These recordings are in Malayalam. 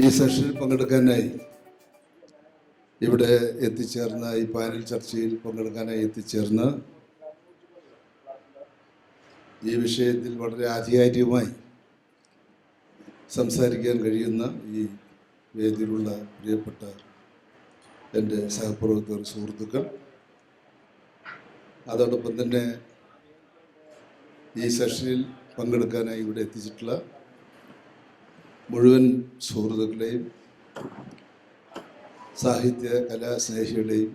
ഈ സെഷനിൽ പങ്കെടുക്കാനായി ഇവിടെ എത്തിച്ചേർന്ന ഈ പാനൽ ചർച്ചയിൽ പങ്കെടുക്കാനായി എത്തിച്ചേർന്ന ഈ വിഷയത്തിൽ വളരെ ആധികാരികമായി സംസാരിക്കാൻ കഴിയുന്ന ഈ വേദിയിലുള്ള പ്രിയപ്പെട്ട എൻ്റെ സഹപ്രവർത്തകർ സുഹൃത്തുക്കൾ, അതോടൊപ്പം തന്നെ ഈ സെഷനിൽ പങ്കെടുക്കാനായി ഇവിടെ എത്തിച്ചിട്ടുള്ള മുഴുവൻ സുഹൃത്തുക്കളെയും സാഹിത്യ കലാസ്നേഹികളെയും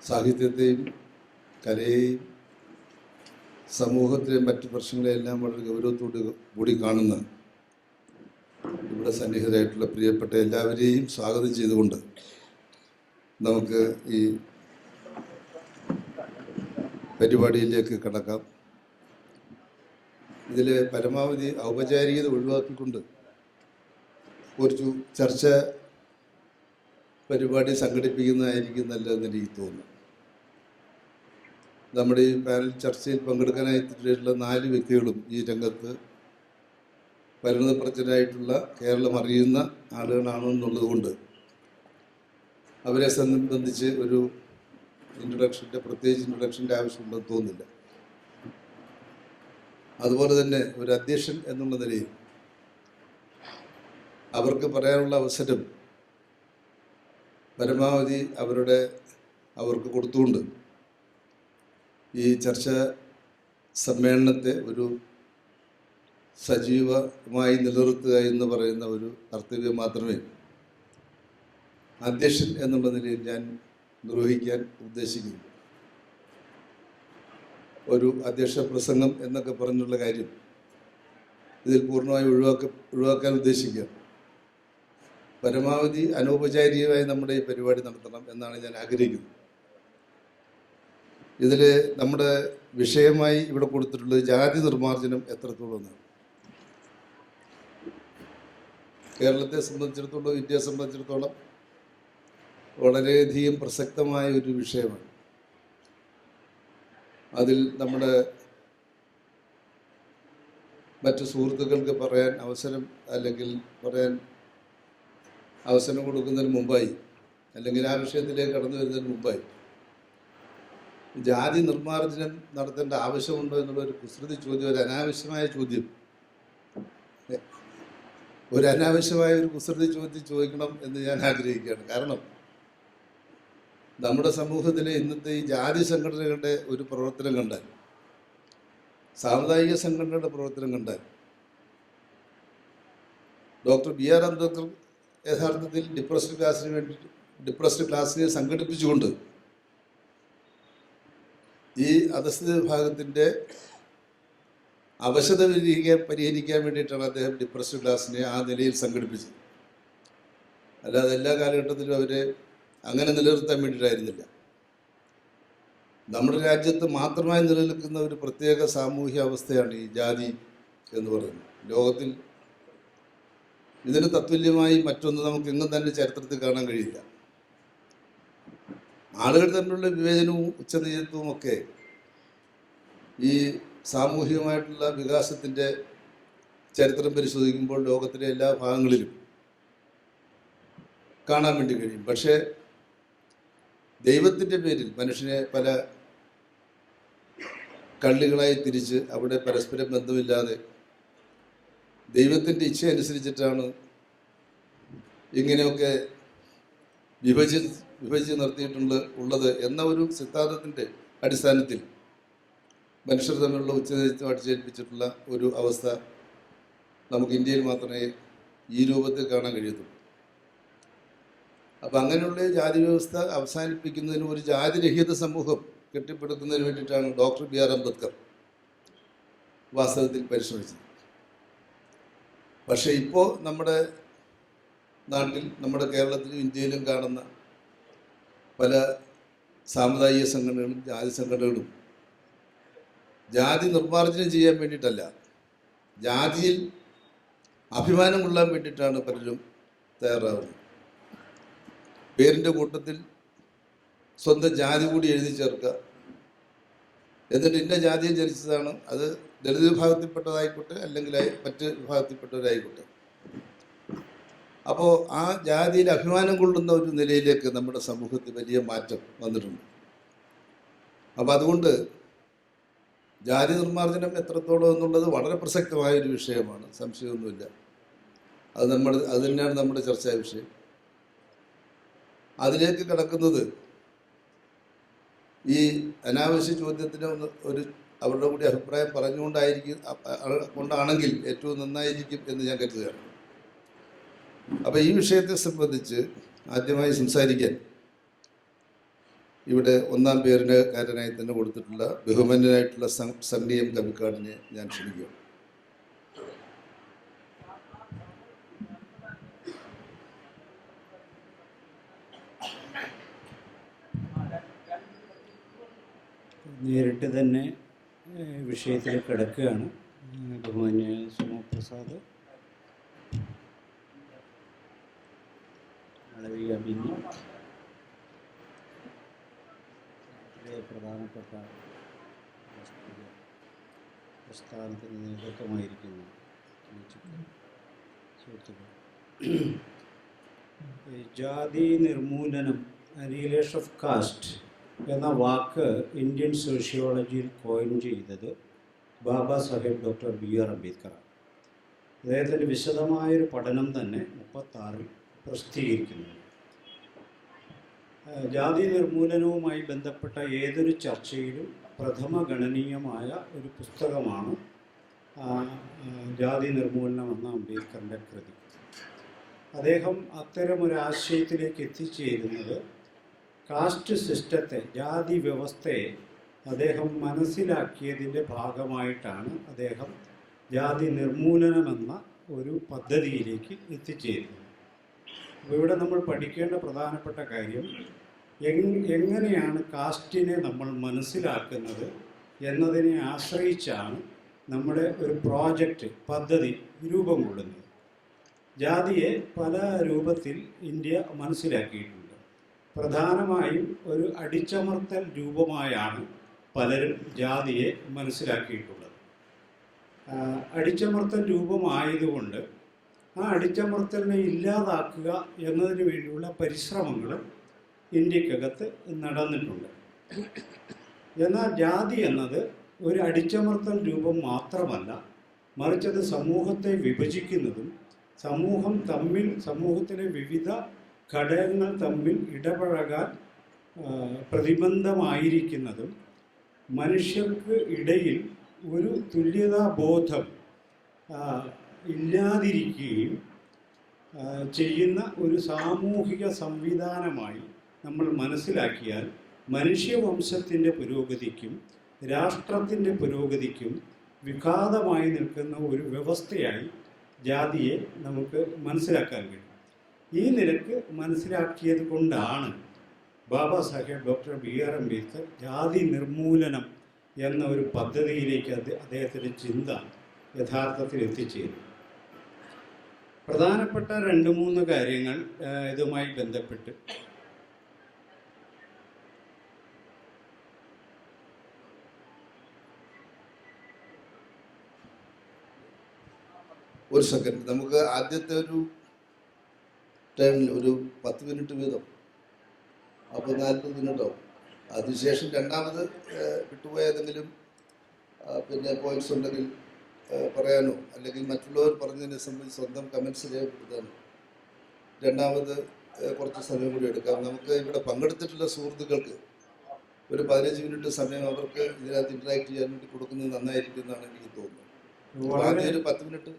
സാഹിത്യത്തെയും കലയെയും സമൂഹത്തിലെ മറ്റ് പ്രശ്നങ്ങളെല്ലാം വളരെ ഗൗരവത്തോടു കൂടി കാണുന്ന ഇവിടെ സന്നിഹിതരായിട്ടുള്ള പ്രിയപ്പെട്ട എല്ലാവരെയും സ്വാഗതം ചെയ്തുകൊണ്ട് നമുക്ക് ഈ പരിപാടിയിലേക്ക് കടക്കാം. ഇതിൽ പരമാവധി ഔപചാരികത ഒഴിവാക്കിക്കൊണ്ട് കുറച്ചു ചർച്ച പരിപാടി സംഘടിപ്പിക്കുന്നതായിരിക്കും നല്ലതെന്ന് എനിക്ക് തോന്നുന്നു. നമ്മുടെ ഈ പാനൽ ചർച്ചയിൽ പങ്കെടുക്കാനായി എത്തിയിട്ടുള്ള 4 വ്യക്തികളും ഈ രംഗത്ത് പരിണതപ്രജ്ഞരായിട്ടുള്ള കേരളം അറിയുന്ന ആളുകളാണെന്നുള്ളത് കൊണ്ട് അവരെ സംബന്ധിച്ച് ഒരു പ്രത്യേകിച്ച് ഇൻട്രൊഡക്ഷൻ്റെ ആവശ്യമുണ്ടെന്ന് തോന്നുന്നില്ല. അതുപോലെ തന്നെ ഒരു അധ്യക്ഷൻ എന്നുള്ള നിലയിൽ അവർക്ക് പറയാനുള്ള അവസരം പരമാവധി അവർക്ക് കൊടുത്തുകൊണ്ട് ഈ ചർച്ച സമ്മേളനത്തെ ഒരു സജീവമായി നിലനിർത്തുക എന്ന് പറയുന്ന ഒരു കർത്തവ്യം മാത്രമേ അധ്യക്ഷൻ എന്നുള്ള നിലയിൽ ഞാൻ നിർവഹിക്കാൻ ഉദ്ദേശിക്കുന്നു. ഒരു അധ്യക്ഷ പ്രസംഗം എന്നൊക്കെ പറഞ്ഞുള്ള കാര്യം ഇതിൽ പൂർണ്ണമായി ഒഴിവാക്കാൻ ഉദ്ദേശിക്കുക. പരമാവധി അനൗപചാരികമായി നമ്മുടെ ഈ പരിപാടി നടത്തണം എന്നാണ് ഞാൻ ആഗ്രഹിക്കുന്നത്. ഇതിൽ നമ്മുടെ വിഷയമായി ഇവിടെ കൊടുത്തിട്ടുള്ളത് ജാതി നിർമ്മാർജ്ജനം എത്രത്തോളം എന്നാണ്. കേരളത്തെ സംബന്ധിച്ചിടത്തോളം, ഇന്ത്യയെ സംബന്ധിച്ചിടത്തോളം വളരെയധികം പ്രസക്തമായ ഒരു വിഷയമാണ്. അതിൽ നമ്മുടെ മറ്റു സുഹൃത്തുക്കൾക്ക് പറയാൻ അവസരം കൊടുക്കുന്നതിന് മുമ്പായി, അല്ലെങ്കിൽ ആ വിഷയത്തിലേക്ക് കടന്നു വരുന്നതിന് മുമ്പായി ജാതി നിർമ്മാർജ്ജനം നടത്തേണ്ട ആവശ്യമുണ്ടോ എന്നുള്ളൊരു കുസൃതി ചോദ്യം, ഒരു അനാവശ്യമായ ഒരു കുസൃതി ചോദ്യം ചോദിക്കണം എന്ന് ഞാൻ ആഗ്രഹിക്കുകയാണ്. കാരണം നമ്മുടെ സമൂഹത്തിലെ ഇന്നത്തെ ഈ ജാതി സംഘടനകളുടെ ഒരു പ്രവർത്തനം കണ്ടാൽ, സാമുദായിക സംഘടനയുടെ പ്രവർത്തനം കണ്ടാൽ, ഡോക്ടർ BR അംബേദ്കർ യഥാർത്ഥത്തിൽ ഡിപ്രസ്ഡ് ക്ലാസ്സിനെ സംഘടിപ്പിച്ചുകൊണ്ട് ഈ അധസ്ഥിത വിഭാഗത്തിൻ്റെ അവശത പരിഹരിക്കാൻ വേണ്ടിയിട്ടാണ് അദ്ദേഹം ഡിപ്രസ്ഡ് ക്ലാസ്സിനെ ആ നിലയിൽ സംഘടിപ്പിച്ചത്. അല്ലാതെ എല്ലാ കാലഘട്ടത്തിലും അവരെ അങ്ങനെ നിലനിർത്താൻ വേണ്ടിയിട്ടായിരുന്നില്ല. നമ്മുടെ രാജ്യത്ത് മാത്രമായി നിലനിൽക്കുന്ന ഒരു പ്രത്യേക സാമൂഹ്യ അവസ്ഥയാണ് ഈ ജാതി എന്ന് പറയുന്നത്. ലോകത്തിൽ ഇതിന് തത്തുല്യമായി മറ്റൊന്ന് നമുക്ക് എങ്ങും തന്നെ ചരിത്രത്തിൽ കാണാൻ കഴിയില്ല. ആളുകൾ തമ്മിലുള്ള വിവേചനവും ഉച്ചനീചത്വവും ഒക്കെ ഈ സാമൂഹികമായിട്ടുള്ള വികാസത്തിൻ്റെ ചരിത്രം പരിശോധിക്കുമ്പോൾ ലോകത്തിലെ എല്ലാ ഭാഗങ്ങളിലും കാണാൻ വേണ്ടി കഴിയും. പക്ഷേ ദൈവത്തിൻ്റെ പേരിൽ മനുഷ്യനെ പല കള്ളികളായി തിരിച്ച് അവിടെ പരസ്പരം ബന്ധമില്ലാതെ ദൈവത്തിൻ്റെ ഇച്ഛ അനുസരിച്ചിട്ടാണ് ഇങ്ങനെയൊക്കെ വിഭജിച്ച് നിർത്തിയിട്ടുള്ളത് എന്ന ഒരു സിദ്ധാന്തത്തിൻ്റെ അടിസ്ഥാനത്തിൽ മനുഷ്യർ തമ്മിലുള്ള ഉച്ചനീചത്വം അടിച്ചേൽപ്പിച്ചിട്ടുള്ള ഒരു അവസ്ഥ നമുക്ക് ഇന്ത്യയിൽ മാത്രമേ ഈ രൂപത്തിൽ കാണാൻ കഴിയത്തുള്ളൂ. അപ്പം അങ്ങനെയുള്ള ജാതി വ്യവസ്ഥ അവസാനിപ്പിക്കുന്നതിന്, ഒരു ജാതിരഹിത സമൂഹം കെട്ടിപ്പടുക്കുന്നതിന് വേണ്ടിയിട്ടാണ് ഡോക്ടർ BR അംബേദ്കർ വാസ്തവത്തിൽ പരിശ്രമിച്ചത്. പക്ഷേ ഇപ്പോൾ നമ്മുടെ നാട്ടിൽ, നമ്മുടെ കേരളത്തിലും ഇന്ത്യയിലും കാണുന്ന പല സാമുദായിക സംഘടനകളും ജാതി സംഘടനകളും ജാതി നിർമ്മാർജ്ജനം ചെയ്യാൻ വേണ്ടിയിട്ടല്ല, ജാതിയിൽ അഭിമാനം കൊള്ളാൻ വേണ്ടിയിട്ടാണ് പലരും തയ്യാറാവുന്നത്. പേരിൻ്റെ കൂട്ടത്തിൽ സ്വന്തം ജാതി കൂടി എഴുതി ചേർക്കുക, എന്നിട്ട് ഇന്ന ജാതിയിൽ ജനിച്ചതാണ്, അത് ദളിത് വിഭാഗത്തിൽപ്പെട്ടതായിക്കോട്ടെ അല്ലെങ്കിൽ മറ്റ് വിഭാഗത്തിൽപ്പെട്ടവരായിക്കോട്ടെ, അപ്പോൾ ആ ജാതിയിൽ അഭിമാനം കൊള്ളുന്ന ഒരു നിലയിലേക്ക് നമ്മുടെ സമൂഹത്തിൽ വലിയ മാറ്റം വന്നിട്ടുണ്ട്. അപ്പോൾ അതുകൊണ്ട് ജാതി നിർമ്മാർജ്ജനം എത്രത്തോളം എന്നുള്ളത് വളരെ പ്രസക്തമായൊരു വിഷയമാണ്, സംശയമൊന്നുമില്ല. അത് തന്നെയാണ് നമ്മുടെ ചർച്ചാ വിഷയം. അതിലേക്ക് കടക്കുന്നത് ഈ അനാവശ്യ ചോദ്യത്തിന് ഒരു അവരുടെ കൂടി അഭിപ്രായം കൊണ്ടാണെങ്കിൽ ഏറ്റവും നന്നായിരിക്കും എന്ന് ഞാൻ കരുതുകയാണ്. അപ്പോൾ ഈ വിഷയത്തെ സംബന്ധിച്ച് ആദ്യമായി സംസാരിക്കാൻ ഇവിടെ ഒന്നാം പേരിനക്കാരനായി തന്നെ കൊടുത്തിട്ടുള്ള ബഹുമാന്യനായിട്ടുള്ള സംഗീയം കവിക്കാടിനെ ഞാൻ ക്ഷണിക്കുകയാണ്. നേരിട്ട് തന്നെ വിഷയത്തിൽ കിടക്കുകയാണ്. ബഹുമാന്യ സുമപ്രസാദ്, മാളവിക ബിന്നി, പ്രധാനപ്പെട്ട പ്രസ്ഥാനത്തിന് നേതൃത്വമായിരിക്കുന്ന സുഹൃത്തുക്കൾ, ജാതി നിർമൂലനം, അനിഹിലേഷൻ ഓഫ് കാസ്റ്റ് എന്ന വാക്ക് ഇന്ത്യൻ സോഷ്യോളജിയിൽ കോയിൻ ചെയ്തത് ബാബാ സാഹേബ് ഡോക്ടർ BR അംബേദ്കർ. അദ്ദേഹത്തിൻ്റെ വിശദമായൊരു പഠനം തന്നെ 1936 പ്രസിദ്ധീകരിക്കുന്നു. ജാതി നിർമൂലനവുമായി ബന്ധപ്പെട്ട ഏതൊരു ചർച്ചയിലും പ്രഥമ ഗണനീയമായ ഒരു പുസ്തകമാണ് ജാതി നിർമൂലനം എന്ന അംബേദ്കറിൻ്റെ കൃതി. അദ്ദേഹം അത്തരമൊരാശയത്തിലേക്ക് എത്തിച്ചേരുന്നത് കാസ്റ്റ് സിസ്റ്റത്തെ, ജാതി വ്യവസ്ഥയെ അദ്ദേഹം മനസ്സിലാക്കിയതിൻ്റെ ഭാഗമായിട്ടാണ് അദ്ദേഹം ജാതി നിർമൂലനമെന്ന ഒരു പദ്ധതിയിലേക്ക് എത്തിച്ചേരുന്നത്. അപ്പോൾ ഇവിടെ നമ്മൾ പഠിക്കേണ്ട പ്രധാനപ്പെട്ട കാര്യം എങ്ങനെയാണ് കാസ്റ്റിനെ നമ്മൾ മനസ്സിലാക്കുന്നത് എന്നതിനെ ആശ്രയിച്ചാണ് നമ്മുടെ ഒരു പ്രോജക്റ്റ്, പദ്ധതി രൂപം കൊള്ളുന്നത്. ജാതിയെ പല രൂപത്തിൽ ഇന്ത്യ മനസ്സിലാക്കിയിട്ടുണ്ട്. പ്രധാനമായും ഒരു അടിച്ചമർത്തൽ രൂപമായാണ് പലരും ജാതിയെ മനസ്സിലാക്കിയിട്ടുള്ളത്. അടിച്ചമർത്തൽ രൂപമായതുകൊണ്ട് ആ അടിച്ചമർത്തലിനെ ഇല്ലാതാക്കുക എന്നതിന് വേണ്ടിയുള്ള പരിശ്രമങ്ങൾ ഇന്ത്യക്കകത്ത് നടന്നിട്ടുണ്ട്. എന്നാൽ ജാതി എന്നത് ഒരു അടിച്ചമർത്തൽ രൂപം മാത്രമല്ല, മറിച്ചത് സമൂഹത്തെ വിഭജിക്കുന്നതും സമൂഹത്തിലെ വിവിധ ഘടകങ്ങൾ തമ്മിൽ ഇടപഴകാൻ പ്രതിബന്ധമായിരിക്കുന്നതും മനുഷ്യർക്ക് ഇടയിൽ ഒരു തുല്യതാബോധം ഇല്ലാതിരിക്കുകയും ചെയ്യുന്ന ഒരു സാമൂഹിക സംവിധാനമായി നമ്മൾ മനസ്സിലാക്കിയാൽ മനുഷ്യവംശത്തിൻ്റെ പുരോഗതിക്കും രാഷ്ട്രത്തിൻ്റെ പുരോഗതിക്കും വിഘാതമായി നിൽക്കുന്ന ഒരു വ്യവസ്ഥയായി ജാതിയെ നമുക്ക് മനസ്സിലാക്കാൻ കഴിയും. ഈ നിലക്ക് മനസ്സിലാക്കിയത് കൊണ്ടാണ് ബാബാ സാഹേബ് ഡോക്ടർ BR അംബേദ്കർ ജാതി നിർമൂലനം എന്ന ഒരു പദ്ധതിയിലേക്ക് അദ്ദേഹത്തിൻ്റെ ചിന്ത യഥാർത്ഥത്തിൽ എത്തിച്ചേരും. പ്രധാനപ്പെട്ട 2-3 കാര്യങ്ങൾ ഇതുമായി ബന്ധപ്പെട്ട് ഒരു സെക്കൻഡ്, നമുക്ക് ആദ്യത്തെ ഒരു ടേണിൽ ഒരു 10 മിനിറ്റ് വീതം, അപ്പോൾ 40 മിനിറ്റാവും. അതിനുശേഷം രണ്ടാമത് വിട്ടുപോയ ഏതെങ്കിലും പിന്നെ പോയിന്റ്സ് ഉണ്ടെങ്കിൽ പറയാനോ അല്ലെങ്കിൽ മറ്റുള്ളവർ പറഞ്ഞതിനെ സംബന്ധിച്ച് സ്വന്തം കമൻസ് രേഖപ്പെടുത്താനോ രണ്ടാമത് കുറച്ച് സമയം കൂടി എടുക്കാം. നമുക്ക് ഇവിടെ പങ്കെടുത്തിട്ടുള്ള സുഹൃത്തുക്കൾക്ക് ഒരു 15 മിനിറ്റ് സമയം അവർക്ക് ഇതിനകത്ത് ഇൻട്രാക്ട് ചെയ്യാൻ വേണ്ടി കൊടുക്കുന്നത് നന്നായിരിക്കും എന്നാണ് എനിക്ക് തോന്നുന്നത്. ആദ്യം ഒരു 10 മിനിറ്റ്.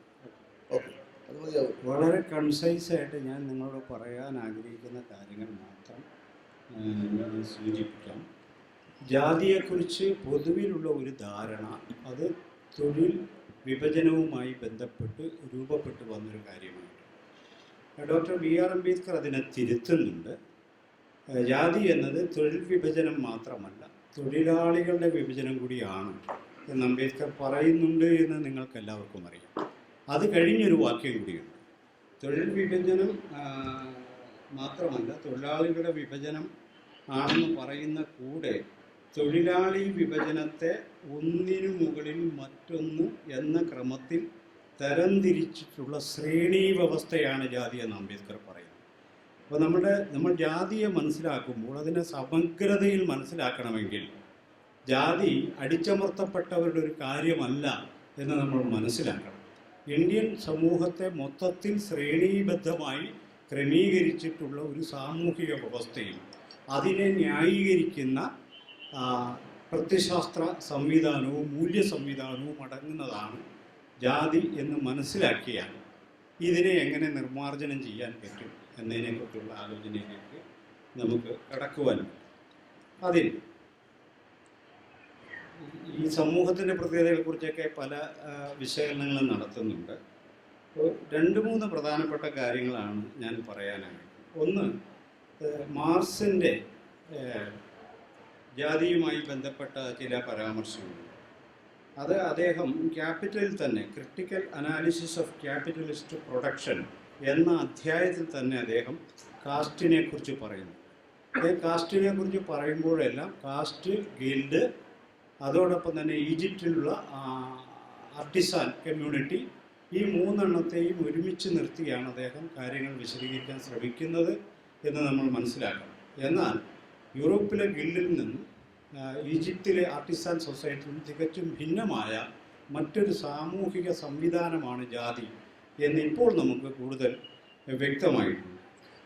ഓക്കെ, അത് മതിയാവും. വളരെ കൺസൈസായിട്ട് ഞാൻ നിങ്ങളോട് പറയാൻ ആഗ്രഹിക്കുന്ന കാര്യങ്ങൾ മാത്രം സൂചിപ്പിക്കാം. ജാതിയെക്കുറിച്ച് പൊതുവിലുള്ള ഒരു ധാരണ അത് തൊഴിൽ വിഭജനവുമായി ബന്ധപ്പെട്ട് രൂപപ്പെട്ടു വന്നൊരു കാര്യമാണ്. ഡോക്ടർ BR അംബേദ്കർ അതിനെ തിരുത്തുന്നുണ്ട്. ജാതി എന്നത് തൊഴിൽ വിഭജനം മാത്രമല്ല, തൊഴിലാളികളുടെ വിഭജനം കൂടിയാണ് എന്ന് അംബേദ്കർ പറയുന്നുണ്ട് എന്ന് നിങ്ങൾക്കെല്ലാവർക്കും അറിയാം. അത് കഴിഞ്ഞൊരു വാക്യം കൂടിയുണ്ട്. തൊഴിൽ വിഭജനം മാത്രമല്ല, തൊഴിലാളികളുടെ വിഭജനം ആണെന്ന് പറയുന്ന കൂടെ തൊഴിലാളി വിഭജനത്തെ ഒന്നിനു മുകളിൽ മറ്റൊന്ന് എന്ന ക്രമത്തിൽ തരംതിരിച്ചിട്ടുള്ള ശ്രേണീ വ്യവസ്ഥയാണ് ജാതി എന്ന് അംബേദ്കർ പറയുന്നത്. അപ്പോൾ നമ്മൾ ജാതിയെ മനസ്സിലാക്കുമ്പോൾ അതിനെ സമഗ്രതയിൽ മനസ്സിലാക്കണമെങ്കിൽ ജാതി അടിച്ചമർത്തപ്പെട്ടവരുടെ ഒരു കാര്യമല്ല എന്ന് നമ്മൾ മനസ്സിലാക്കണം. ഇന്ത്യൻ സമൂഹത്തെ മൊത്തത്തിൽ ശ്രേണീബദ്ധമായി ക്രമീകരിച്ചിട്ടുള്ള ഒരു സാമൂഹിക വ്യവസ്ഥയിൽ അതിനെ ന്യായീകരിക്കുന്ന പ്രത്യശാസ്ത്ര സംവിധാനവും മൂല്യ സംവിധാനവും അടങ്ങുന്നതാണ് ജാതി എന്ന് മനസ്സിലാക്കിയാൽ ഇതിനെ എങ്ങനെ നിർമ്മാർജ്ജനം ചെയ്യാൻ പറ്റും എന്നതിനെക്കുറിച്ചുള്ള ആലോചനയിലേക്ക് നമുക്ക് കടക്കുവാൻ. അതിൽ ഈ സമൂഹത്തിൻ്റെ പ്രത്യേകതകളെക്കുറിച്ചൊക്കെ പല വിശകലനങ്ങളും നടത്തുന്നുണ്ട്. അപ്പോൾ 2-3 പ്രധാനപ്പെട്ട കാര്യങ്ങളാണ് ഞാൻ പറയാനായിട്ട്. ഒന്ന്, മാർക്സിൻ്റെ ജാതിയുമായി ബന്ധപ്പെട്ട ചില പരാമർശങ്ങളുണ്ട്. അത് അദ്ദേഹം ക്യാപിറ്റലിൽ തന്നെ critical analysis of capitalist production എന്ന അധ്യായത്തിൽ തന്നെ അദ്ദേഹം കാസ്റ്റിനെ കുറിച്ച് പറയുന്നു. കാസ്റ്റിനെ കുറിച്ച് പറയുമ്പോഴെല്ലാം കാസ്റ്റ്, ഗിൽഡ്, അതോടൊപ്പം തന്നെ ഈജിപ്തിലുള്ള ആർട്ടിസാൻ കമ്മ്യൂണിറ്റി, ഈ 3 എണ്ണത്തെയും ഒരുമിച്ച് നിർത്തിയാണ് അദ്ദേഹം കാര്യങ്ങൾ വിശദീകരിക്കാൻ ശ്രമിക്കുന്നത് എന്ന് നമ്മൾ മനസ്സിലാക്കണം. എന്നാൽ യൂറോപ്പിലെ ഗിൽഡിൽ നിന്നും ഈജിപ്തിലെ ആർട്ടിസാൻ സൊസൈറ്റിയിൽ തികച്ചും ഭിന്നമായ മറ്റൊരു സാമൂഹിക സംവിധാനമാണ് ജാതി എന്നിപ്പോൾ നമുക്ക് കൂടുതൽ വ്യക്തമായിട്ടുണ്ട്.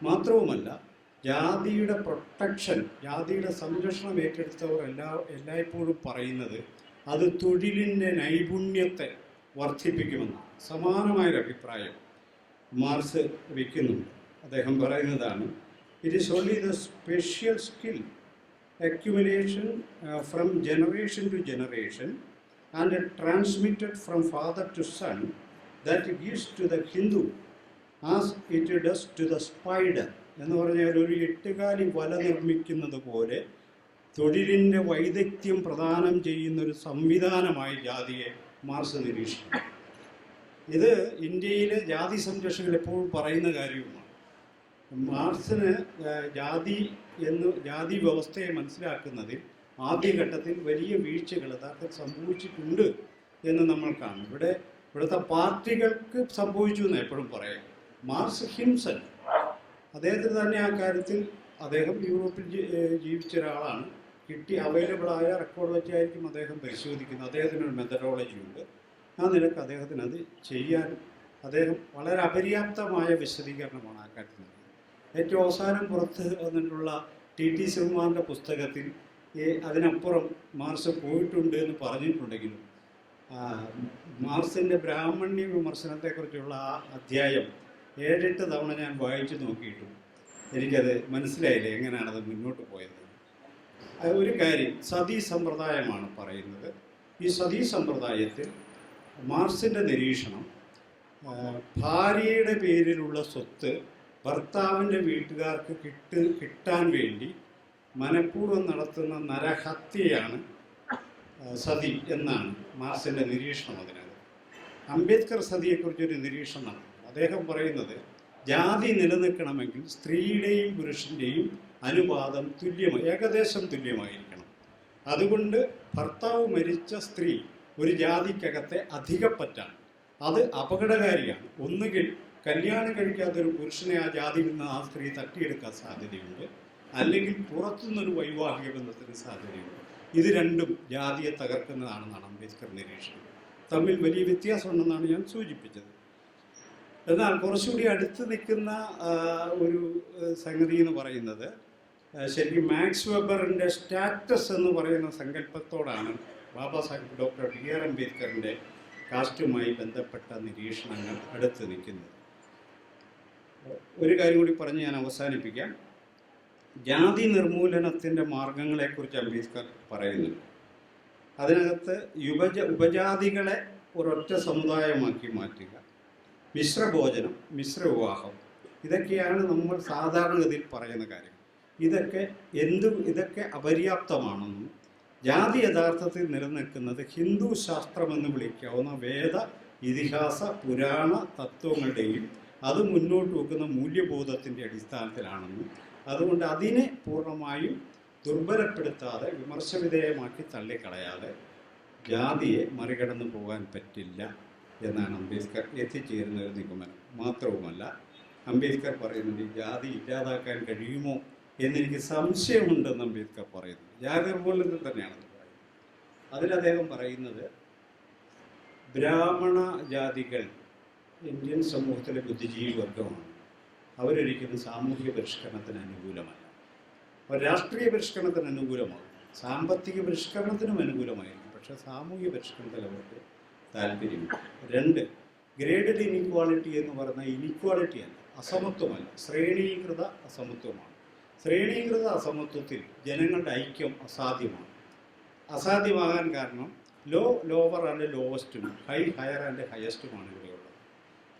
മാത്രവുമല്ല, ജാതിയുടെ പ്രൊട്ടക്ഷൻ, ജാതിയുടെ സംരക്ഷണം ഏറ്റെടുത്തവർ എല്ലായ്പ്പോഴും പറയുന്നത് അത് തൊഴിലിൻ്റെ നൈപുണ്യത്തെ വർദ്ധിപ്പിക്കുമെന്നാണ്. സമാനമായൊരു അഭിപ്രായം മാർക്സ് വയ്ക്കുന്നുണ്ട്. അദ്ദേഹം പറയുന്നതാണ്, it is only the special skill accumulation from generation to generation and transmitted from father to son that gives to the Hindu as it does to the spider. എന്ന് പറഞ്ഞാൽ ഒരു 8-കാലി വല നിർമ്മിക്കുന്നത് പോലെ തൊഴിലിൻ്റെ വൈദഗ്ധ്യം പ്രദാനം ചെയ്യുന്നൊരു സംവിധാനമായി ജാതിയെ മാർക്സ് നിരീക്ഷിക്കുന്നു. ഇത് ഇന്ത്യയിലെ ജാതി സംരക്ഷകർ എപ്പോഴും പറയുന്ന കാര്യവുമാണ്. മാർക്സിന് ജാതി വ്യവസ്ഥയെ മനസ്സിലാക്കുന്നതിൽ ആദ്യഘട്ടത്തിൽ വലിയ വീഴ്ചകൾ യഥാർത്ഥത്തിൽ സംഭവിച്ചിട്ടുണ്ട് എന്ന് നമ്മൾ കാണും. ഇവിടുത്തെ പാർട്ടികൾക്ക് സംഭവിച്ചു എന്ന് എപ്പോഴും പറയാം. മാർക്സ് ഹിംസെൽഫ്, അദ്ദേഹത്തിന് തന്നെ ആ കാര്യത്തിൽ, അദ്ദേഹം യൂറോപ്പിൽ ജീവിച്ച ഒരാളാണ്, അവൈലബിളായ റെക്കോർഡ് വെച്ചായിരിക്കും അദ്ദേഹം പരിശോധിക്കുന്നത്. അദ്ദേഹത്തിനൊരു മെത്തഡോളജി ഉണ്ട്. ആ നിലക്ക് അദ്ദേഹത്തിന് അത് ചെയ്യാൻ അദ്ദേഹം വളരെ അപര്യാപ്തമായ വിശദീകരണമാണ് ആ കാര്യത്തിൽ. ഏറ്റവും അവസാനം പുറത്ത് വന്നിട്ടുള്ള ടി ശ്രീകുമാറിൻ്റെ പുസ്തകത്തിൽ അതിനപ്പുറം മാർക്സ് പോയിട്ടുണ്ട് എന്ന് പറഞ്ഞിട്ടുണ്ടെങ്കിലും മാർക്സിൻ്റെ ബ്രാഹ്മണ്യ വിമർശനത്തെക്കുറിച്ചുള്ള ആ അധ്യായം 7-8 തവണ ഞാൻ വായിച്ചു നോക്കിയിട്ടും എനിക്കത് മനസ്സിലായില്ല എങ്ങനെയാണത് മുന്നോട്ട് പോയത്. ഒരു കാര്യം, സതീ സമ്പ്രദായമാണ് പറയുന്നത്. ഈ സതീ സമ്പ്രദായത്തിൽ മാർക്സിൻ്റെ നിരീക്ഷണം, ഭാര്യയുടെ പേരിലുള്ള സ്വത്ത് ഭർത്താവിൻ്റെ വീട്ടുകാർക്ക് കിട്ടാൻ വേണ്ടി മനഃപൂർവ്വം നടത്തുന്ന നരഹത്യയാണ് സതി എന്നാണ് മാർക്സിൻ്റെ നിരീക്ഷണം. അതിനകത്ത് അംബേദ്കർ സതിയെക്കുറിച്ചൊരു നിരീക്ഷണം നടത്തുന്നു. അദ്ദേഹം പറയുന്നത്, ജാതി നിലനിൽക്കണമെങ്കിൽ സ്ത്രീയുടെയും പുരുഷൻ്റെയും അനുപാതം ഏകദേശം തുല്യമായിരിക്കണം. അതുകൊണ്ട് ഭർത്താവ് മരിച്ച സ്ത്രീ ഒരു ജാതിക്കകത്തെ അധികപ്പറ്റാണ്. അത് അപകടകാരിയാണ്. ഒന്നുകിൽ കല്യാണം കഴിക്കാത്തൊരു പുരുഷനെ ആ ജാതിയിൽ നിന്ന് ആ സ്ത്രീ തട്ടിയെടുക്കാൻ സാധ്യതയുണ്ട്, അല്ലെങ്കിൽ പുറത്തുനിന്നൊരു വൈവാഹിക ബന്ധത്തിന് സാധ്യതയുണ്ട്. ഇത് രണ്ടും ജാതിയെ തകർക്കുന്നതാണെന്നാണ് അംബേദ്കർ നിരീക്ഷണം. തമ്മിൽ വലിയ വ്യത്യാസമുണ്ടെന്നാണ് ഞാൻ സൂചിപ്പിച്ചത്. എന്നാൽ കുറച്ചുകൂടി അടുത്ത് നിൽക്കുന്ന ഒരു സംഗതി എന്ന് പറയുന്നത്, ശരിക്കും മാക്സ് വെബറിൻ്റെ സ്റ്റാറ്റസ് എന്ന് പറയുന്ന സങ്കല്പത്തോടാണ് ബാബാ സാഹിബ് ഡോക്ടർ ബി.ആർ. അംബേദ്കറിൻ്റെ കാസ്റ്റുമായി ബന്ധപ്പെട്ട നിരീക്ഷണങ്ങൾ അടുത്ത് നിൽക്കുന്നത്. ഒരു കാര്യം കൂടി പറഞ്ഞ് ഞാൻ അവസാനിപ്പിക്കാം. ജാതി നിർമൂലനത്തിൻ്റെ മാർഗങ്ങളെക്കുറിച്ച് അംബേദ്കർ പറയുന്നുണ്ട്. അതിനകത്ത് ഉപജാതികളെ ഒരൊറ്റ സമുദായമാക്കി മാറ്റുക, മിശ്രഭോജനം, മിശ്രവിവാഹം, ഇതൊക്കെയാണ് നമ്മൾ സാധാരണഗതിയിൽ പറയുന്ന കാര്യം. ഇതൊക്കെ അപര്യാപ്തമാണെന്നും ജാതി യഥാർത്ഥത്തിൽ നിലനിൽക്കുന്നത് ഹിന്ദു ശാസ്ത്രമെന്ന് വിളിക്കാവുന്ന വേദ, ഇതിഹാസ, പുരാണ തത്വങ്ങളുടെയും അത് മുന്നോട്ട് വെക്കുന്ന മൂല്യബോധത്തിൻ്റെ അടിസ്ഥാനത്തിലാണെന്നും അതുകൊണ്ട് അതിനെ പൂർണ്ണമായും ദുർബലപ്പെടുത്താതെ വിമർശവിധേയമാക്കി തള്ളിക്കളയാതെ ജാതിയെ മറികടന്നു പോകാൻ പറ്റില്ല എന്നാണ് അംബേദ്കർ എത്തിച്ചേരുന്ന ഒരു നിഗമനം. മാത്രവുമല്ല, അംബേദ്കർ പറയുന്നുണ്ട് ജാതി ഇല്ലാതാക്കാൻ കഴിയുമോ എന്നെനിക്ക് സംശയമുണ്ടെന്ന് അംബേദ്കർ പറയുന്നു. ജാതി നിർമൂലനത്തിൽ തന്നെയാണ് അത് പറയുന്നത്. അതിൽ അദ്ദേഹം പറയുന്നത് ബ്രാഹ്മണ ജാതികൾ ഇന്ത്യൻ സമൂഹത്തിലെ ബുദ്ധിജീവി വർഗമാണ്. അവരൊരിക്കലും സാമൂഹിക പരിഷ്കരണത്തിന് അനുകൂലമല്ല. അവർ രാഷ്ട്രീയ പരിഷ്കരണത്തിന് അനുകൂലമാകും, സാമ്പത്തിക പരിഷ്കരണത്തിനും അനുകൂലമായിരിക്കും, പക്ഷേ സാമൂഹിക പരിഷ്കരണത്തിൽ അവർക്ക് താല്പര്യമില്ല. 2, ഗ്രേഡഡ് ഇനീക്വാളിറ്റി എന്ന് പറഞ്ഞാൽ ഇനീക്വാളിറ്റി അല്ല, അസമത്വമല്ല, ശ്രേണീകൃത അസമത്വമാണ്. ശ്രേണീകൃത അസമത്വത്തിൽ ജനങ്ങളുടെ ഐക്യം അസാധ്യമാണ്. അസാധ്യമാകാൻ കാരണം ലോവർ ആൻഡ് ലോവസ്റ്റും ഹയർ ആൻഡ് ഹയസ്റ്റുമാണ് ഇവിടെയുള്ളത്.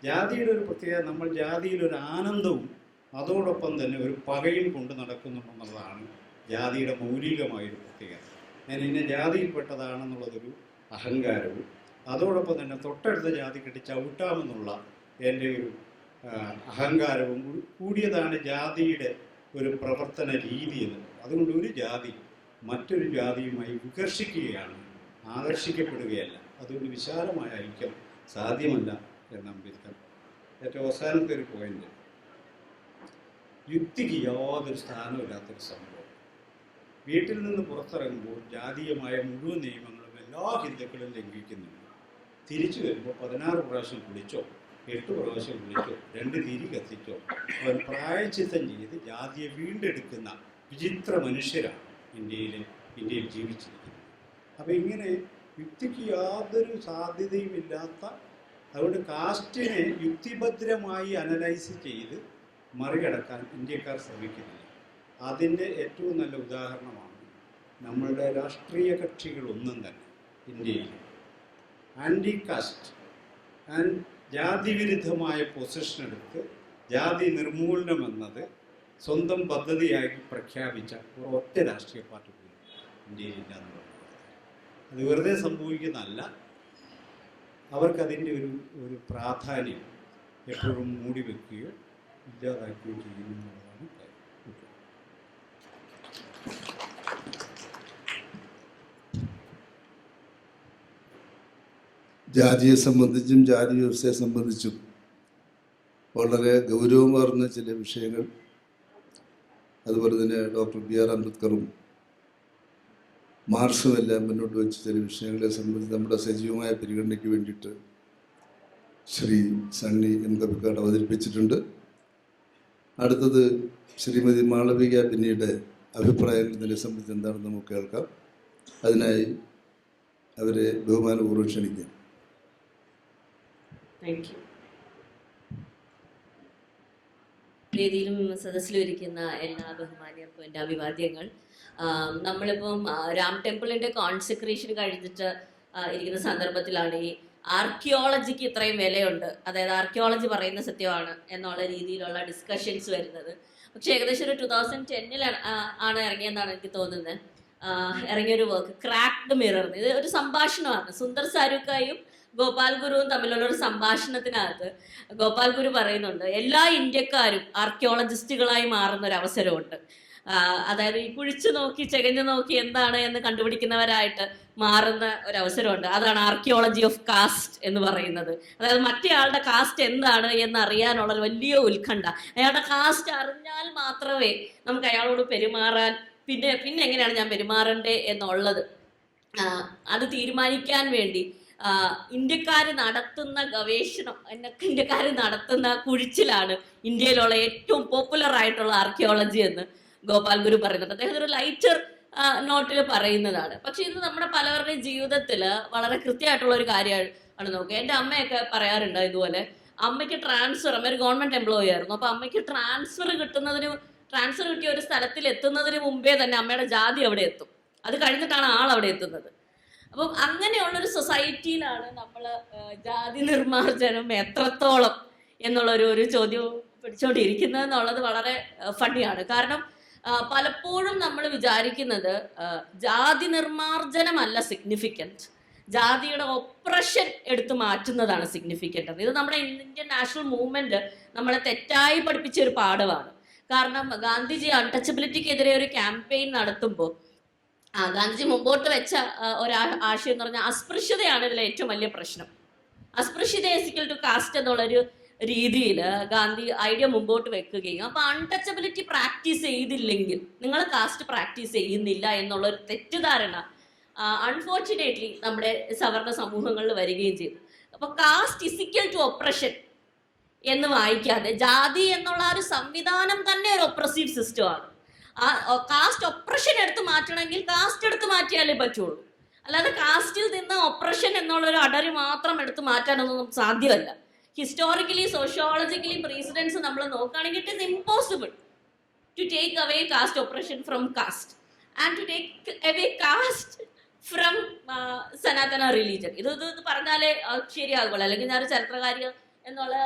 ജാതിയുടെ ഒരു പ്രത്യേകത, നമ്മൾ ജാതിയിലൊരു ആനന്ദവും അതോടൊപ്പം തന്നെ ഒരു പകയും കൊണ്ട് നടക്കുന്നുണ്ടെന്നുള്ളതാണ് ജാതിയുടെ മൗലികമായൊരു പ്രത്യേകത. ഞാൻ ഇന്ന ജാതിയിൽപ്പെട്ടതാണെന്നുള്ളതൊരു അഹങ്കാരവും അതോടൊപ്പം തന്നെ തൊട്ടടുത്ത ജാതി കെട്ടി ചവിട്ടാമെന്നുള്ള എൻ്റെ ഒരു അഹങ്കാരവും കൂടിയതാണ് ജാതിയുടെ ഒരു പ്രവർത്തന രീതി എന്നുള്ളത്. അതുകൊണ്ട് ഒരു ജാതി മറ്റൊരു ജാതിയുമായി വികർഷിക്കുകയാണ്, ആകർഷിക്കപ്പെടുകയല്ല. അതുകൊണ്ട് വിശാലമായ ഐക്യം സാധ്യമല്ല എന്ന് അംബേദ്കർ. ഏറ്റവും അവസാനത്തെ ഒരു പോയിന്റ്, യുക്തിക്ക് യാതൊരു സ്ഥാനമില്ലാത്തൊരു സംഭവം. വീട്ടിൽ നിന്ന് പുറത്തിറങ്ങുമ്പോൾ ജാതീയമായ മുഴുവൻ നിയമങ്ങളും എല്ലാ ഹിന്ദുക്കളും ലംഘിക്കുന്നുണ്ട്. തിരിച്ചു വരുമ്പോൾ 16 പ്രാവശ്യം കുളിച്ചോ, 8 പ്രാവശ്യം കുളിച്ചോ, 2 തിരി കത്തിച്ചോ, അവർ പ്രായശ്ചിത്തം ചെയ്ത് ജാതിയെ വീണ്ടെടുക്കുന്ന വിചിത്ര മനുഷ്യരാണ് ഇന്ത്യയിൽ ജീവിച്ചിരിക്കുന്നത്. അപ്പോൾ ഇങ്ങനെ യുക്തിക്ക് യാതൊരു സാധ്യതയുമില്ലാത്ത, അതുകൊണ്ട് കാസ്റ്റിനെ യുക്തിഭദ്രമായി അനലൈസ് ചെയ്ത് മറികടക്കാൻ ഇന്ത്യക്കാർ ശ്രമിക്കുന്നില്ല. അതിൻ്റെ ഏറ്റവും നല്ല ഉദാഹരണമാണ് നമ്മളുടെ രാഷ്ട്രീയ കക്ഷികളൊന്നും തന്നെ ഇന്ത്യയിൽ ആൻറ്റി കാസ്റ്റ് ആൻഡ് ജാതി വിരുദ്ധമായ പൊസിഷൻ എടുത്ത് ജാതി നിർമൂലനം എന്നത് സ്വന്തം പദ്ധതിയായി പ്രഖ്യാപിച്ച ഒരൊറ്റ രാഷ്ട്രീയ പാർട്ടി പോലും ഇന്ത്യയിലില്ല എന്ന് പറയുന്നത്. അത് വെറുതെ സംഭവിക്കുന്നതല്ല, അവർക്കതിൻ്റെ ഒരു പ്രാധാന്യം എപ്പോഴും മൂടി വയ്ക്കുകയോ ഇല്ലാതാക്കുകയോ ചെയ്യുന്നു എന്നുള്ളതാണ് കാര്യം. ജാതിയെ സംബന്ധിച്ചും ജാതി വ്യവസ്ഥയെ സംബന്ധിച്ചും വളരെ ഗൗരവമാർന്ന ചില വിഷയങ്ങൾ, അതുപോലെ തന്നെ ഡോക്ടർ BR അംബേദ്കറും മാർക്സുമെല്ലാം മുന്നോട്ട് വെച്ച ചില വിഷയങ്ങളെ സംബന്ധിച്ച് നമ്മുടെ സജീവമായ പരിഗണനയ്ക്ക് വേണ്ടിയിട്ട് ശ്രീ സണ്ണി എം കവിക്കാട് അവതരിപ്പിച്ചിട്ടുണ്ട്. അടുത്തത് ശ്രീമതി മാളവിക പിന്നീട് അഭിപ്രായങ്ങൾ ഇതിനെ സംബന്ധിച്ച് എന്താണെന്ന് നമുക്ക് കേൾക്കാം. അതിനായി അവരെ ബഹുമാനപൂർവ്വം ക്ഷണിക്കാം. വേദിയിലും സദസ്സിലും ഇരിക്കുന്ന എല്ലാ ബഹുമാന്യർക്കും എൻ്റെ അഭിവാദ്യങ്ങൾ. നമ്മളിപ്പം രാം ടെമ്പിളിൻ്റെ കോൺസെക്രേഷൻ കഴിഞ്ഞിട്ട് ഇരിക്കുന്ന സന്ദർഭത്തിലാണ് ഈ ആർക്കിയോളജിക്ക് ഇത്രയും വിലയുണ്ട്, അതായത് ആർക്കിയോളജി പറയുന്ന സത്യമാണ് എന്നുള്ള രീതിയിലുള്ള ഡിസ്കഷൻസ് വരുന്നത്. പക്ഷെ ഏകദേശം ഒരു 2010 ആണ് ഇറങ്ങിയെന്നാണ് എനിക്ക് തോന്നുന്നത്. ഇറങ്ങിയൊരു വർക്ക് ക്രാക്ഡ് മിറർ, ഇത് ഒരു സംഭാഷണമാണ്. സുന്ദർ സാരൂക്കായും ഗോപാൽ ഗുരുവും തമ്മിലുള്ള ഒരു സംഭാഷണത്തിനകത്ത് ഗോപാൽ ഗുരു പറയുന്നുണ്ട് എല്ലാ ഇന്ത്യക്കാരും ആർക്കിയോളജിസ്റ്റുകളായി മാറുന്ന ഒരു അവസരമുണ്ട്. അതായത് ഈ കുഴിച്ചു നോക്കി ചെകഞ്ഞു നോക്കി എന്താണ് എന്ന് കണ്ടുപിടിക്കുന്നവരായിട്ട് മാറുന്ന ഒരു അവസരമുണ്ട്. അതാണ് ആർക്കിയോളജി ഓഫ് കാസ്റ്റ് എന്ന് പറയുന്നത്. അതായത് മറ്റേയാളുടെ കാസ്റ്റ് എന്താണ് എന്ന് അറിയാനുള്ള വലിയ ഉത്കണ്ഠ. അയാളുടെ കാസ്റ്റ് അറിഞ്ഞാൽ മാത്രമേ നമുക്ക് അയാളോട് പെരുമാറാൻ പിന്നെ എങ്ങനെയാണ് ഞാൻ പെരുമാറണ്ടേ എന്നുള്ളത് അത് തീരുമാനിക്കാൻ വേണ്ടി ഇന്ത്യക്കാർ നടത്തുന്ന ഗവേഷണം, ഇന്ത്യക്കാർ നടത്തുന്ന കുഴിച്ചിലാണ് ഇന്ത്യയിലുള്ള ഏറ്റവും പോപ്പുലർ ആയിട്ടുള്ള ആർക്കിയോളജി എന്ന് ഗോപാൽ ഗുരു പറയുന്നുണ്ട്. അദ്ദേഹം ഒരു ലൈറ്റർ നോട്ടിൽ പറയുന്നതാണ്. പക്ഷെ ഇത് നമ്മുടെ പലവരുടെയും ജീവിതത്തിൽ വളരെ കൃത്യമായിട്ടുള്ള ഒരു കാര്യമാണ് നോക്കുക. എൻ്റെ അമ്മയൊക്കെ പറയാറുണ്ട് ഇതുപോലെ. അമ്മയ്ക്ക് ട്രാൻസ്ഫർ, അമ്മ ഒരു ഗവൺമെന്റ് എംപ്ലോയി ആയിരുന്നു. അപ്പൊ അമ്മയ്ക്ക് ട്രാൻസ്ഫർ കിട്ടിയ ഒരു സ്ഥലത്തിൽ എത്തുന്നതിന് മുമ്പേ തന്നെ അമ്മയുടെ ജാതി അവിടെ എത്തും. അത് കഴിഞ്ഞിട്ടാണ് ആൾ അവിടെ എത്തുന്നത്. അപ്പം അങ്ങനെയുള്ളൊരു സൊസൈറ്റിയിലാണ് നമ്മൾ ജാതി നിർമ്മാർജ്ജനം എത്രത്തോളം എന്നുള്ളൊരു ചോദ്യം പിടിച്ചോണ്ടിരിക്കുന്നത് എന്നുള്ളത് വളരെ ഫണ്ണിയാണ്. കാരണം പലപ്പോഴും നമ്മൾ വിചാരിക്കുന്നത് ജാതി നിർമ്മാർജ്ജനമല്ല സിഗ്നിഫിക്കൻറ്റ്, ജാതിയുടെ ഒപ്രഷൻ എടുത്തു മാറ്റുന്നതാണ് സിഗ്നിഫിക്കൻ്റ്. ഇത് നമ്മുടെ ഇന്ത്യൻ നാഷണൽ മൂവ്മെന്റ് നമ്മളെ തെറ്റായി പഠിപ്പിച്ച ഒരു പാഠമാണ്. കാരണം ഗാന്ധിജി അൺടച്ചബിലിറ്റിക്കെതിരെ ഒരു ക്യാമ്പയിൻ നടത്തുമ്പോൾ ഗാന്ധിജി മുമ്പോട്ട് വെച്ച ഒരു ആശയം എന്ന് പറഞ്ഞാൽ അസ്പൃശ്യതയാണ് ഇതിലെ ഏറ്റവും വലിയ പ്രശ്നം. അസ്പൃശ്യത ഈക്വൽ ടു കാസ്റ്റ് എന്നുള്ളൊരു രീതിയിൽ ഗാന്ധി ഐഡിയ മുമ്പോട്ട് വെക്കുകയും അപ്പൊ അൺടച്ചബിലിറ്റി പ്രാക്ടീസ് ചെയ്തില്ലെങ്കിൽ നിങ്ങൾ കാസ്റ്റ് പ്രാക്ടീസ് ചെയ്യുന്നില്ല എന്നുള്ളൊരു തെറ്റിദ്ധാരണ അൺഫോർച്ചുനേറ്റ്ലി നമ്മുടെ സവർണ സമൂഹങ്ങളിൽ വരികയും ചെയ്തു. അപ്പൊ കാസ്റ്റ് ഇസിക്കൽ ടു ഒപ്രഷൻ എന്ന് വായിക്കാതെ ജാതി എന്നുള്ള ഒരു സംവിധാനം തന്നെ ഒരു ഒപ്രസീവ് സിസ്റ്റമാണ്. ആ കാസ്റ്റ് ഒപ്രഷൻ എടുത്ത് മാറ്റണമെങ്കിൽ കാസ്റ്റ് എടുത്ത് മാറ്റിയാലേ പറ്റുള്ളൂ. അല്ലാതെ കാസ്റ്റിൽ നിന്ന് ഒപ്രഷൻ എന്നുള്ള ഒരു അടര് മാത്രം എടുത്ത് മാറ്റാനൊന്നും സാധ്യമല്ല. ഹിസ്റ്റോറിക്കലി സോഷ്യോളജിക്കലി പ്രീസിഡൻസ് നമ്മൾ നോക്കുകയാണെങ്കിൽ it is impossible to take away caste oppression from caste and to take away caste from Sanatana religion. ഇത് പറഞ്ഞാലേ ശരിയാകുള്ളൂ. അല്ലെങ്കിൽ ഞാനൊരു ചരിത്രകാരി എന്നുള്ള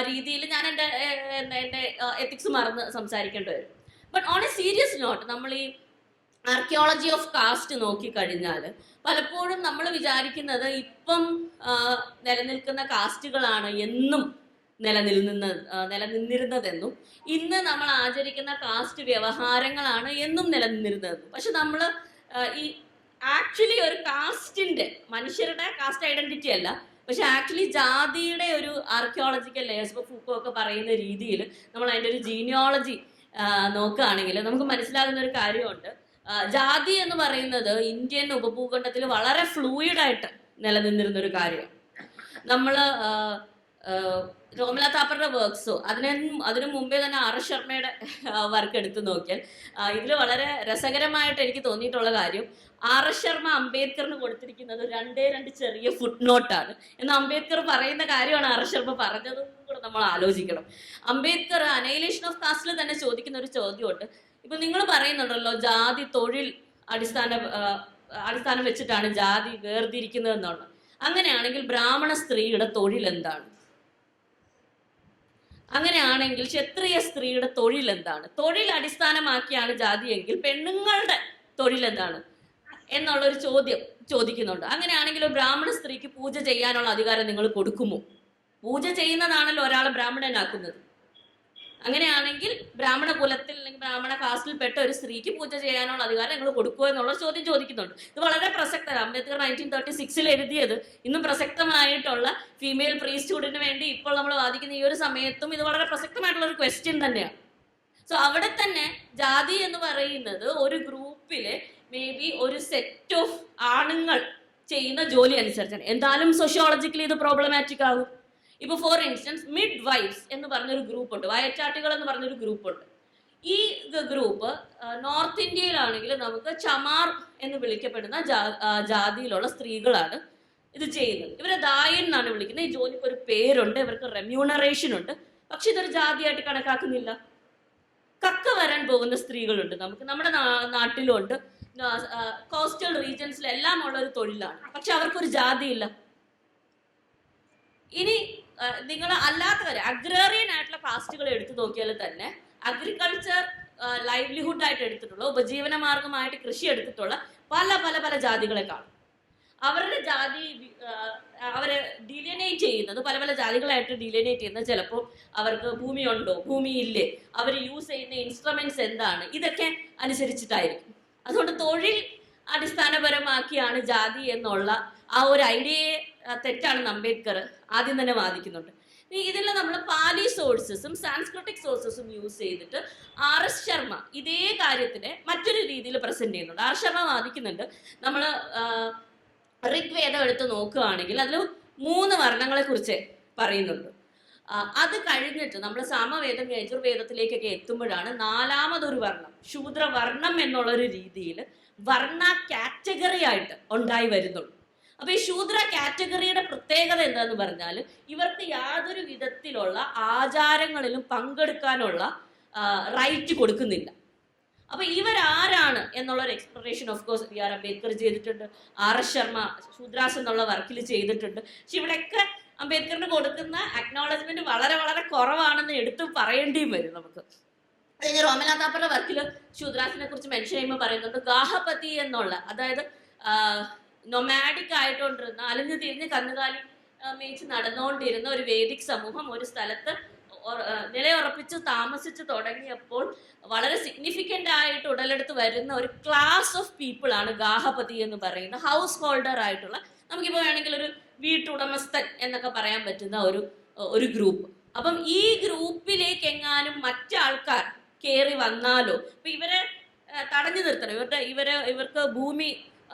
രീതിയിൽ ഞാൻ എൻ്റെ എത്തിക്സ് മറന്ന് സംസാരിക്കേണ്ടി വരും. But on A serious not, നമ്മൾ ഈ ആർക്കിയോളജി ഓഫ് കാസ്റ്റ് നോക്കിക്കഴിഞ്ഞാൽ പലപ്പോഴും നമ്മൾ വിചാരിക്കുന്നത് ഇപ്പം നിലനിൽക്കുന്ന കാസ്റ്റുകളാണ് എന്നും നിലനിന്നിരുന്നതെന്നും ഇന്ന് നമ്മൾ ആചരിക്കുന്ന കാസ്റ്റ് വ്യവഹാരങ്ങളാണ് എന്നും നിലനിന്നിരുന്നതെന്നും. പക്ഷെ നമ്മൾ ഈ ആക്ച്വലി ഒരു കാസ്റ്റിന്റെ, മനുഷ്യരുടെ കാസ്റ്റ് ഐഡന്റിറ്റി അല്ല, പക്ഷെ ആക്ച്വലി ജാതിയുടെ ഒരു ആർക്കിയോളജിക്കൽ ലേയേഴ്സ്, ഇപ്പോൾ ഫൂക്കോ ഒക്കെ പറയുന്ന രീതിയിൽ നമ്മൾ അതിൻ്റെ ഒരു ജീനിയോളജി നോക്കുകയാണെങ്കിൽ നമുക്ക് മനസ്സിലാകുന്ന ഒരു കാര്യമുണ്ട്. ജാതി എന്ന് പറയുന്നത് ഇന്ത്യൻ ഉപഭൂഖണ്ഡത്തിൽ വളരെ ഫ്ലൂയിഡായിട്ട് നിലനിന്നിരുന്ന ഒരു കാര്യമാണ്. നമ്മൾ രോമില താപ്പറുടെ വർക്ക്സോ അതിനു മുമ്പേ തന്നെ ആർ എസ് ശർമ്മയുടെ വർക്ക് എടുത്തു നോക്കിയാൽ ഇതിൽ വളരെ രസകരമായിട്ട് എനിക്ക് തോന്നിയിട്ടുള്ള കാര്യം, ആർ എസ് ശർമ്മ അംബേദ്കറിന് കൊടുത്തിരിക്കുന്നത് രണ്ട് ചെറിയ ഫുട് നോട്ടാണ്. എന്നാൽ അംബേദ്കർ പറയുന്ന കാര്യമാണ് ആർ എസ് ശർമ്മ പറഞ്ഞതും കൂടെ നമ്മൾ ആലോചിക്കണം. അംബേദ്കർ അനൈലേഷൻ ഓഫ് കാസ്റ്റിൽ തന്നെ ചോദിക്കുന്ന ഒരു ചോദ്യമുണ്ട്. ഇപ്പൊ നിങ്ങൾ പറയുന്നുണ്ടല്ലോ ജാതി തൊഴിൽ അടിസ്ഥാനം വെച്ചിട്ടാണ് ജാതി വേർതിരിക്കുന്നത് എന്നുള്ളത്. അങ്ങനെയാണെങ്കിൽ ബ്രാഹ്മണ സ്ത്രീയുടെ തൊഴിൽ എന്താണ്? അങ്ങനെയാണെങ്കിൽ ക്ഷത്രിയ സ്ത്രീയുടെ തൊഴിൽ എന്താണ്? തൊഴിൽ അടിസ്ഥാനമാക്കിയാണ് ജാതിയെങ്കിൽ പെണ്ണുങ്ങളുടെ തൊഴിൽ എന്താണ് എന്നുള്ളൊരു ചോദ്യം ചോദിക്കുന്നുണ്ട്. അങ്ങനെയാണെങ്കിൽ ഒരു ബ്രാഹ്മണ സ്ത്രീക്ക് പൂജ ചെയ്യാനുള്ള അധികാരം നിങ്ങൾ കൊടുക്കുമോ? പൂജ ചെയ്യുന്നതാണല്ലോ ഒരാളെ ബ്രാഹ്മണനാക്കുന്നത്. അങ്ങനെയാണെങ്കിൽ ബ്രാഹ്മണ കുലത്തിൽ അല്ലെങ്കിൽ ബ്രാഹ്മണ കാസ്റ്റിൽപ്പെട്ട ഒരു സ്ത്രീക്ക് പൂജ ചെയ്യാനുള്ള അധികാരം നിങ്ങൾ കൊടുക്കുമോ എന്നുള്ള ചോദ്യം ചോദിക്കുന്നുണ്ട്. ഇത് വളരെ പ്രസക്തമാണ്. അംബേദ്കർ 1936 എഴുതിയത് ഇന്നും പ്രസക്തമായിട്ടുള്ള ഫീമെയിൽ പ്രീസ്റ്റ്ഹുഡിന് വേണ്ടി ഇപ്പോൾ നമ്മൾ വാദിക്കുന്ന ഈ ഒരു സമയത്തും ഇത് വളരെ പ്രസക്തമായിട്ടുള്ള ഒരു ക്വസ്റ്റ്യൻ തന്നെയാണ്. സോ അവിടെ തന്നെ ജാതി എന്ന് പറയുന്നത് ഒരു ഗ്രൂപ്പിലെ മേ ബി ഒരു സെറ്റ് ഓഫ് ആണുങ്ങൾ ചെയ്യുന്ന ജോലി അനുസരിച്ചാണ്. എന്തായാലും സോഷ്യോളജിക്കലി ഇത് പ്രോബ്ലമാറ്റിക് ആകും. ഇപ്പൊ ഫോർ ഇൻസ്റ്റൻസ് മിഡ് വൈഫ്സ് എന്ന് പറഞ്ഞൊരു ഗ്രൂപ്പുണ്ട്, വയറ്റാട്ടുകൾ എന്ന് പറഞ്ഞൊരു ഗ്രൂപ്പുണ്ട്. ഈ ഗ്രൂപ്പ് നോർത്ത് ഇന്ത്യയിലാണെങ്കിൽ നമുക്ക് ചമാർ എന്ന് വിളിക്കപ്പെടുന്ന ജാതിയിലുള്ള സ്ത്രീകളാണ് ഇത് ചെയ്യുന്നത്. ഇവരെ ദായൻ എന്നാണ് വിളിക്കുന്നത്. ഈ ജോലിക്ക് ഒരു പേരുണ്ട്, ഇവർക്ക് റെമ്യൂണറേഷൻ ഉണ്ട്. പക്ഷെ ഇതൊരു ജാതിയായിട്ട് കണക്കാക്കുന്നില്ല. കക്ക വരാൻ പോകുന്ന സ്ത്രീകളുണ്ട്, നമുക്ക് നമ്മുടെ നാട്ടിലുണ്ട്, കോസ്റ്റൽ റീജിയൻസിലെല്ലാം ഉള്ള ഒരു തൊഴിലാണ്. പക്ഷെ അവർക്കൊരു ജാതിയില്ല. ഇനി നിങ്ങൾ അല്ലാത്തവരെ അഗ്രേറിയൻ ആയിട്ടുള്ള കാസ്റ്റുകൾ എടുത്തു നോക്കിയാൽ തന്നെ അഗ്രികൾച്ചർ ലൈവ്ലിഹുഡ് ആയിട്ട് എടുത്തിട്ടുള്ള, ഉപജീവന മാർഗമായിട്ട് കൃഷി എടുത്തിട്ടുള്ള പല പല പല ജാതികളെ കാണും. അവരുടെ ജാതി അവരെ ഡിലിനേറ്റ് ചെയ്യുന്നത്, പല പല ജാതികളായിട്ട് ഡിലിനേറ്റ് ചെയ്യുന്നത് ചിലപ്പോൾ അവർക്ക് ഭൂമിയുണ്ടോ ഭൂമിയില്ലേ, അവർ യൂസ് ചെയ്യുന്ന ഇൻസ്ട്രുമെന്റ്സ് എന്താണ്, ഇതൊക്കെ അനുസരിച്ചിട്ടായിരിക്കും. അതുകൊണ്ട് തൊഴിൽ അടിസ്ഥാനപരമാക്കിയാണ് ജാതി എന്നുള്ള ആ ഒരു ഐഡിയയെ തെറ്റാണെന്ന് അംബേദ്കർ ആദ്യം തന്നെ വാദിക്കുന്നുണ്ട്. ഇതിൽ നമ്മൾ പാലി സോഴ്സസും സാൻസ്ക്രിറ്റിക് സോഴ്സസും യൂസ് ചെയ്തിട്ട് ആർ എസ് ശർമ്മ ഇതേ കാര്യത്തിനെ മറ്റൊരു രീതിയിൽ പ്രസന്റ് ചെയ്യുന്നുണ്ട്. ആർ ശർമ്മ വാദിക്കുന്നുണ്ട്, നമ്മൾ ഋഗ്വേദം എടുത്ത് നോക്കുകയാണെങ്കിൽ അതിൽ 3 വർണ്ണങ്ങളെ കുറിച്ച് പറയുന്നുണ്ട്. അത് കഴിഞ്ഞിട്ട് നമ്മൾ സാമവേദം യജുർവേദത്തിലേക്കൊക്കെ എത്തുമ്പോഴാണ് 4മതൊരു വർണ്ണം, ശൂദ്രവർണ്ണം എന്നുള്ളൊരു രീതിയിൽ വർണ്ണ കാറ്റഗറി ആയിട്ട് ഉണ്ടായി വരുന്നുള്ളൂ. അപ്പൊ ഈ ശൂദ്ര കാറ്റഗറിയുടെ പ്രത്യേകത എന്താന്ന് പറഞ്ഞാൽ ഇവർക്ക് യാതൊരു വിധത്തിലുള്ള ആചാരങ്ങളിലും പങ്കെടുക്കാനുള്ള റൈറ്റ് കൊടുക്കുന്നില്ല. അപ്പൊ ഇവരാരാണ് എന്നുള്ളൊരു explanation of course B R Ambedkar ചെയ്തിട്ടുണ്ട്, ആർ എസ് ശർമ്മ ശൂദ്രാസ് എന്നുള്ള വർക്കിൽ ചെയ്തിട്ടുണ്ട്. പക്ഷെ ഇവിടെയൊക്കെ അംബേദ്കറിന് കൊടുക്കുന്ന അക്നോളജ്മെന്റ് വളരെ വളരെ കുറവാണെന്ന് എടുത്തു പറയേണ്ടിയും വരും നമുക്ക്. റോമില താപ്പറുടെ വർക്കിൽ ശൂദ്രാസിനെ കുറിച്ച് മെൻഷൻ ചെയ്യുമ്പോൾ പറയുന്നുണ്ട് ഗാഹപതി എന്നുള്ള, അതായത് നൊമാഡിക് ആയിട്ടുകൊണ്ടിരുന്ന, അലഞ്ഞു തിരിഞ്ഞ് കന്നുകാലി മേച്ച് നടന്നുകൊണ്ടിരുന്ന ഒരു വേദിക് സമൂഹം ഒരു സ്ഥലത്ത് നിലയുറപ്പിച്ച് താമസിച്ച് തുടങ്ങിയപ്പോൾ വളരെ സിഗ്നിഫിക്കൻ്റ് ആയിട്ട് ഉടലെടുത്ത് വരുന്ന ഒരു ക്ലാസ് ഓഫ് പീപ്പിൾ ആണ് ഗാഹപതി എന്ന് പറയുന്ന ഹൗസ് ഹോൾഡർ ആയിട്ടുള്ള. നമുക്കിപ്പോൾ വേണമെങ്കിൽ ഒരു വീട്ടുടമസ്ഥൻ എന്നൊക്കെ പറയാൻ പറ്റുന്ന ഒരു ഗ്രൂപ്പ്. അപ്പം ഈ ഗ്രൂപ്പിലേക്ക് എങ്ങാനും മറ്റാൾക്കാർ കയറി വന്നാലോ, ഇപ്പൊ ഇവരെ തടഞ്ഞു നിർത്തണം, ഇവർക്ക് ഭൂമി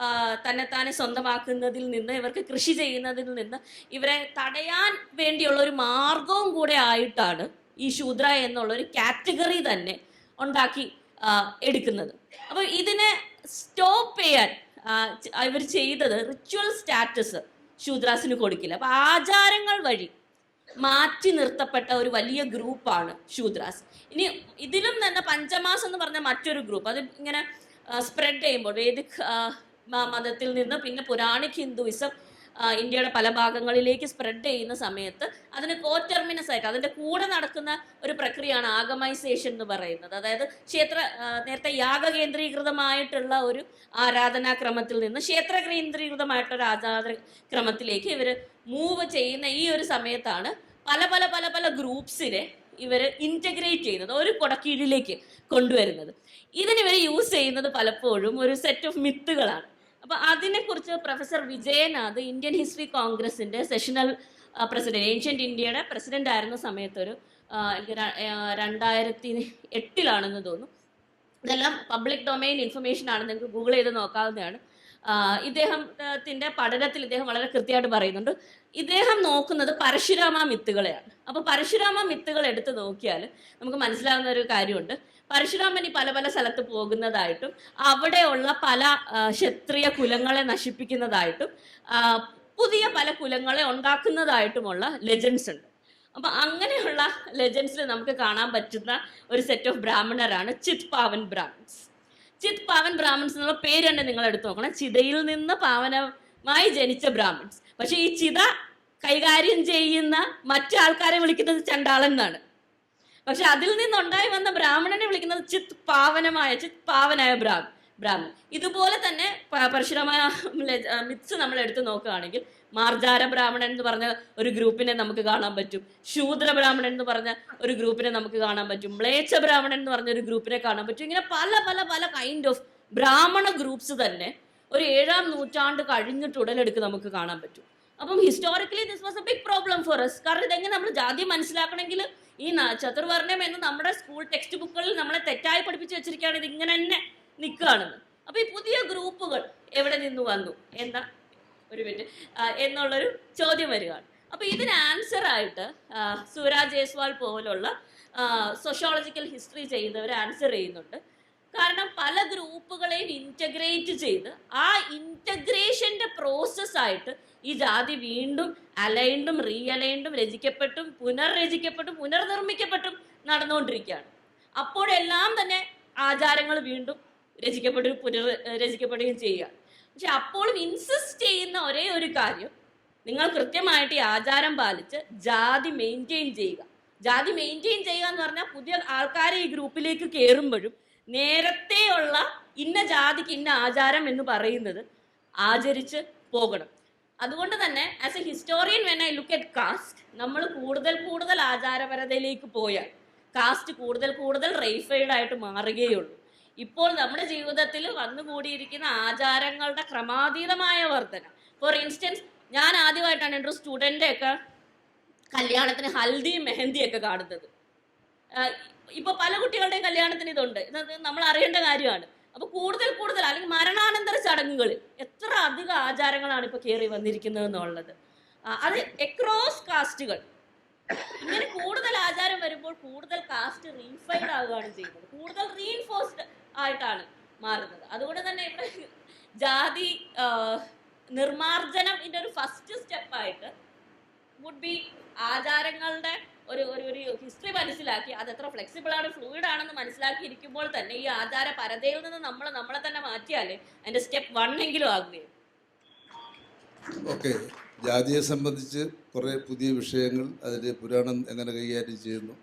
തന്നെത്താനെ സ്വന്തമാക്കുന്നതിൽ നിന്ന്, ഇവർക്ക് കൃഷി ചെയ്യുന്നതിൽ നിന്ന് ഇവരെ തടയാൻ വേണ്ടിയുള്ള ഒരു മാർഗവും കൂടെ ആയിട്ടാണ് ഈ ശൂദ്ര എന്നുള്ള ഒരു കാറ്റഗറി തന്നെ ഉണ്ടാക്കി എടുക്കുന്നത്. അപ്പോൾ ഇതിനെ സ്റ്റോപ്പ് ചെയ്യാൻ ഇവർ ചെയ്തത് റിച്വൽ സ്റ്റാറ്റസ് ശൂദ്രാസിന് കൊടുക്കില്ല. അപ്പൊ ആചാരങ്ങൾ വഴി മാറ്റി നിർത്തപ്പെട്ട ഒരു വലിയ ഗ്രൂപ്പാണ് ശൂദ്രാസ്. ഇനി ഇതിലും തന്നെ പഞ്ചമാസ് എന്ന് പറഞ്ഞ മറ്റൊരു ഗ്രൂപ്പ്, അത് ഇങ്ങനെ സ്പ്രെഡ് ചെയ്യുമ്പോൾ വേദിക് മതത്തിൽ നിന്ന് പിന്നെ പുരാണിക് ഹിന്ദുയിസം ഇന്ത്യയുടെ പല ഭാഗങ്ങളിലേക്ക് സ്പ്രെഡ് ചെയ്യുന്ന സമയത്ത് അതിന് കോറ്റർമിനസ് ആയിട്ട് അതിൻ്റെ കൂടെ നടക്കുന്ന ഒരു പ്രക്രിയയാണ് ആഗമൈസേഷൻ എന്ന് പറയുന്നത്. അതായത് നേരത്തെ യാഗ കേന്ദ്രീകൃതമായിട്ടുള്ള ഒരു ആരാധനാക്രമത്തിൽ നിന്ന് ക്ഷേത്ര കേന്ദ്രീകൃതമായിട്ടൊരു ആചാരക്രമത്തിലേക്ക് ഇവർ മൂവ് ചെയ്യുന്ന ഈ ഒരു സമയത്താണ് പല പല പല പല ഗ്രൂപ്പ്സിനെ ഇവർ ഇൻറ്റഗ്രേറ്റ് ചെയ്യുന്നത്, ഒരു കൊടക്കീഴിലേക്ക് കൊണ്ടുവരുന്നത്. ഇതിനിവർ യൂസ് ചെയ്യുന്നത് പലപ്പോഴും ഒരു സെറ്റ് ഓഫ് മിത്തുകളാണ്. അപ്പോൾ അതിനെക്കുറിച്ച് പ്രൊഫസർ വിജയനാഥ് ഇന്ത്യൻ ഹിസ്റ്ററി കോൺഗ്രസിൻ്റെ സെഷണൽ പ്രസിഡന്റ്, ഏൻഷ്യൻ്റ് ഇന്ത്യയുടെ പ്രസിഡന്റ് ആയിരുന്ന സമയത്തൊരു 2008 തോന്നുന്നു, ഇതെല്ലാം പബ്ലിക് ഡൊമൈൻ ഇൻഫർമേഷൻ ആണ്, നിങ്ങൾക്ക് ഗൂഗിൾ ചെയ്ത് നോക്കാവുന്നതാണ്. ഇദ്ദേഹത്തിൻ്റെ പഠനത്തിൽ ഇദ്ദേഹം വളരെ കൃത്യമായിട്ട് പറയുന്നുണ്ട്, ഇദ്ദേഹം നോക്കുന്നത് പരശുരാമ മിത്തുകളെയാണ്. അപ്പോൾ പരശുരാമ മിത്തുകൾ എടുത്ത് നോക്കിയാൽ നമുക്ക് മനസ്സിലാവുന്ന ഒരു കാര്യമുണ്ട്. പരശുരാമൻ ഈ പല പല സ്ഥലത്ത് പോകുന്നതായിട്ടും അവിടെയുള്ള പല ക്ഷത്രിയ കുലങ്ങളെ നശിപ്പിക്കുന്നതായിട്ടും പുതിയ പല കുലങ്ങളെ ഉണ്ടാക്കുന്നതായിട്ടുമുള്ള ലെജൻഡ്സ് ഉണ്ട്. അപ്പം അങ്ങനെയുള്ള ലെജൻഡ്സിൽ നമുക്ക് കാണാൻ പറ്റുന്ന ഒരു സെറ്റ് ഓഫ് ബ്രാഹ്മണരാണ് ചിത് പാവൻ ബ്രാഹ്മൺസ്. ചിത് പാവൻ ബ്രാഹ്മൺസ് എന്നുള്ള പേര് തന്നെ നിങ്ങൾ എടുത്തു നോക്കണം. ചിതയിൽ നിന്ന് പാവനമായി ജനിച്ച ബ്രാഹ്മൺസ്. പക്ഷെ ഈ ചിത കൈകാര്യം ചെയ്യുന്ന മറ്റാൾക്കാരെ വിളിക്കുന്നത് ചണ്ടാളൻ എന്നാണ്. പക്ഷെ അതിൽ നിന്നുണ്ടായി വന്ന ബ്രാഹ്മണനെ വിളിക്കുന്നത് ചിത് പാവനായ ബ്രാഹ്മൺ. ഇതുപോലെ തന്നെ പരശുരാമ മിത്സ് നമ്മൾ എടുത്തു നോക്കുകയാണെങ്കിൽ മാർജാര ബ്രാഹ്മണൻ എന്ന് പറഞ്ഞ ഒരു ഗ്രൂപ്പിനെ നമുക്ക് കാണാൻ പറ്റും, ശൂദ്ര ബ്രാഹ്മണൻ എന്ന് പറഞ്ഞ ഒരു ഗ്രൂപ്പിനെ നമുക്ക് കാണാൻ പറ്റും, മ്ലേച്ഛ ബ്രാഹ്മണൻ എന്ന് പറഞ്ഞ ഒരു ഗ്രൂപ്പിനെ കാണാൻ പറ്റും. ഇങ്ങനെ പല പല പല കൈൻഡ് ഓഫ് ബ്രാഹ്മണ ഗ്രൂപ്പ്സ് തന്നെ ഒരു 7ാം നൂറ്റാണ്ട് കഴിഞ്ഞിട്ട് ഉടലെടുക്ക് നമുക്ക് കാണാൻ പറ്റും. അപ്പം historically this was a big problem for us. കാരണം ഇതെങ്ങനെ നമ്മൾ ജാതി മനസ്സിലാക്കണമെങ്കിൽ ഈ ചതുർവർണ്ണം എന്ന് നമ്മുടെ സ്കൂൾ ടെക്സ്റ്റ് ബുക്കുകളിൽ നമ്മളെ തെറ്റായി പഠിപ്പിച്ച് വെച്ചിരിക്കുകയാണ്, ഇത് ഇങ്ങനെ തന്നെ നിൽക്കുകയാണെന്ന്. അപ്പൊ ഈ പുതിയ ഗ്രൂപ്പുകൾ എവിടെ നിന്ന് വന്നു എന്നുള്ളൊരു ചോദ്യം വരികയാണ്. അപ്പൊ ഇതിന് ആൻസർ ആയിട്ട് സൂരാജ് ജയ്സ്വാൾ പോലുള്ള സോഷ്യോളജിക്കൽ ഹിസ്റ്ററി ചെയ്തവർ ആൻസർ ചെയ്യുന്നുണ്ട്. കാരണം പല ഗ്രൂപ്പുകളെയും ഇൻറ്റഗ്രേറ്റ് ചെയ്ത് ആ ഇൻറ്റഗ്രേഷൻ്റെ പ്രോസസ്സായിട്ട് ഈ ജാതി വീണ്ടും അലൈൻഡും റീഅലൈൻഡും രചിക്കപ്പെട്ടും പുനർനിർമ്മിക്കപ്പെട്ടും നടന്നുകൊണ്ടിരിക്കുകയാണ്. അപ്പോഴെല്ലാം തന്നെ ആചാരങ്ങൾ വീണ്ടും രചിക്കപ്പെടുകയും ചെയ്യുക. പക്ഷെ അപ്പോഴും ഇൻസിസ്റ്റ് ചെയ്യുന്ന ഒരേ ഒരു കാര്യം, നിങ്ങൾ കൃത്യമായിട്ട് ഈ ആചാരം പാലിച്ച് ജാതി മെയിൻറ്റെയിൻ ചെയ്യുക. ജാതി മെയിൻറ്റെയിൻ ചെയ്യുക എന്ന് പറഞ്ഞാൽ പുതിയ ആൾക്കാരെ ഈ ഗ്രൂപ്പിലേക്ക് കയറുമ്പോഴും നേരത്തെയുള്ള ഇന്ന ജാതിക്ക് ഇന്ന ആചാരം എന്ന് പറയുന്നത് ആചരിച്ച് പോകണം. അതുകൊണ്ട് തന്നെ as a historian when I look at caste, നമ്മൾ കൂടുതൽ ആചാരപരതയിലേക്ക് പോയാൽ കാസ്റ്റ് കൂടുതൽ റേഫൈഡ് ആയിട്ട് മാറുകയുള്ളൂ. ഇപ്പോൾ നമ്മുടെ ജീവിതത്തിൽ വന്നുകൂടിയിരിക്കുന്ന ആചാരങ്ങളുടെ ക്രമാതീതമായ വർധന. ഫോർ ഇൻസ്റ്റൻസ്, ഞാൻ ആദ്യമായിട്ടാണ് എൻ്റെ ഒരു സ്റ്റുഡൻ്റെയൊക്കെ കല്യാണത്തിന് ഹൽദി മെഹന്തിയൊക്കെ കാണുന്നത്. ഇപ്പോൾ പല കുട്ടികളുടെയും കല്യാണത്തിന് ഇതുണ്ട്, ഇത് നമ്മൾ അറിയേണ്ട കാര്യമാണ്. അപ്പോൾ കൂടുതൽ അല്ലെങ്കിൽ മരണാനന്തര ചടങ്ങുകളിൽ എത്ര അധികം ആചാരങ്ങളാണ് ഇപ്പോൾ കയറി വന്നിരിക്കുന്നത് എന്നുള്ളത്. അത് എക്രോസ് കാസ്റ്റുകൾ ഇങ്ങനെ കൂടുതൽ ആചാരം വരുമ്പോൾ കൂടുതൽ കാസ്റ്റ് റീഫൈൻഡ് ആവുകയാണ് ചെയ്യുന്നത്, കൂടുതൽ റീഇൻഫോഴ്സ്ഡ് ആയിട്ടാണ് മാറുന്നത്. അതുകൊണ്ട് തന്നെ ഇവിടെ ജാതി നിർമാർജനം ഇതിൻ്റെ ഒരു ഫസ്റ്റ് സ്റ്റെപ്പായിട്ട് വുഡ് ബി ആചാരങ്ങളുടെ ഒരു ഹിസ്റ്ററി മനസ്സിലാക്കി അത് എത്ര ഫ്ലെക്സിബിൾ ആണ്, ഫ്ലൂയിഡ് ആണെന്ന് മനസ്സിലാക്കിയിരിക്കുമ്പോൾ തന്നെ ഈ ആചാര പരതയിൽ നിന്ന് നമ്മളെ തന്നെ മാറ്റിയാലേ അതിൻ്റെ സ്റ്റെപ്പ് 1 എങ്കിലും ആകുകയും. ഓക്കെ, ജാതിയെ സംബന്ധിച്ച് കുറേ പുതിയ വിഷയങ്ങൾ, അതിൻ്റെ പുരാണം എങ്ങനെ കൈകാര്യം ചെയ്യുന്നു,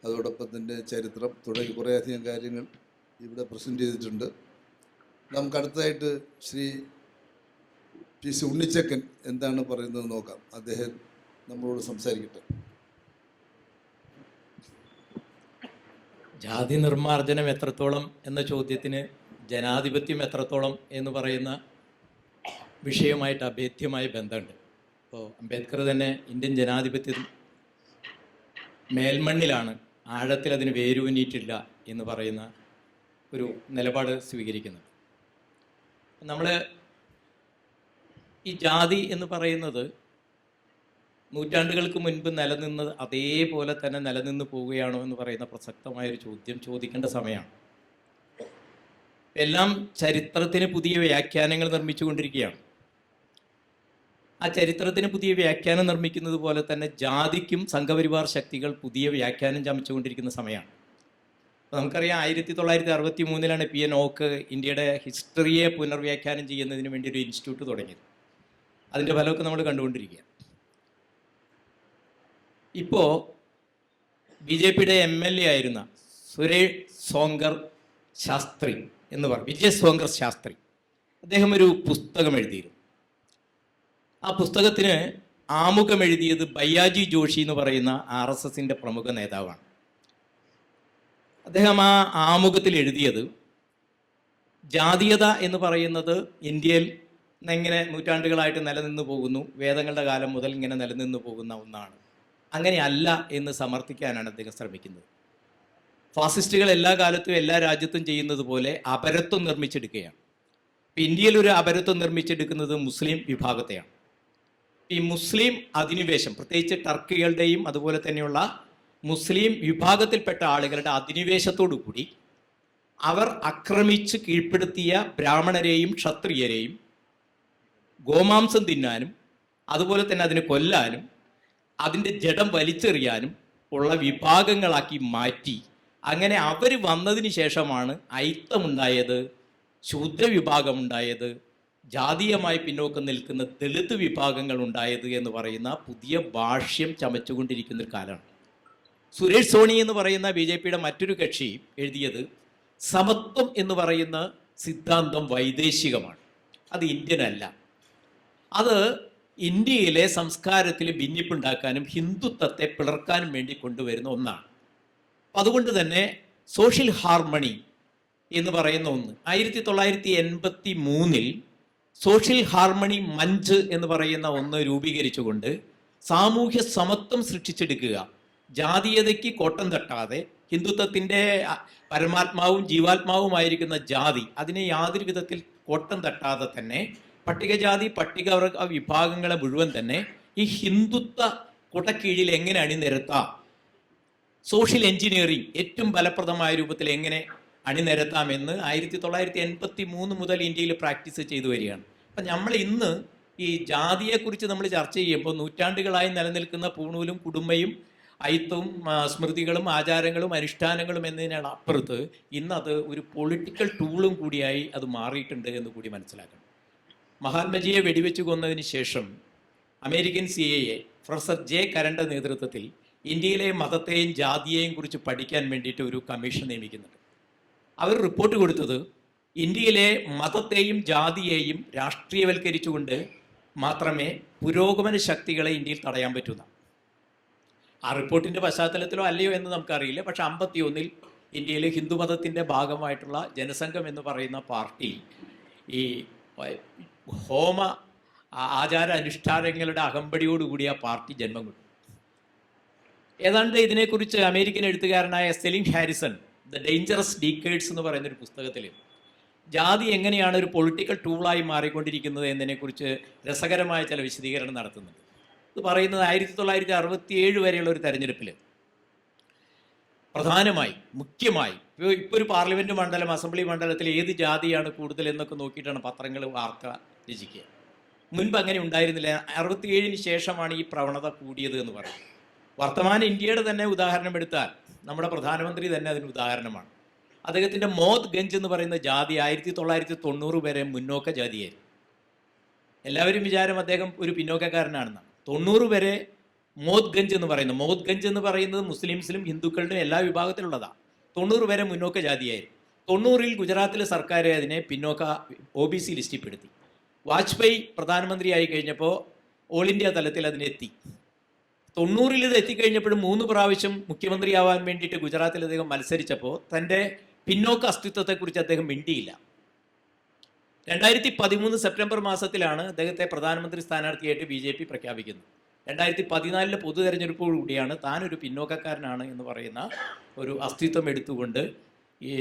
അതോടൊപ്പം തന്നെ ചരിത്രം തുടങ്ങി കുറേയധികം കാര്യങ്ങൾ ഇവിടെ പ്രസൻറ്റ് ചെയ്തിട്ടുണ്ട്. നമുക്ക് അടുത്തതായിട്ട് ശ്രീ PC ഉണ്ണിച്ചക്കൻ എന്താണ് പറയുന്നത് നോക്കാം. അദ്ദേഹം നമ്മളോട് സംസാരിക്കട്ടെ. ജാതി നിർമ്മാർജ്ജനം എത്രത്തോളം എന്ന ചോദ്യത്തിന് ജനാധിപത്യം എത്രത്തോളം എന്ന് പറയുന്ന വിഷയമായിട്ട് അഭേദ്യമായ ബന്ധമുണ്ട്. ഇപ്പോൾ അംബേദ്കർ തന്നെ ഇന്ത്യൻ ജനാധിപത്യം മേൽമണ്ണിലാണ്, ആഴത്തിൽ അതിന് വേരൂന്നിയിട്ടില്ല എന്ന് പറയുന്ന ഒരു നിലപാട് സ്വീകരിക്കുന്നത്. നമ്മൾ ഈ ജാതി എന്ന് പറയുന്നത് നൂറ്റാണ്ടുകൾക്ക് മുൻപ് നിലനിന്നത് അതേപോലെ തന്നെ നിലനിന്ന് പോവുകയാണോ എന്ന് പറയുന്ന പ്രസക്തമായൊരു ചോദ്യം ചോദിക്കേണ്ട സമയമാണ്. എല്ലാം ചരിത്രത്തിന് പുതിയ വ്യാഖ്യാനങ്ങൾ നിർമ്മിച്ചുകൊണ്ടിരിക്കുകയാണ്. ആ ചരിത്രത്തിന് പുതിയ വ്യാഖ്യാനം നിർമ്മിക്കുന്നത് പോലെ തന്നെ ജാതിക്കും സംഘപരിവാർ ശക്തികൾ പുതിയ വ്യാഖ്യാനം ചമച്ചുകൊണ്ടിരിക്കുന്ന സമയമാണ്. അപ്പോൾ നമുക്കറിയാം 1963 PN ഓക്ക് ഇന്ത്യയുടെ ഹിസ്റ്ററിയെ പുനർവ്യാഖ്യാനം ചെയ്യുന്നതിന് വേണ്ടി ഒരു ഇൻസ്റ്റിറ്റ്യൂട്ട് തുടങ്ങിയത്. അതിൻ്റെ ഫലമൊക്കെ നമ്മൾ കണ്ടുകൊണ്ടിരിക്കുക. ഇപ്പോൾ BJPയുടെ MLA ആയിരുന്ന സുരേഷ് സോങ്കർ ശാസ്ത്രി എന്ന് പറയും, വിജയ് സോങ്കർ ശാസ്ത്രി, അദ്ദേഹം ഒരു പുസ്തകം എഴുതിയിരുന്നു. ആ പുസ്തകത്തിന് ആമുഖം എഴുതിയത് ബയ്യാജി ജോഷി എന്ന് പറയുന്ന RSSൻ്റെ പ്രമുഖ നേതാവാണ്. അദ്ദേഹം ആ ആമുഖത്തിൽ എഴുതിയത് ജാതീയത എന്ന് പറയുന്നത് ഇന്ത്യയിൽ എങ്ങനെ നൂറ്റാണ്ടുകളായിട്ട് നിലനിന്ന് പോകുന്നു, വേദങ്ങളുടെ കാലം മുതൽ ഇങ്ങനെ നിലനിന്ന് പോകുന്ന ഒന്നാണ്, അങ്ങനെയല്ല എന്ന് സമർത്ഥിക്കാനാണ് അദ്ദേഹം ശ്രമിക്കുന്നത്. ഫാസിസ്റ്റുകൾ എല്ലാ കാലത്തും എല്ലാ രാജ്യത്തും ചെയ്യുന്നത് പോലെ അപരത്വം നിർമ്മിച്ചെടുക്കുകയാണ്. ഇപ്പം ഇന്ത്യയിൽ ഒരു അപരത്വം നിർമ്മിച്ചെടുക്കുന്നത് മുസ്ലിം വിഭാഗത്തെയാണ്. ഈ മുസ്ലിം അധിനിവേശം, പ്രത്യേകിച്ച് ടർക്കികളുടെയും അതുപോലെ തന്നെയുള്ള മുസ്ലിം വിഭാഗത്തിൽപ്പെട്ട ആളുകളുടെ അധിനിവേശത്തോടു കൂടി അവർ ആക്രമിച്ച് കീഴ്പ്പെടുത്തിയ ബ്രാഹ്മണരെയും ക്ഷത്രിയരെയും ഗോമാംസം തിന്നാനും അതുപോലെ തന്നെ അതിനെ കൊല്ലാനും അതിൻ്റെ ജഡം വലിച്ചെറിയാനും ഉള്ള വിഭാഗങ്ങളാക്കി മാറ്റി. അങ്ങനെ അവർ വന്നതിന് ശേഷമാണ് അയിത്തമുണ്ടായത്, ശൂദ്രവിഭാഗമുണ്ടായത്, ജാതീയമായി പിന്നോക്കം നിൽക്കുന്ന ദളിത് വിഭാഗങ്ങൾ ഉണ്ടായത് എന്ന് പറയുന്ന പുതിയ ഭാഷ്യം ചമച്ചുകൊണ്ടിരിക്കുന്ന ഒരു കാലമാണ്. സുരേഷ് സോണി എന്ന് പറയുന്ന BJPയുടെ മറ്റൊരു കക്ഷി എഴുതിയത് സമത്വം എന്ന് പറയുന്ന സിദ്ധാന്തം വൈദേശികമാണ്, അത് ഇന്ത്യൻ അല്ല, അത് ഇന്ത്യയിലെ സംസ്കാരത്തിൽ ഭിന്നിപ്പുണ്ടാക്കാനും ഹിന്ദുത്വത്തെ പിളർക്കാനും വേണ്ടി കൊണ്ടുവരുന്ന ഒന്നാണ്. അപ്പം അതുകൊണ്ട് തന്നെ സോഷ്യൽ ഹാർമണി എന്ന് പറയുന്ന ഒന്ന് 1983 സോഷ്യൽ ഹാർമണി മഞ്ച് എന്ന് പറയുന്ന ഒന്ന് രൂപീകരിച്ചുകൊണ്ട് സാമൂഹ്യ സമത്വം സൃഷ്ടിച്ചെടുക്കുക, ജാതീയതയ്ക്ക് കോട്ടം തട്ടാതെ ഹിന്ദുത്വത്തിൻ്റെ പരമാത്മാവും ജീവാത്മാവുമായിരിക്കുന്ന ജാതി അതിനെ യാതൊരു വിധത്തിൽ കോട്ടം തട്ടാതെ തന്നെ പട്ടികജാതി പട്ടികവർഗ വിഭാഗങ്ങളെ മുഴുവൻ തന്നെ ഈ ഹിന്ദുത്വ കുടക്കീഴിൽ എങ്ങനെ അണിനിരത്താം, സോഷ്യൽ എഞ്ചിനീയറിംഗ് ഏറ്റവും ഫലപ്രദമായ രൂപത്തിൽ എങ്ങനെ അണിനിരത്താമെന്ന് 1983 മുതൽ ഇന്ത്യയിൽ പ്രാക്ടീസ് ചെയ്തു വരികയാണ്. അപ്പം നമ്മൾ ഇന്ന് ഈ ജാതിയെക്കുറിച്ച് നമ്മൾ ചർച്ച ചെയ്യുമ്പോൾ നൂറ്റാണ്ടുകളായി നിലനിൽക്കുന്ന പൂണൂലും കുടുംബയും അയിത്തവും സ്മൃതികളും ആചാരങ്ങളും അനുഷ്ഠാനങ്ങളും എന്നതിനാണ് അപ്പുറത്ത് ഇന്നത് ഒരു പൊളിറ്റിക്കൽ ടൂളും കൂടിയായി അത് മാറിയിട്ടുണ്ട് എന്ന് കൂടി മനസ്സിലാക്കണം. മഹാത്മജിയെ വെടിവെച്ച് കൊന്നതിന് ശേഷം അമേരിക്കൻ CIA പ്രൊഫസർ J. കരൻ്റെ നേതൃത്വത്തിൽ ഇന്ത്യയിലെ മതത്തെയും ജാതിയെയും കുറിച്ച് പഠിക്കാൻ വേണ്ടിയിട്ട് ഒരു കമ്മീഷൻ നിയമിക്കുന്നുണ്ട്. അവർ റിപ്പോർട്ട് കൊടുത്തത് ഇന്ത്യയിലെ മതത്തെയും ജാതിയെയും രാഷ്ട്രീയവൽക്കരിച്ചുകൊണ്ട് മാത്രമേ പുരോഗമന ശക്തികളെ ഇന്ത്യയിൽ തടയാൻ പറ്റുന്ന. ആ റിപ്പോർട്ടിൻ്റെ പശ്ചാത്തലത്തിലോ അല്ലയോ എന്ന് നമുക്കറിയില്ല. പക്ഷെ 1951 ഇന്ത്യയിൽ ഹിന്ദുമതത്തിൻ്റെ ഭാഗമായിട്ടുള്ള ജനസംഘം എന്ന് പറയുന്ന പാർട്ടി ഈ ഹോമ ആചാര അനുഷ്ഠാനങ്ങളുടെ അകമ്പടിയോടുകൂടി ആ പാർട്ടി ജന്മം കൊണ്ടു. ഏതാണ്ട് ഇതിനെക്കുറിച്ച് അമേരിക്കൻ എഴുത്തുകാരനായ Celine Harrison the dangerous decades എന്ന് പറയുന്നൊരു പുസ്തകത്തിൽ ജാതി എങ്ങനെയാണ് ഒരു പൊളിറ്റിക്കൽ ടൂളായി മാറിക്കൊണ്ടിരിക്കുന്നത് എന്നതിനെക്കുറിച്ച് രസകരമായ ചില വിശദീകരണം നടത്തുന്നുണ്ട്. ഇത് പറയുന്നത് 1967 വരെയുള്ള ഒരു തെരഞ്ഞെടുപ്പിൽ പ്രധാനമായി മുഖ്യമായി ഇപ്പോൾ ഒരു പാർലമെൻറ്റ് മണ്ഡലം അസംബ്ലി മണ്ഡലത്തിൽ ഏത് ജാതിയാണ് കൂടുതൽ എന്നൊക്കെ നോക്കിയിട്ടാണ് പത്രങ്ങൾ വാർത്ത രചിക്കുക. മുൻപ് അങ്ങനെ ഉണ്ടായിരുന്നില്ല. 67 ശേഷമാണ് ഈ പ്രവണത കൂടിയത് എന്ന് പറയും. വർത്തമാന ഇന്ത്യയുടെ തന്നെ ഉദാഹരണം എടുത്താൽ നമ്മുടെ പ്രധാനമന്ത്രി തന്നെ അതിന് ഉദാഹരണമാണ്. അദ്ദേഹത്തിൻ്റെ മോദ് ഗഞ്ച് എന്ന് പറയുന്ന ജാതി 1990 വരെ മുന്നോക്ക ജാതിയായിരുന്നു. എല്ലാവരും വിചാരം അദ്ദേഹം ഒരു പിന്നോക്കക്കാരനാണെന്നാണ്. 90 വരെ മോദ് ഗഞ്ച് എന്ന് പറയുന്നത് മുസ്ലിംസിലും ഹിന്ദുക്കളുടെയും എല്ലാ വിഭാഗത്തിലുള്ളതാണ്. 90 വരെ മുന്നോക്ക ജാതിയായിരുന്നു. 90 ഗുജറാത്തിലെ സർക്കാർ അതിനെ പിന്നോക്ക OBC ലിസ്റ്റിൽപ്പെടുത്തി. വാജ്പേയി പ്രധാനമന്ത്രിയായി കഴിഞ്ഞപ്പോൾ ഓൾ ഇന്ത്യ തലത്തിൽ അതിനെത്തി. 90 ഇത് എത്തിക്കഴിഞ്ഞപ്പോഴും 3 പ്രാവശ്യം മുഖ്യമന്ത്രിയാവാൻ വേണ്ടിയിട്ട് ഗുജറാത്തിൽ അദ്ദേഹം മത്സരിച്ചപ്പോൾ തൻ്റെ പിന്നോക്ക അസ്തിത്വത്തെക്കുറിച്ച് അദ്ദേഹം മിണ്ടിയില്ല. 2013 സെപ്റ്റംബർ മാസത്തിലാണ് അദ്ദേഹത്തെ പ്രധാനമന്ത്രി സ്ഥാനാർത്ഥിയായിട്ട് BJP പ്രഖ്യാപിക്കുന്നത്. 2014 പൊതു തെരഞ്ഞെടുപ്പോടുകൂടിയാണ് താനൊരു പിന്നോക്കക്കാരനാണ് എന്ന് പറയുന്ന ഒരു അസ്തിത്വം എടുത്തുകൊണ്ട് ഈ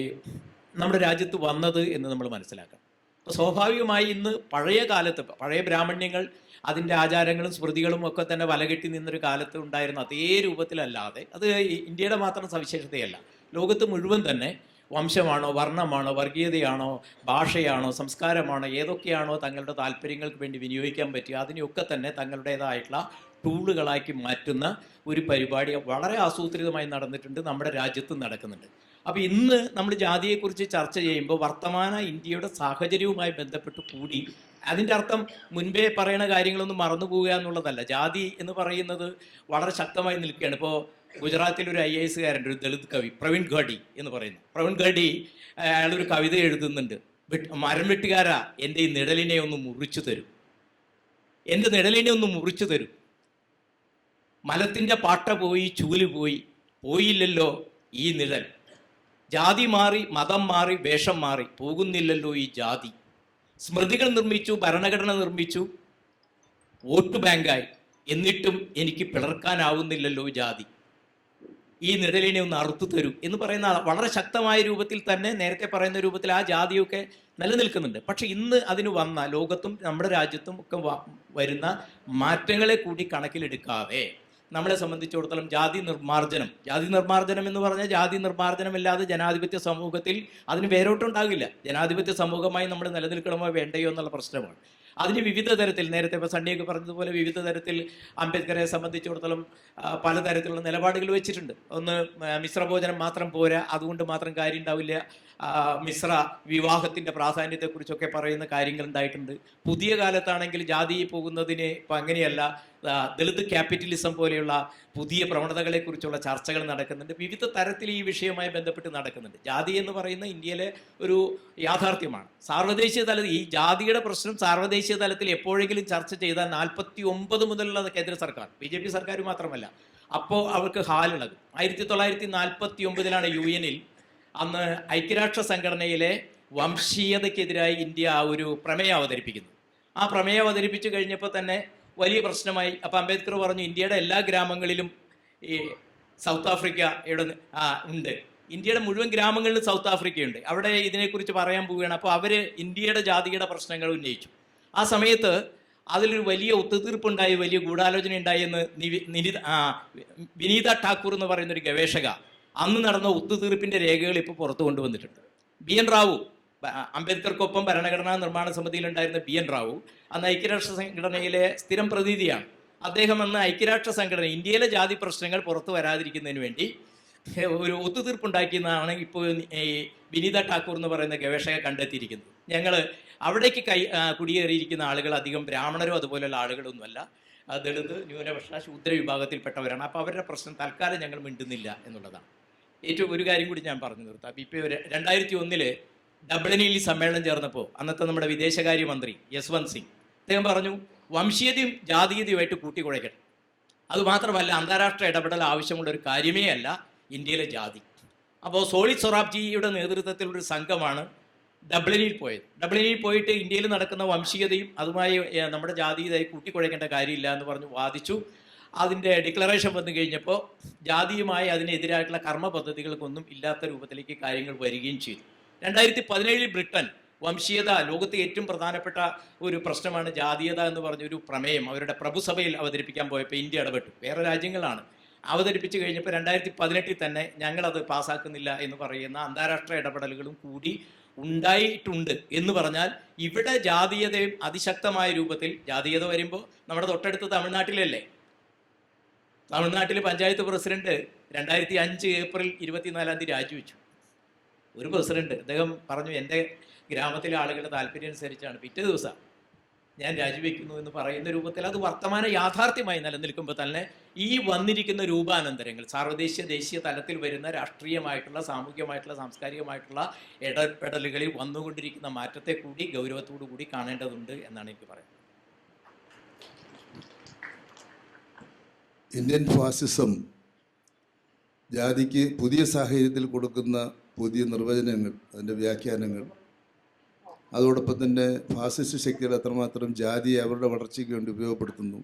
നമ്മുടെ രാജ്യത്ത് വന്നത് എന്ന് നമ്മൾ മനസ്സിലാക്കണം. അപ്പോൾ സ്വാഭാവികമായി ഇന്ന് പഴയ കാലത്ത് പഴയ ബ്രാഹ്മണ്യങ്ങൾ അതിൻ്റെ ആചാരങ്ങളും സ്മൃതികളും ഒക്കെ തന്നെ വലകെട്ടി നിന്നൊരു കാലത്ത് ഉണ്ടായിരുന്ന അതേ രൂപത്തിലല്ലാതെ, അത് ഇന്ത്യയുടെ മാത്രം സവിശേഷതയല്ല, ലോകത്ത് മുഴുവൻ തന്നെ വംശമാണോ വർണ്ണമാണോ വർഗീയതയാണോ ഭാഷയാണോ സംസ്കാരമാണോ ഏതൊക്കെയാണോ തങ്ങളുടെ താല്പര്യങ്ങൾക്ക് വേണ്ടി വിനിയോഗിക്കാൻ പറ്റുക അതിനെയൊക്കെ തന്നെ തങ്ങളുടേതായിട്ടുള്ള ടൂളുകളാക്കി മാറ്റുന്ന ഒരു പരിപാടി വളരെ ആസൂത്രിതമായി നടന്നിട്ടുണ്ട്, നമ്മുടെ രാജ്യത്ത് നടക്കുന്നുണ്ട്. അപ്പോൾ ഇന്ന് നമ്മൾ ജാതിയെക്കുറിച്ച് ചർച്ച ചെയ്യുമ്പോൾ വർത്തമാന ഇന്ത്യയുടെ സാഹചര്യവുമായി ബന്ധപ്പെട്ട് കൂടി അതിൻ്റെ അർത്ഥം മുൻപേ പറയുന്ന കാര്യങ്ങളൊന്നും മറന്നു പോവുക എന്നുള്ളതല്ല. ജാതി എന്ന് പറയുന്നത് വളരെ ശക്തമായി നിൽക്കുകയാണ്. ഇപ്പോൾ ഗുജറാത്തിൽ ഒരു IAS കാരൻ്റെ ഒരു ദളിത് കവി പ്രവീൺ ഖാഡി എന്ന് പറയുന്നു. പ്രവീൺ ഖാഡി അയാളൊരു കവിത എഴുതുന്നുണ്ട്. മരം വെട്ടുകാരാ എൻ്റെ ഈ നിഴലിനെ ഒന്ന് മുറിച്ചു തരും, എൻ്റെ നിഴലിനെ ഒന്ന് മുറിച്ചു തരും. മലത്തിൻ്റെ പാട്ട പോയി ചൂല് പോയി പോയില്ലല്ലോ ഈ നിഴൽ. ജാതി മാറി മതം മാറി വേഷം മാറി പോകുന്നില്ലല്ലോ ഈ ജാതി. സ്മൃതികൾ നിർമ്മിച്ചു, ഭരണഘടന നിർമ്മിച്ചു, വോട്ട് ബാങ്കായി, എന്നിട്ടും എനിക്ക് പിളർക്കാനാവുന്നില്ലല്ലോ ജാതി. ഈ നിഴലിനെ ഒന്ന് അറുത്തു തരൂ എന്ന് പറയുന്ന വളരെ ശക്തമായ രൂപത്തിൽ തന്നെ നേരത്തെ പറയുന്ന രൂപത്തിൽ ആ ജാതിയൊക്കെ നിലനിൽക്കുന്നുണ്ട്. പക്ഷെ ഇന്ന് അതിന് വന്ന ലോകത്തും നമ്മുടെ രാജ്യത്തും ഒക്കെ വരുന്ന മാറ്റങ്ങളെ കൂടി കണക്കിലെടുക്കാതെ നമ്മളെ സംബന്ധിച്ചിടത്തോളം ജാതി നിർമ്മാർജ്ജനം എന്ന് പറഞ്ഞാൽ ജാതി നിർമ്മാർജ്ജനമില്ലാതെ ജനാധിപത്യ സമൂഹത്തിൽ അതിന് വേരോട്ടുണ്ടാകില്ല. ജനാധിപത്യ സമൂഹമായി നമ്മൾ നിലനിൽക്കണമോ വേണ്ടയോ എന്നുള്ള പ്രശ്നമാണ്. അതിന് വിവിധ തരത്തിൽ നേരത്തെ ഇപ്പോൾ സണ്ണിയൊക്കെ പറഞ്ഞതുപോലെ വിവിധ തരത്തിൽ അംബേദ്കറെ സംബന്ധിച്ചിടത്തോളം പലതരത്തിലുള്ള നിലപാടുകൾ വെച്ചിട്ടുണ്ട്. ഒന്ന് മിശ്രഭോജനം മാത്രം പോരാ, അതുകൊണ്ട് മാത്രം കാര്യം ഉണ്ടാവില്ല. മിശ്ര വിവാഹത്തിൻ്റെ പ്രാധാന്യത്തെക്കുറിച്ചൊക്കെ പറയുന്ന കാര്യങ്ങൾ ഉണ്ടായിട്ടുണ്ട്. പുതിയ കാലത്താണെങ്കിൽ ജാതി പോകുന്നതിന് ഇപ്പം അങ്ങനെയല്ല, ദളിത് ക്യാപിറ്റലിസം പോലെയുള്ള പുതിയ പ്രവണതകളെക്കുറിച്ചുള്ള ചർച്ചകൾ നടക്കുന്നുണ്ട്. വിവിധ തരത്തിൽ ഈ വിഷയവുമായി ബന്ധപ്പെട്ട് നടക്കുന്നുണ്ട്. ജാതി എന്ന് പറയുന്ന ഇന്ത്യയിലെ ഒരു യാഥാർത്ഥ്യമാണ്. സാർവദേശീയ തലത്തിൽ ഈ ജാതിയുടെ പ്രശ്നം സാർവദേശീയ തലത്തിൽ എപ്പോഴെങ്കിലും ചർച്ച ചെയ്താൽ 49 മുതലുള്ള കേന്ദ്ര സർക്കാർ, BJP സർക്കാർ മാത്രമല്ല, അപ്പോൾ അവർക്ക് ഹാലിളകും. 1949 UN അന്ന് ഐക്യരാഷ്ട്ര സംഘടനയിലെ വംശീയതയ്ക്കെതിരായി ഇന്ത്യ ഒരു പ്രമേയം അവതരിപ്പിക്കുന്നു. ആ പ്രമേയം അവതരിപ്പിച്ചു കഴിഞ്ഞപ്പോൾ തന്നെ വലിയ പ്രശ്നമായി. അപ്പോൾ അംബേദ്കർ പറഞ്ഞു ഇന്ത്യയുടെ എല്ലാ ഗ്രാമങ്ങളിലും ഈ സൗത്ത് ആഫ്രിക്കയുടെ ഉണ്ട്, ഇന്ത്യയുടെ മുഴുവൻ ഗ്രാമങ്ങളിലും സൗത്ത് ആഫ്രിക്കയുണ്ട്, അവിടെ ഇതിനെക്കുറിച്ച് പറയാൻ പോവുകയാണ്. അപ്പോൾ അവർ ഇന്ത്യയുടെ ജാതിയുടെ പ്രശ്നങ്ങൾ ഉന്നയിച്ചു. ആ സമയത്ത് അതിലൊരു വലിയ ഒത്തുതീർപ്പുണ്ടായി, വലിയ ഗൂഢാലോചന ഉണ്ടായി എന്ന് വിനീത ഠാക്കൂർ എന്ന് പറയുന്നൊരു ഗവേഷക അന്ന് നടന്ന ഒത്തുതീർപ്പിൻ്റെ രേഖകൾ ഇപ്പോൾ പുറത്തു കൊണ്ടുവന്നിട്ടുണ്ട്. BN റാവു, അംബേദ്കർക്കൊപ്പം ഭരണഘടനാ നിർമ്മാണ സമിതിയിലുണ്ടായിരുന്ന BN റാവു അന്ന് ഐക്യരാഷ്ട്ര സംഘടനയിലെ സ്ഥിരം പ്രതിനിധിയാണ്. അദ്ദേഹം അന്ന് ഐക്യരാഷ്ട്ര സംഘടന ഇന്ത്യയിലെ ജാതി പ്രശ്നങ്ങൾ പുറത്തു വരാതിരിക്കുന്നതിന് വേണ്ടി ഒരു ഒത്തുതീർപ്പുണ്ടാക്കിയെന്നാണ് ഇപ്പോൾ ഈ വിനീത ഠാക്കൂർ എന്ന് പറയുന്ന ഗവേഷക കണ്ടെത്തിയിരിക്കുന്നത്. ഞങ്ങൾ അവിടേക്ക് കുടിയേറിയിരിക്കുന്ന ആളുകൾ അധികം ബ്രാഹ്മണരോ അതുപോലെയുള്ള ആളുകളൊന്നുമല്ല, ദളിത് ന്യൂനപക്ഷ ശൂദ്ര വിഭാഗത്തിൽപ്പെട്ടവരാണ്. അപ്പോൾ അവരുടെ പ്രശ്നം തൽക്കാലം ഞങ്ങൾ മിണ്ടുന്നില്ല എന്നുള്ളതാണ്. ഏറ്റവും ഒരു കാര്യം കൂടി ഞാൻ പറഞ്ഞു നിർത്താം. ഇപ്പോൾ 2001 ഡബ്ലിനിൽ സമ്മേളനം ചേർന്നപ്പോൾ അന്നത്തെ നമ്മുടെ വിദേശകാര്യമന്ത്രി യശ്വന്ത് സിംഗ് അദ്ദേഹം പറഞ്ഞു വംശീയതയും ജാതീയതയുമായിട്ട് കൂട്ടിക്കുഴയ്ക്കണം. അതുമാത്രമല്ല അന്താരാഷ്ട്ര ഇടപെടൽ ആവശ്യമുള്ള ഒരു കാര്യമേ അല്ല ഇന്ത്യയിലെ ജാതി. അപ്പോൾ സോളിഡ് സൊറാബ്ജിയുടെ നേതൃത്വത്തിലൊരു സംഘമാണ് ഡബ്ലിനിൽ പോയത്. ഡബ്ലിനിൽ പോയിട്ട് ഇന്ത്യയിൽ നടക്കുന്ന വംശീയതയും അതുമായി നമ്മുടെ ജാതീയതയായി കൂട്ടിക്കുഴയ്ക്കേണ്ട കാര്യമില്ല എന്ന് പറഞ്ഞു വാദിച്ചു. അതിൻ്റെ ഡിക്ലറേഷൻ വന്നു കഴിഞ്ഞപ്പോൾ ജാതിയുമായി അതിനെതിരായിട്ടുള്ള കർമ്മ പദ്ധതികൾക്കൊന്നും ഇല്ലാത്ത രൂപത്തിലേക്ക് കാര്യങ്ങൾ വരികയും ചെയ്തു. 2017 ബ്രിട്ടൻ വംശീയത ലോകത്തെ ഏറ്റവും പ്രധാനപ്പെട്ട ഒരു പ്രശ്നമാണ് ജാതീയത എന്ന് പറഞ്ഞൊരു പ്രമേയം അവരുടെ പ്രഭുസഭയിൽ അവതരിപ്പിക്കാൻ പോയപ്പോൾ ഇന്ത്യ ഇടപെട്ടു. വേറെ രാജ്യങ്ങളാണ് അവതരിപ്പിച്ചു കഴിഞ്ഞപ്പോൾ 2018 തന്നെ ഞങ്ങളത് പാസ്സാക്കുന്നില്ല എന്ന് പറയുന്ന അന്താരാഷ്ട്ര ഇടപെടലുകളും കൂടി ഉണ്ടായിട്ടുണ്ട്. എന്ന് പറഞ്ഞാൽ ഇവിടെ ജാതീയതയും അതിശക്തമായ രൂപത്തിൽ ജാതീയത വരുമ്പോൾ നമ്മുടെ തൊട്ടടുത്ത് തമിഴ്നാട്ടിലല്ലേ, തമിഴ്നാട്ടിൽ പഞ്ചായത്ത് പ്രസിഡന്റ് 2005 ഏപ്രിൽ 24 രാജിവെച്ചു. ഒരു പ്രസിഡന്റ് അദ്ദേഹം പറഞ്ഞു എൻ്റെ ഗ്രാമത്തിലെ ആളുകളുടെ താല്പര്യം അനുസരിച്ചാണ്, പിറ്റേ ദിവസം ഞാൻ രാജിവെക്കുന്നു എന്ന് പറയുന്ന രൂപത്തിൽ അത് വർത്തമാന യാഥാർത്ഥ്യമായി നിലനിൽക്കുമ്പോൾ തന്നെ ഈ വന്നിരിക്കുന്ന രൂപാനന്തരങ്ങൾ സാർവദേശീയ ദേശീയ തലത്തിൽ വരുന്ന രാഷ്ട്രീയമായിട്ടുള്ള സാമൂഹികമായിട്ടുള്ള സാംസ്കാരികമായിട്ടുള്ള ഇടപെടലുകളിൽ വന്നുകൊണ്ടിരിക്കുന്ന മാറ്റത്തെ കൂടി ഗൗരവത്തോടു കൂടി കാണേണ്ടതുണ്ട് എന്നാണ് എനിക്ക് പറയുന്നത്. ഇന്ത്യൻ ഫാസിസം ജാതിക്ക് പുതിയ സാഹചര്യത്തിൽ കൊടുക്കുന്ന പുതിയ നിർവചനങ്ങൾ, അതിൻ്റെ വ്യാഖ്യാനങ്ങൾ അതോടൊപ്പം തന്നെ ഫാസിസ്റ്റ് ശക്തികൾ എത്രമാത്രം ജാതിയെ അവരുടെ വളർച്ചയ്ക്ക് വേണ്ടി ഉപയോഗപ്പെടുത്തുന്നു.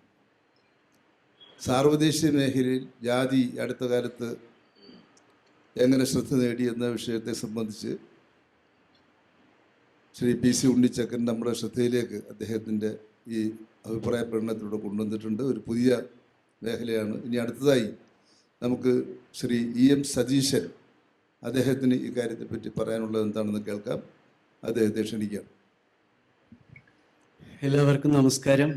സാർവദേശീയ മേഖലയിൽ ജാതി അടുത്ത കാലത്ത് എങ്ങനെ ശ്രദ്ധ നേടി എന്ന വിഷയത്തെ സംബന്ധിച്ച് ശ്രീ PC ഉണ്ണിച്ചക്കൻ നമ്മുടെ ശ്രദ്ധയിലേക്ക് അദ്ദേഹത്തിൻ്റെ ഈ അഭിപ്രായ പ്രകടനത്തിലൂടെ കൊണ്ടുവന്നിട്ടുണ്ട്. ഒരു പുതിയ മേഖലയാണ്. ഇനി അടുത്തതായി നമുക്ക് ശ്രീ EM സതീശൻ അദ്ദേഹത്തിന് ഈ കാര്യത്തെപ്പറ്റി പറയാനുള്ളത് എന്താണെന്ന് കേൾക്കാം. അദ്ദേഹത്തെ ക്ഷണിക്കാം. എല്ലാവർക്കും നമസ്കാരം.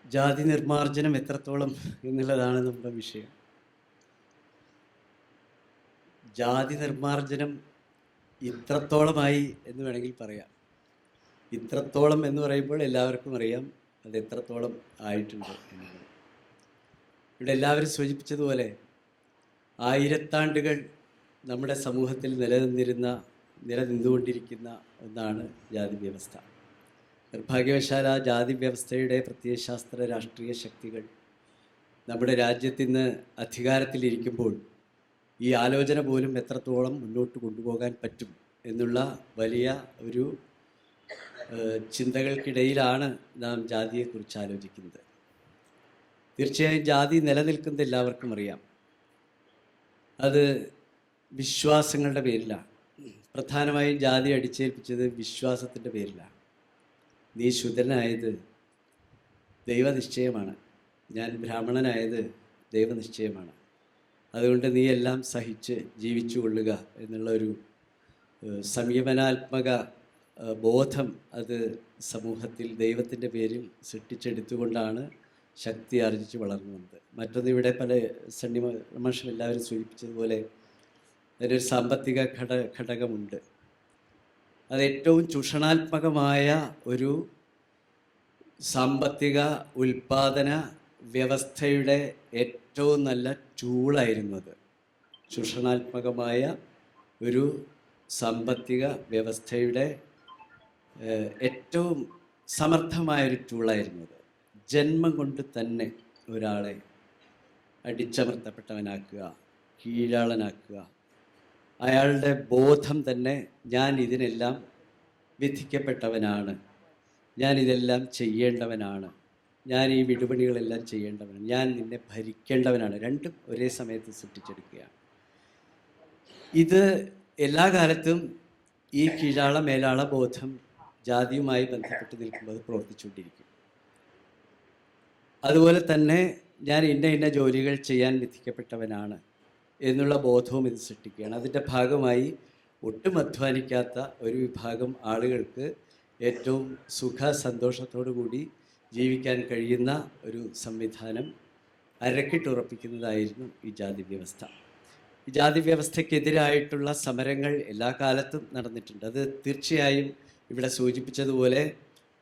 ജാതി നിർമ്മാർജ്ജനം എത്രത്തോളം എന്നുള്ളതാണ് നമ്മുടെ വിഷയം. ജാതി നിർമ്മാർജ്ജനം ഇത്രത്തോളമായി എന്ന് വേണമെങ്കിൽ പറയാം. ഇത്രത്തോളം എന്ന് പറയുമ്പോൾ എല്ലാവർക്കും അറിയാം അത് എത്രത്തോളം ആയിട്ടുണ്ട് എന്നുള്ളത്. ഇവിടെ എല്ലാവരും സൂചിപ്പിച്ചതുപോലെ ആയിരത്താണ്ടുകൾ നമ്മുടെ സമൂഹത്തിൽ നിലനിന്നുകൊണ്ടിരിക്കുന്ന ഒന്നാണ് ജാതി വ്യവസ്ഥ. നിർഭാഗ്യവശാൽ ആ ജാതി വ്യവസ്ഥയുടെ പ്രത്യയശാസ്ത്ര രാഷ്ട്രീയ ശക്തികൾ നമ്മുടെ രാജ്യത്തിന്ന് അധികാരത്തിലിരിക്കുമ്പോൾ ഈ ആലോചന പോലും എത്രത്തോളം മുന്നോട്ട് കൊണ്ടുപോകാൻ പറ്റും എന്നുള്ള വലിയ ഒരു ചിന്തകൾക്കിടയിലാണ് നാം ജാതിയെക്കുറിച്ച് ആലോചിക്കുന്നത്. തീർച്ചയായും ജാതി നിലനിൽക്കുന്നത് എല്ലാവർക്കും അറിയാം. അത് വിശ്വാസങ്ങളുടെ പേരിലാണ്. പ്രധാനമായും ജാതി അടിച്ചേൽപ്പിച്ചത് വിശ്വാസത്തിൻ്റെ പേരിലാണ്. നീ ശൂദ്രനായത് ദൈവനിശ്ചയമാണ്, ഞാൻ ബ്രാഹ്മണനായത് ദൈവനിശ്ചയമാണ്, അതുകൊണ്ട് നീ എല്ലാം സഹിച്ച് ജീവിച്ചു കൊള്ളുക എന്നുള്ള ഒരു സംയമനാത്മക ബോധം അത് സമൂഹത്തിൽ ദൈവത്തിൻ്റെ പേരിൽ സൃഷ്ടിച്ചെടുത്തുകൊണ്ടാണ് ശക്തി ആർജിച്ച് വളർന്നു വന്നത്. മറ്റൊന്ന്, ഇവിടെ പല സണ്ണിമർഷം എല്ലാവരും സൂചിപ്പിച്ചതുപോലെ അതിനൊരു സാമ്പത്തിക ഘടകമുണ്ട്. അത് ഏറ്റവും ചൂഷണാത്മകമായ ഒരു സാമ്പത്തിക ഉൽപാദന വ്യവസ്ഥയുടെ ഏറ്റവും നല്ല ടൂളായിരുന്നു അത്. ചൂഷണാത്മകമായ ഒരു സാമ്പത്തിക വ്യവസ്ഥയുടെ ഏറ്റവും സമർത്ഥമായൊരു ടൂളായിരുന്നു അത്. ജന്മം കൊണ്ട് തന്നെ ഒരാളെ അടിച്ചമർത്തപ്പെട്ടവനാക്കുക, കീഴാളനാക്കുക. അയാളുടെ ബോധം തന്നെ ഞാൻ ഇതിനെല്ലാം വിധിക്കപ്പെട്ടവനാണ്, ഞാൻ ഇതെല്ലാം ചെയ്യേണ്ടവനാണ്, ഞാൻ ഈ വിടുപണികളെല്ലാം ചെയ്യേണ്ടവനാണ്, ഞാൻ നിന്നെ ഭരിക്കേണ്ടവനാണ്. രണ്ടും ഒരേ സമയത്ത് സൃഷ്ടിച്ചെടുക്കുകയാണ്. ഇത് എല്ലാ കാലത്തും ഈ കീഴാള മേലാള ബോധം ജാതിയുമായി ബന്ധപ്പെട്ട് നിൽക്കുമ്പോൾ പ്രവർത്തിച്ചുകൊണ്ടിരിക്കും. അതുപോലെ തന്നെ ഞാൻ ഇന്ന ജോലികൾ ചെയ്യാൻ വിധിക്കപ്പെട്ടവനാണ് എന്നുള്ള ബോധവും ഇത് സൃഷ്ടിക്കുകയാണ്. അതിൻ്റെ ഭാഗമായി ഒട്ടും അധ്വാനിക്കാത്ത ഒരു വിഭാഗം ആളുകൾക്ക് ഏറ്റവും സന്തോഷത്തോടു കൂടി ജീവിക്കാൻ കഴിയുന്ന ഒരു സംവിധാനം അരക്കിട്ടുറപ്പിക്കുന്നതായിരുന്നു ഈ ജാതി വ്യവസ്ഥ. ഈ ജാതി വ്യവസ്ഥയ്ക്കെതിരായിട്ടുള്ള സമരങ്ങൾ എല്ലാ കാലത്തും നടന്നിട്ടുണ്ട്. അത് തീർച്ചയായും ഇവിടെ സൂചിപ്പിച്ചതുപോലെ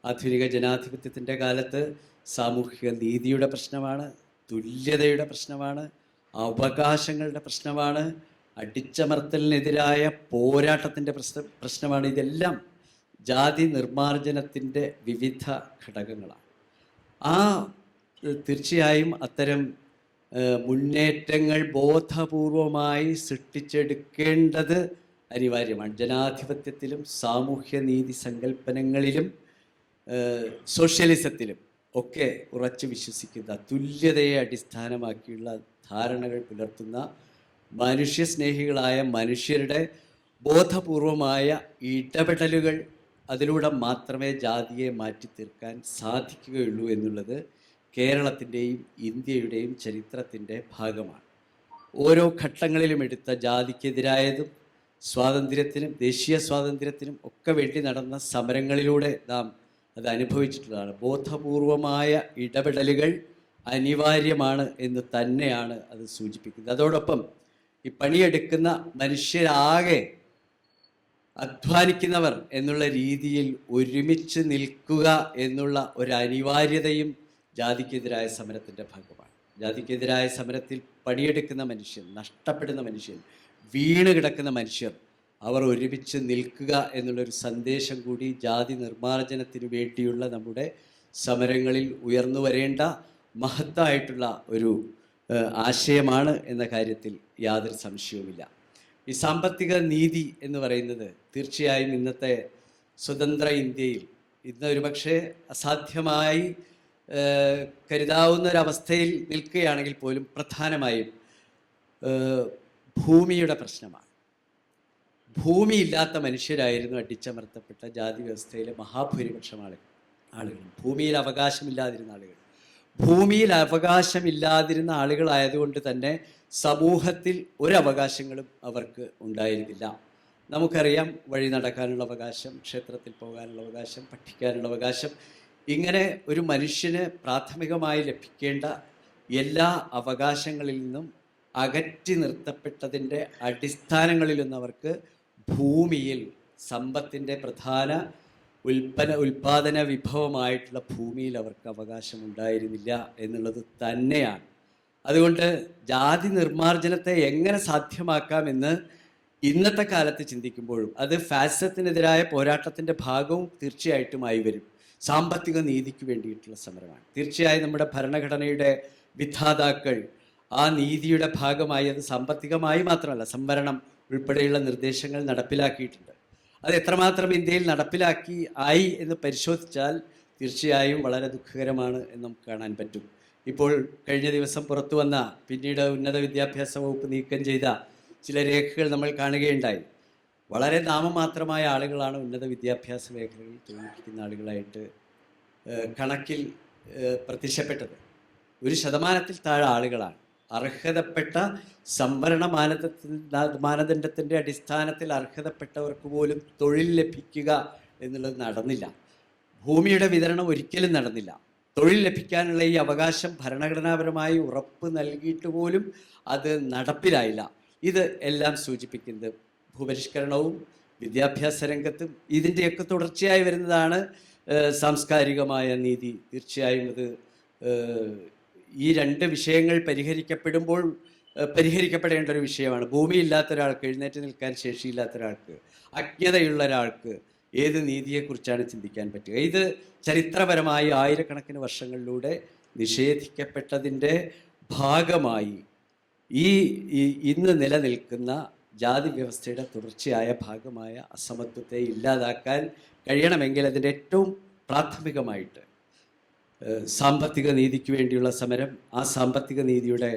ആധുനിക ജനാധിപത്യത്തിൻ്റെ കാലത്ത് സാമൂഹിക നീതിയുടെ പ്രശ്നമാണ്, തുല്യതയുടെ പ്രശ്നമാണ്, അവകാശങ്ങളുടെ പ്രശ്നമാണ്, അടിച്ചമർത്തലിനെതിരായ പോരാട്ടത്തിൻ്റെ പ്രശ്നമാണ്. ഇതെല്ലാം ജാതി നിർമ്മാർജ്ജനത്തിൻ്റെ വിവിധ ഘടകങ്ങളാണ്. തീർച്ചയായും അത്തരം മുന്നേറ്റങ്ങൾ ബോധപൂർവമായി സൃഷ്ടിച്ചെടുക്കേണ്ടത് അനിവാര്യമാണ്. ജനാധിപത്യത്തിലും സാമൂഹ്യ നീതി സങ്കല്പനങ്ങളിലും സോഷ്യലിസത്തിലും ഒക്കെ ഉറച്ചു വിശ്വസിക്കുന്ന, തുല്യതയെ അടിസ്ഥാനമാക്കിയുള്ള ധാരണകൾ പുലർത്തുന്ന മനുഷ്യസ്നേഹികളായ മനുഷ്യരുടെ ബോധപൂർവമായ ഇടപെടലുകൾ, അതിലൂടെ മാത്രമേ ജാതിയെ മാറ്റിത്തീർക്കാൻ സാധിക്കുകയുള്ളൂ എന്നുള്ളത് കേരളത്തിൻ്റെയും ഇന്ത്യയുടെയും ചരിത്രത്തിൻ്റെ ഭാഗമാണ്. ഓരോ ഘട്ടങ്ങളിലും എടുത്ത ജാതിക്കെതിരായതും സ്വാതന്ത്ര്യത്തിനും ദേശീയ സ്വാതന്ത്ര്യത്തിനും ഒക്കെ വേണ്ടി നടന്ന സമരങ്ങളിലൂടെ നാം അത് അനുഭവിച്ചിട്ടുള്ളതാണ്. ബോധപൂർവമായ ഇടപെടലുകൾ അനിവാര്യമാണ് എന്ന് തന്നെയാണ് അത് സൂചിപ്പിക്കുന്നത്. അതോടൊപ്പം ഈ പണിയെടുക്കുന്ന മനുഷ്യരാകെ അധ്വാനിക്കുന്നവർ എന്നുള്ള രീതിയിൽ ഒരുമിച്ച് നിൽക്കുക എന്നുള്ള ഒരു അനിവാര്യതയും ജാതിക്കെതിരായ സമരത്തിൻ്റെ ഭാഗമാണ്. ജാതിക്കെതിരായ സമരത്തിൽ പണിയെടുക്കുന്ന മനുഷ്യൻ, നഷ്ടപ്പെടുന്ന മനുഷ്യൻ, വീണ് കിടക്കുന്ന മനുഷ്യർ, അവർ ഒരുമിച്ച് നിൽക്കുക എന്നുള്ളൊരു സന്ദേശം കൂടി ജാതി നിർമ്മാർജ്ജനത്തിന് വേണ്ടിയുള്ള നമ്മുടെ സമരങ്ങളിൽ ഉയർന്നു വരേണ്ട മഹത്തായിട്ടുള്ള ഒരു ആശയമാണ് എന്ന കാര്യത്തിൽ യാതൊരു സംശയവുമില്ല. ഈ സാമ്പത്തിക നീതി എന്ന് പറയുന്നത് തീർച്ചയായും ഇന്നത്തെ സ്വതന്ത്ര ഇന്ത്യയിൽ ഇന്ന് ഒരുപക്ഷെ അസാധ്യമായി കരുതാവുന്ന ഒരവസ്ഥയിൽ നിൽക്കുകയാണെങ്കിൽ പോലും പ്രധാനമായും ഭൂമിയുടെ പ്രശ്നമാണ്. ഭൂമിയില്ലാത്ത മനുഷ്യരായിരുന്നു അടിച്ചമർത്തപ്പെട്ട ജാതി വ്യവസ്ഥയിലെ മഹാഭൂരിപക്ഷം ആളുകൾ. ഭൂമിയിൽ അവകാശമില്ലാതിരുന്ന ആളുകൾ. ഭൂമിയിൽ അവകാശമില്ലാതിരുന്ന ആളുകളായതുകൊണ്ട് തന്നെ സമൂഹത്തിൽ ഒരവകാശങ്ങളും അവർക്ക് ഉണ്ടായിരുന്നില്ല. നമുക്കറിയാം, വഴി നടക്കാനുള്ള അവകാശം, ക്ഷേത്രത്തിൽ പോകാനുള്ള അവകാശം, പഠിക്കാനുള്ള അവകാശം, ഇങ്ങനെ ഒരു മനുഷ്യന് പ്രാഥമികമായി ലഭിക്കേണ്ട എല്ലാ അവകാശങ്ങളിൽ നിന്നും അകറ്റി നിർത്തപ്പെട്ടതിൻ്റെ അടിസ്ഥാനങ്ങളിലൊന്നും അവർക്ക് ഭൂമിയിൽ സമ്പത്തിൻ്റെ പ്രധാന ഉൽപാദന വിഭവമായിട്ടുള്ള ഭൂമിയിൽ അവർക്ക് അവകാശമുണ്ടായിരുന്നില്ല എന്നുള്ളത് തന്നെയാണ്. അതുകൊണ്ട് ജാതി നിർമ്മാർജ്ജനത്തെ എങ്ങനെ സാധ്യമാക്കാമെന്ന് ഇന്നത്തെ കാലത്ത് ചിന്തിക്കുമ്പോഴും അത് ഫാസിസത്തിനെതിരായ പോരാട്ടത്തിൻ്റെ ഭാഗവും തീർച്ചയായിട്ടുമായി വരും. സാമ്പത്തിക നീതിക്ക് വേണ്ടിയിട്ടുള്ള സമരമാണ്. തീർച്ചയായും നമ്മുടെ ഭരണഘടനയുടെ വിധാതാക്കൾ ആ നീതിയുടെ ഭാഗമായി അത് സാമ്പത്തികമായി മാത്രമല്ല സംവരണം ഉൾപ്പെടെയുള്ള നിർദ്ദേശങ്ങൾ നടപ്പിലാക്കിയിട്ടുണ്ട്. അത് എത്രമാത്രം ഇന്ത്യയിൽ ആയി എന്ന് പരിശോധിച്ചാൽ തീർച്ചയായും വളരെ ദുഃഖകരമാണ് എന്ന് നമുക്ക് കാണാൻ പറ്റും. ഇപ്പോൾ കഴിഞ്ഞ ദിവസം പുറത്തു വന്ന, പിന്നീട് ഉന്നത വിദ്യാഭ്യാസ വകുപ്പ് നീക്കം ചെയ്ത ചില രേഖകൾ നമ്മൾ കാണുകയുണ്ടായി. വളരെ നാമമാത്രമായ ആളുകളാണ് ഉന്നത വിദ്യാഭ്യാസ മേഖലകളിൽ തൊഴിലിരിക്കുന്ന ആളുകളായിട്ട് കണക്കിൽ പ്രത്യക്ഷപ്പെട്ടത്. 1% താഴെ ആളുകളാണ്. അർഹതപ്പെട്ട സംവരണ മാനദണ്ഡത്തിൻ്റെ അടിസ്ഥാനത്തിൽ അർഹതപ്പെട്ടവർക്ക് പോലും തൊഴിൽ ലഭിക്കുക എന്നുള്ളത് നടന്നില്ല. ഭൂമിയുടെ വിതരണം ഒരിക്കലും നടന്നില്ല. തൊഴിൽ ലഭിക്കാനുള്ള ഈ അവകാശം ഭരണഘടനാപരമായി ഉറപ്പ് നൽകിയിട്ട് പോലും അത് നടപ്പിലായില്ല. ഇത് എല്ലാം സൂചിപ്പിക്കുന്നത് ഭൂപരിഷ്കരണവും വിദ്യാഭ്യാസ രംഗത്തും ഇതിൻ്റെയൊക്കെ തുടർച്ചയായി വരുന്നതാണ് സാംസ്കാരികമായ നീതി. തീർച്ചയായും അത് ഈ 2 വിഷയങ്ങൾ പരിഹരിക്കപ്പെടേണ്ട ഒരു വിഷയമാണ്. ഭൂമിയില്ലാത്ത ഒരാൾക്ക്, എഴുന്നേറ്റ് നിൽക്കാൻ ശേഷിയില്ലാത്ത ഒരാൾക്ക്, അജ്ഞതയുള്ള ഒരാൾക്ക് ഏത് നീതിയെക്കുറിച്ചാണ് ചിന്തിക്കാൻ പറ്റുക? ഇത് ചരിത്രപരമായി ആയിരക്കണക്കിന് വർഷങ്ങളിലൂടെ നിഷേധിക്കപ്പെട്ടതിൻ്റെ ഭാഗമായി ഇന്ന് നിലനിൽക്കുന്ന ജാതി വ്യവസ്ഥയുടെ തുടർച്ചയായ ഭാഗമായ അസമത്വത്തെ ഇല്ലാതാക്കാൻ കഴിയണമെങ്കിൽ അതിൻ്റെ ഏറ്റവും പ്രാഥമികമായിട്ട് സാമ്പത്തിക നീതിക്ക് വേണ്ടിയുള്ള സമരം, ആ സാമ്പത്തിക നീതിയുടെ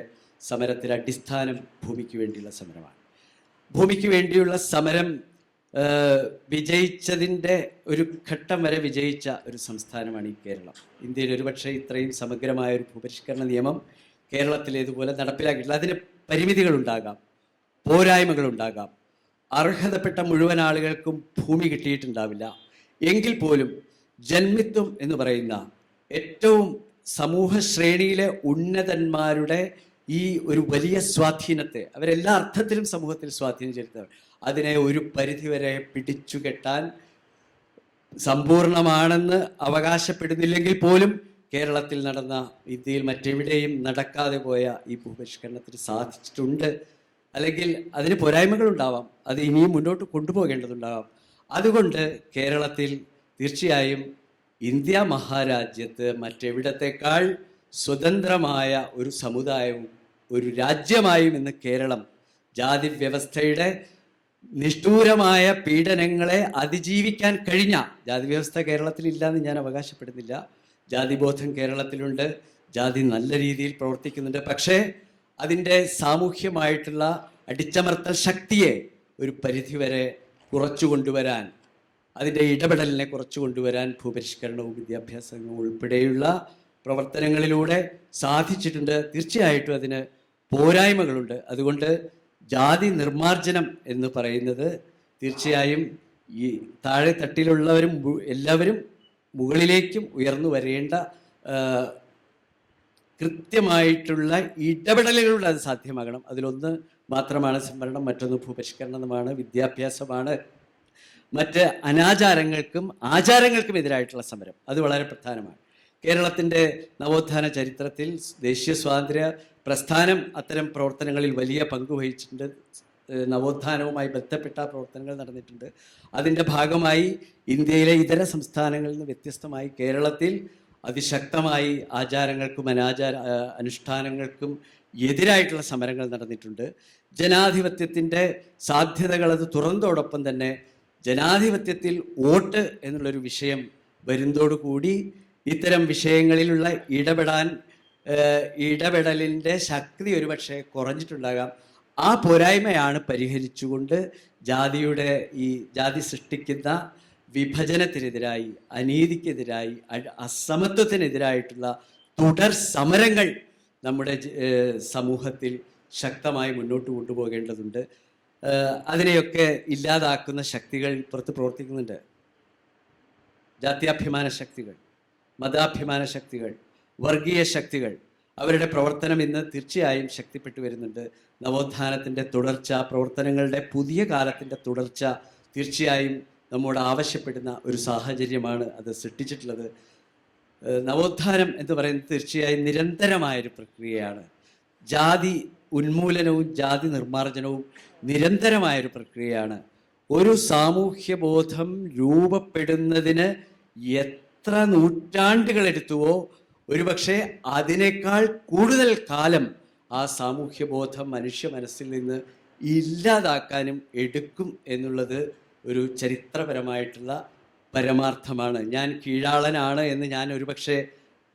സമരത്തിൻ്റെ അടിസ്ഥാനം ഭൂമിക്ക് വേണ്ടിയുള്ള സമരമാണ്. ഭൂമിക്ക് വേണ്ടിയുള്ള സമരം വിജയിച്ചതിൻ്റെ ഒരു ഘട്ടം വരെ വിജയിച്ച ഒരു സംസ്ഥാനമാണ് ഈ കേരളം. ഇന്ത്യയിൽ ഒരുപക്ഷെ ഇത്രയും സമഗ്രമായ ഒരു ഭൂപരിഷ്കരണ നിയമം കേരളത്തിലേതുപോലെ നടപ്പിലാക്കിയിട്ടില്ല. അതിന് പരിമിതികളുണ്ടാകാം, പോരായ്മകളുണ്ടാകാം. അർഹതപ്പെട്ട മുഴുവൻ ആളുകൾക്കും ഭൂമി കിട്ടിയിട്ടുണ്ടാവില്ല. എങ്കിൽ പോലും ജന്മിത്വം എന്ന് പറയുന്ന ഏറ്റവും സമൂഹ ശ്രേണിയിലെ ഉന്നതന്മാരുടെ ഈ ഒരു വലിയ സ്വാധീനത്തെ, അവരെല്ലാ അർത്ഥത്തിലും സമൂഹത്തിൽ സ്വാധീനം ചെലുത്തവർ, അതിനെ ഒരു പരിധിവരെ പിടിച്ചുകെട്ടാൻ സമ്പൂർണമാണെന്ന് അവകാശപ്പെടുന്നില്ലെങ്കിൽ പോലും കേരളത്തിൽ നടന്ന, ഇന്ത്യയിൽ മറ്റെവിടെയും നടക്കാതെ പോയ ഈ ഭൂപരിഷ്കരണത്തിന് സാധിച്ചിട്ടുണ്ട്. അല്ലെങ്കിൽ അതിന് പോരായ്മകളുണ്ടാവാം, അത് ഇനിയും മുന്നോട്ട് കൊണ്ടുപോകേണ്ടതുണ്ടാവാം. അതുകൊണ്ട് കേരളത്തിൽ തീർച്ചയായും ഇന്ത്യ മഹാരാജ്യത്ത് മറ്റെവിടത്തേക്കാൾ സ്വതന്ത്രമായ ഒരു സമുദായവും ഒരു രാജ്യമായും ഇന്ന് കേരളം ജാതി വ്യവസ്ഥയുടെ നിഷ്ഠൂരമായ പീഡനങ്ങളെ അതിജീവിക്കാൻ കഴിഞ്ഞ, ജാതി വ്യവസ്ഥ കേരളത്തിലില്ലാന്ന് ഞാൻ അവകാശപ്പെടുന്നില്ല, ജാതിബോധം കേരളത്തിലുണ്ട്, ജാതി നല്ല രീതിയിൽ പ്രവർത്തിക്കുന്നുണ്ട്. പക്ഷേ അതിൻ്റെ സാമൂഹ്യമായിട്ടുള്ള അടിച്ചമർത്തൽ ശക്തിയെ ഒരു പരിധിവരെ കുറച്ചു കൊണ്ടുവരാൻ, അതിൻ്റെ ഇടപെടലിനെ കുറച്ചു കൊണ്ടുവരാൻ ഭൂപരിഷ്കരണവും വിദ്യാഭ്യാസവും ഉൾപ്പെടെയുള്ള പ്രവർത്തനങ്ങളിലൂടെ സാധിച്ചിട്ടുണ്ട്. തീർച്ചയായിട്ടും അതിന് പോരായ്മകളുണ്ട്. അതുകൊണ്ട് ജാതി നിർമ്മാർജ്ജനം എന്ന് പറയുന്നത് തീർച്ചയായും ഈ താഴെ തട്ടിലുള്ളവരും എല്ലാവരും മുകളിലേക്കും ഉയർന്നു വരേണ്ട കൃത്യമായിട്ടുള്ള ഇടപെടലുകളിലൂടെ അത് സാധ്യമാകണം. അതിലൊന്ന് മാത്രമാണ് സംവരണം, മറ്റൊന്ന് ഭൂപരിഷ്കരണമാണ്, വിദ്യാഭ്യാസമാണ്. മറ്റ് അനാചാരങ്ങൾക്കും ആചാരങ്ങൾക്കും എതിരായിട്ടുള്ള സമരം, അത് വളരെ പ്രധാനമാണ്. കേരളത്തിൻ്റെ നവോത്ഥാന ചരിത്രത്തിൽ ദേശീയ സ്വാതന്ത്ര്യ പ്രസ്ഥാനം അത്തരം പ്രവർത്തനങ്ങളിൽ വലിയ പങ്ക് വഹിച്ചിട്ടുണ്ട്. നവോത്ഥാനവുമായി ബന്ധപ്പെട്ട പ്രവർത്തനങ്ങൾ നടന്നിട്ടുണ്ട്. അതിൻ്റെ ഭാഗമായി ഇന്ത്യയിലെ ഇതര സംസ്ഥാനങ്ങളിൽ നിന്ന് വ്യത്യസ്തമായി കേരളത്തിൽ അതിശക്തമായി ആചാരങ്ങൾക്കും അനുഷ്ഠാനങ്ങൾക്കും എതിരായിട്ടുള്ള സമരങ്ങൾ നടന്നിട്ടുണ്ട്. ജനാധിപത്യത്തിൻ്റെ സാധ്യതകൾ അത് തുറന്നതോടൊപ്പം തന്നെ ജനാധിപത്യത്തിൽ വോട്ട് എന്നുള്ളൊരു വിഷയം വരുന്നതോടുകൂടി ഇത്തരം വിഷയങ്ങളിലുള്ള ഇടപെടലിൻ്റെ ശക്തി ഒരുപക്ഷെ കുറഞ്ഞിട്ടുണ്ടാകാം. ആ പോരായ്മയാണ് പരിഹരിച്ചുകൊണ്ട് ജാതി സൃഷ്ടിക്കുന്ന വിഭജനത്തിനെതിരായി, അനീതിക്കെതിരായി, അസമത്വത്തിനെതിരായിട്ടുള്ള തുടർ സമരങ്ങൾ നമ്മുടെ സമൂഹത്തിൽ ശക്തമായി മുന്നോട്ട് കൊണ്ടുപോകേണ്ടതുണ്ട്. അതിനെയൊക്കെ ഇല്ലാതാക്കുന്ന ശക്തികൾ പുറത്ത് പ്രവർത്തിക്കുന്നുണ്ട്. ജാത്യാഭിമാന ശക്തികൾ, മതാഭിമാന ശക്തികൾ, വർഗീയ ശക്തികൾ, അവരുടെ പ്രവർത്തനം ഇന്ന് തീർച്ചയായും ശക്തിപ്പെട്ടു വരുന്നുണ്ട്. നവോത്ഥാനത്തിൻ്റെ തുടർച്ച, പ്രവർത്തനങ്ങളുടെ പുതിയ കാലത്തിൻ്റെ തുടർച്ച തീർച്ചയായും നമ്മോട് ആവശ്യപ്പെടുന്ന ഒരു സാഹചര്യമാണ് അത് സൃഷ്ടിച്ചിട്ടുള്ളത്. നവോത്ഥാനം എന്ന് പറയുന്നത് തീർച്ചയായും നിരന്തരമായൊരു പ്രക്രിയയാണ്. ജാതി ഉന്മൂലനവും ജാതി നിർമ്മാർജ്ജനവും നിരന്തരമായൊരു പ്രക്രിയയാണ്. ഒരു സാമൂഹ്യബോധം രൂപപ്പെടുന്നതിന് എത്ര നൂറ്റാണ്ടുകളെടുത്തുവോ ഒരുപക്ഷെ അതിനേക്കാൾ കൂടുതൽ കാലം ആ സാമൂഹ്യബോധം മനുഷ്യ മനസ്സിൽ നിന്ന് ഇല്ലാതാക്കാനും എടുക്കും എന്നുള്ളത് ഒരു ചരിത്രപരമായിട്ടുള്ള പരമാർത്ഥമാണ്. ഞാൻ കീഴാളനാണ് എന്ന് ഞാൻ ഒരുപക്ഷെ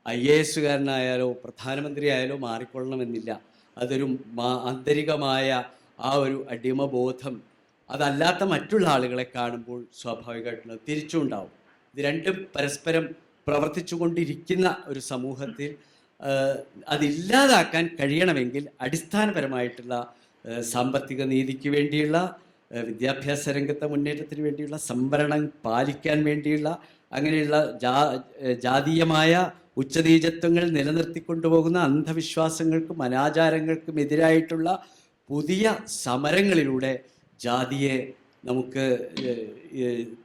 IAS കാരനായാലോ പ്രധാനമന്ത്രി ആയാലോ മാറിക്കൊള്ളണമെന്നില്ല. അതൊരു ആന്തരികമായ ആ ഒരു അടിമബോധം അതല്ലാത്ത മറ്റുള്ള ആളുകളെ കാണുമ്പോൾ സ്വാഭാവികമായിട്ടുള്ള തിരിച്ചും ഉണ്ടാവും. ഇത് രണ്ടും പരസ്പരം പ്രവർത്തിച്ചു കൊണ്ടിരിക്കുന്ന ഒരു സമൂഹത്തിൽ അതില്ലാതാക്കാൻ കഴിയണമെങ്കിൽ അടിസ്ഥാനപരമായിട്ടുള്ള സാമ്പത്തിക നീതിക്ക് വേണ്ടിയുള്ള, വിദ്യാഭ്യാസ രംഗത്തെ മുന്നേറ്റത്തിന് വേണ്ടിയുള്ള, സംവരണം പാലിക്കാൻ വേണ്ടിയുള്ള, അങ്ങനെയുള്ള ജാതീയമായ ഉച്ചനീചത്വങ്ങൾ നിലനിർത്തിക്കൊണ്ടുപോകുന്ന അന്ധവിശ്വാസങ്ങൾക്കും അനാചാരങ്ങൾക്കും എതിരായിട്ടുള്ള പുതിയ സമരങ്ങളിലൂടെ ജാതിയെ നമുക്ക്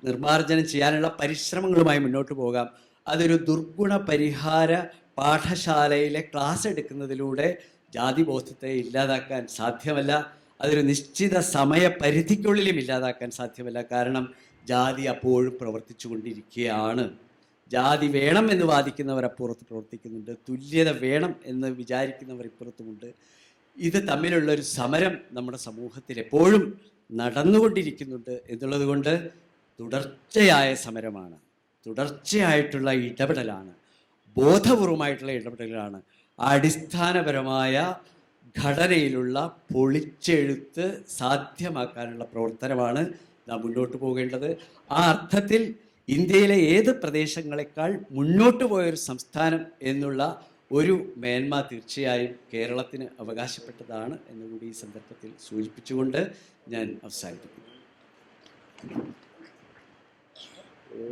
നിർമ്മാർജ്ജനം ചെയ്യാനുള്ള പരിശ്രമങ്ങളുമായി മുന്നോട്ട് പോകാം. അതൊരു ദുർഗുണ പരിഹാര പാഠശാലയിലെ ക്ലാസ് എടുക്കുന്നതിലൂടെ ജാതിബോധത്തെ ഇല്ലാതാക്കാൻ സാധ്യമല്ല. അതൊരു നിശ്ചിത സമയപരിധിക്കുള്ളിലും ഇല്ലാതാക്കാൻ സാധ്യമല്ല. കാരണം ജാതി അപ്പോഴും പ്രവർത്തിച്ചു കൊണ്ടിരിക്കുകയാണ്. ജാതി വേണം എന്ന് വാദിക്കുന്നവർ അപ്പുറത്ത് പ്രവർത്തിക്കുന്നുണ്ട്, തുല്യത വേണം എന്ന് വിചാരിക്കുന്നവർ ഇപ്പുറത്തുമുണ്ട്. ഇത് തമ്മിലുള്ളൊരു സമരം നമ്മുടെ സമൂഹത്തിൽ എപ്പോഴും നടന്നുകൊണ്ടിരിക്കുന്നുണ്ട് എന്നുള്ളത് കൊണ്ട് തുടർച്ചയായ സമരമാണ്, തുടർച്ചയായിട്ടുള്ള ഇടപെടലാണ്, ബോധപൂർവമായിട്ടുള്ള ഇടപെടലാണ്. അടിസ്ഥാനപരമായ ഘടനയിലുള്ള പൊളിച്ചെഴുത്ത് സാധ്യമാക്കാനുള്ള പ്രവർത്തനമാണ് നാം മുന്നോട്ട് പോകേണ്ടത്. ആ അർത്ഥത്തിൽ ഇന്ത്യയിലെ ഏത് പ്രദേശങ്ങളെക്കാൾ മുന്നോട്ട് പോയൊരു സംസ്ഥാനം എന്നുള്ള ഒരു മേന്മ തീർച്ചയായും കേരളത്തിന് അവകാശപ്പെട്ടതാണ് എന്നുകൂടി ഈ സന്ദർഭത്തിൽ സൂചിപ്പിച്ചുകൊണ്ട് ഞാൻ അവസാനിപ്പിക്കുന്നു.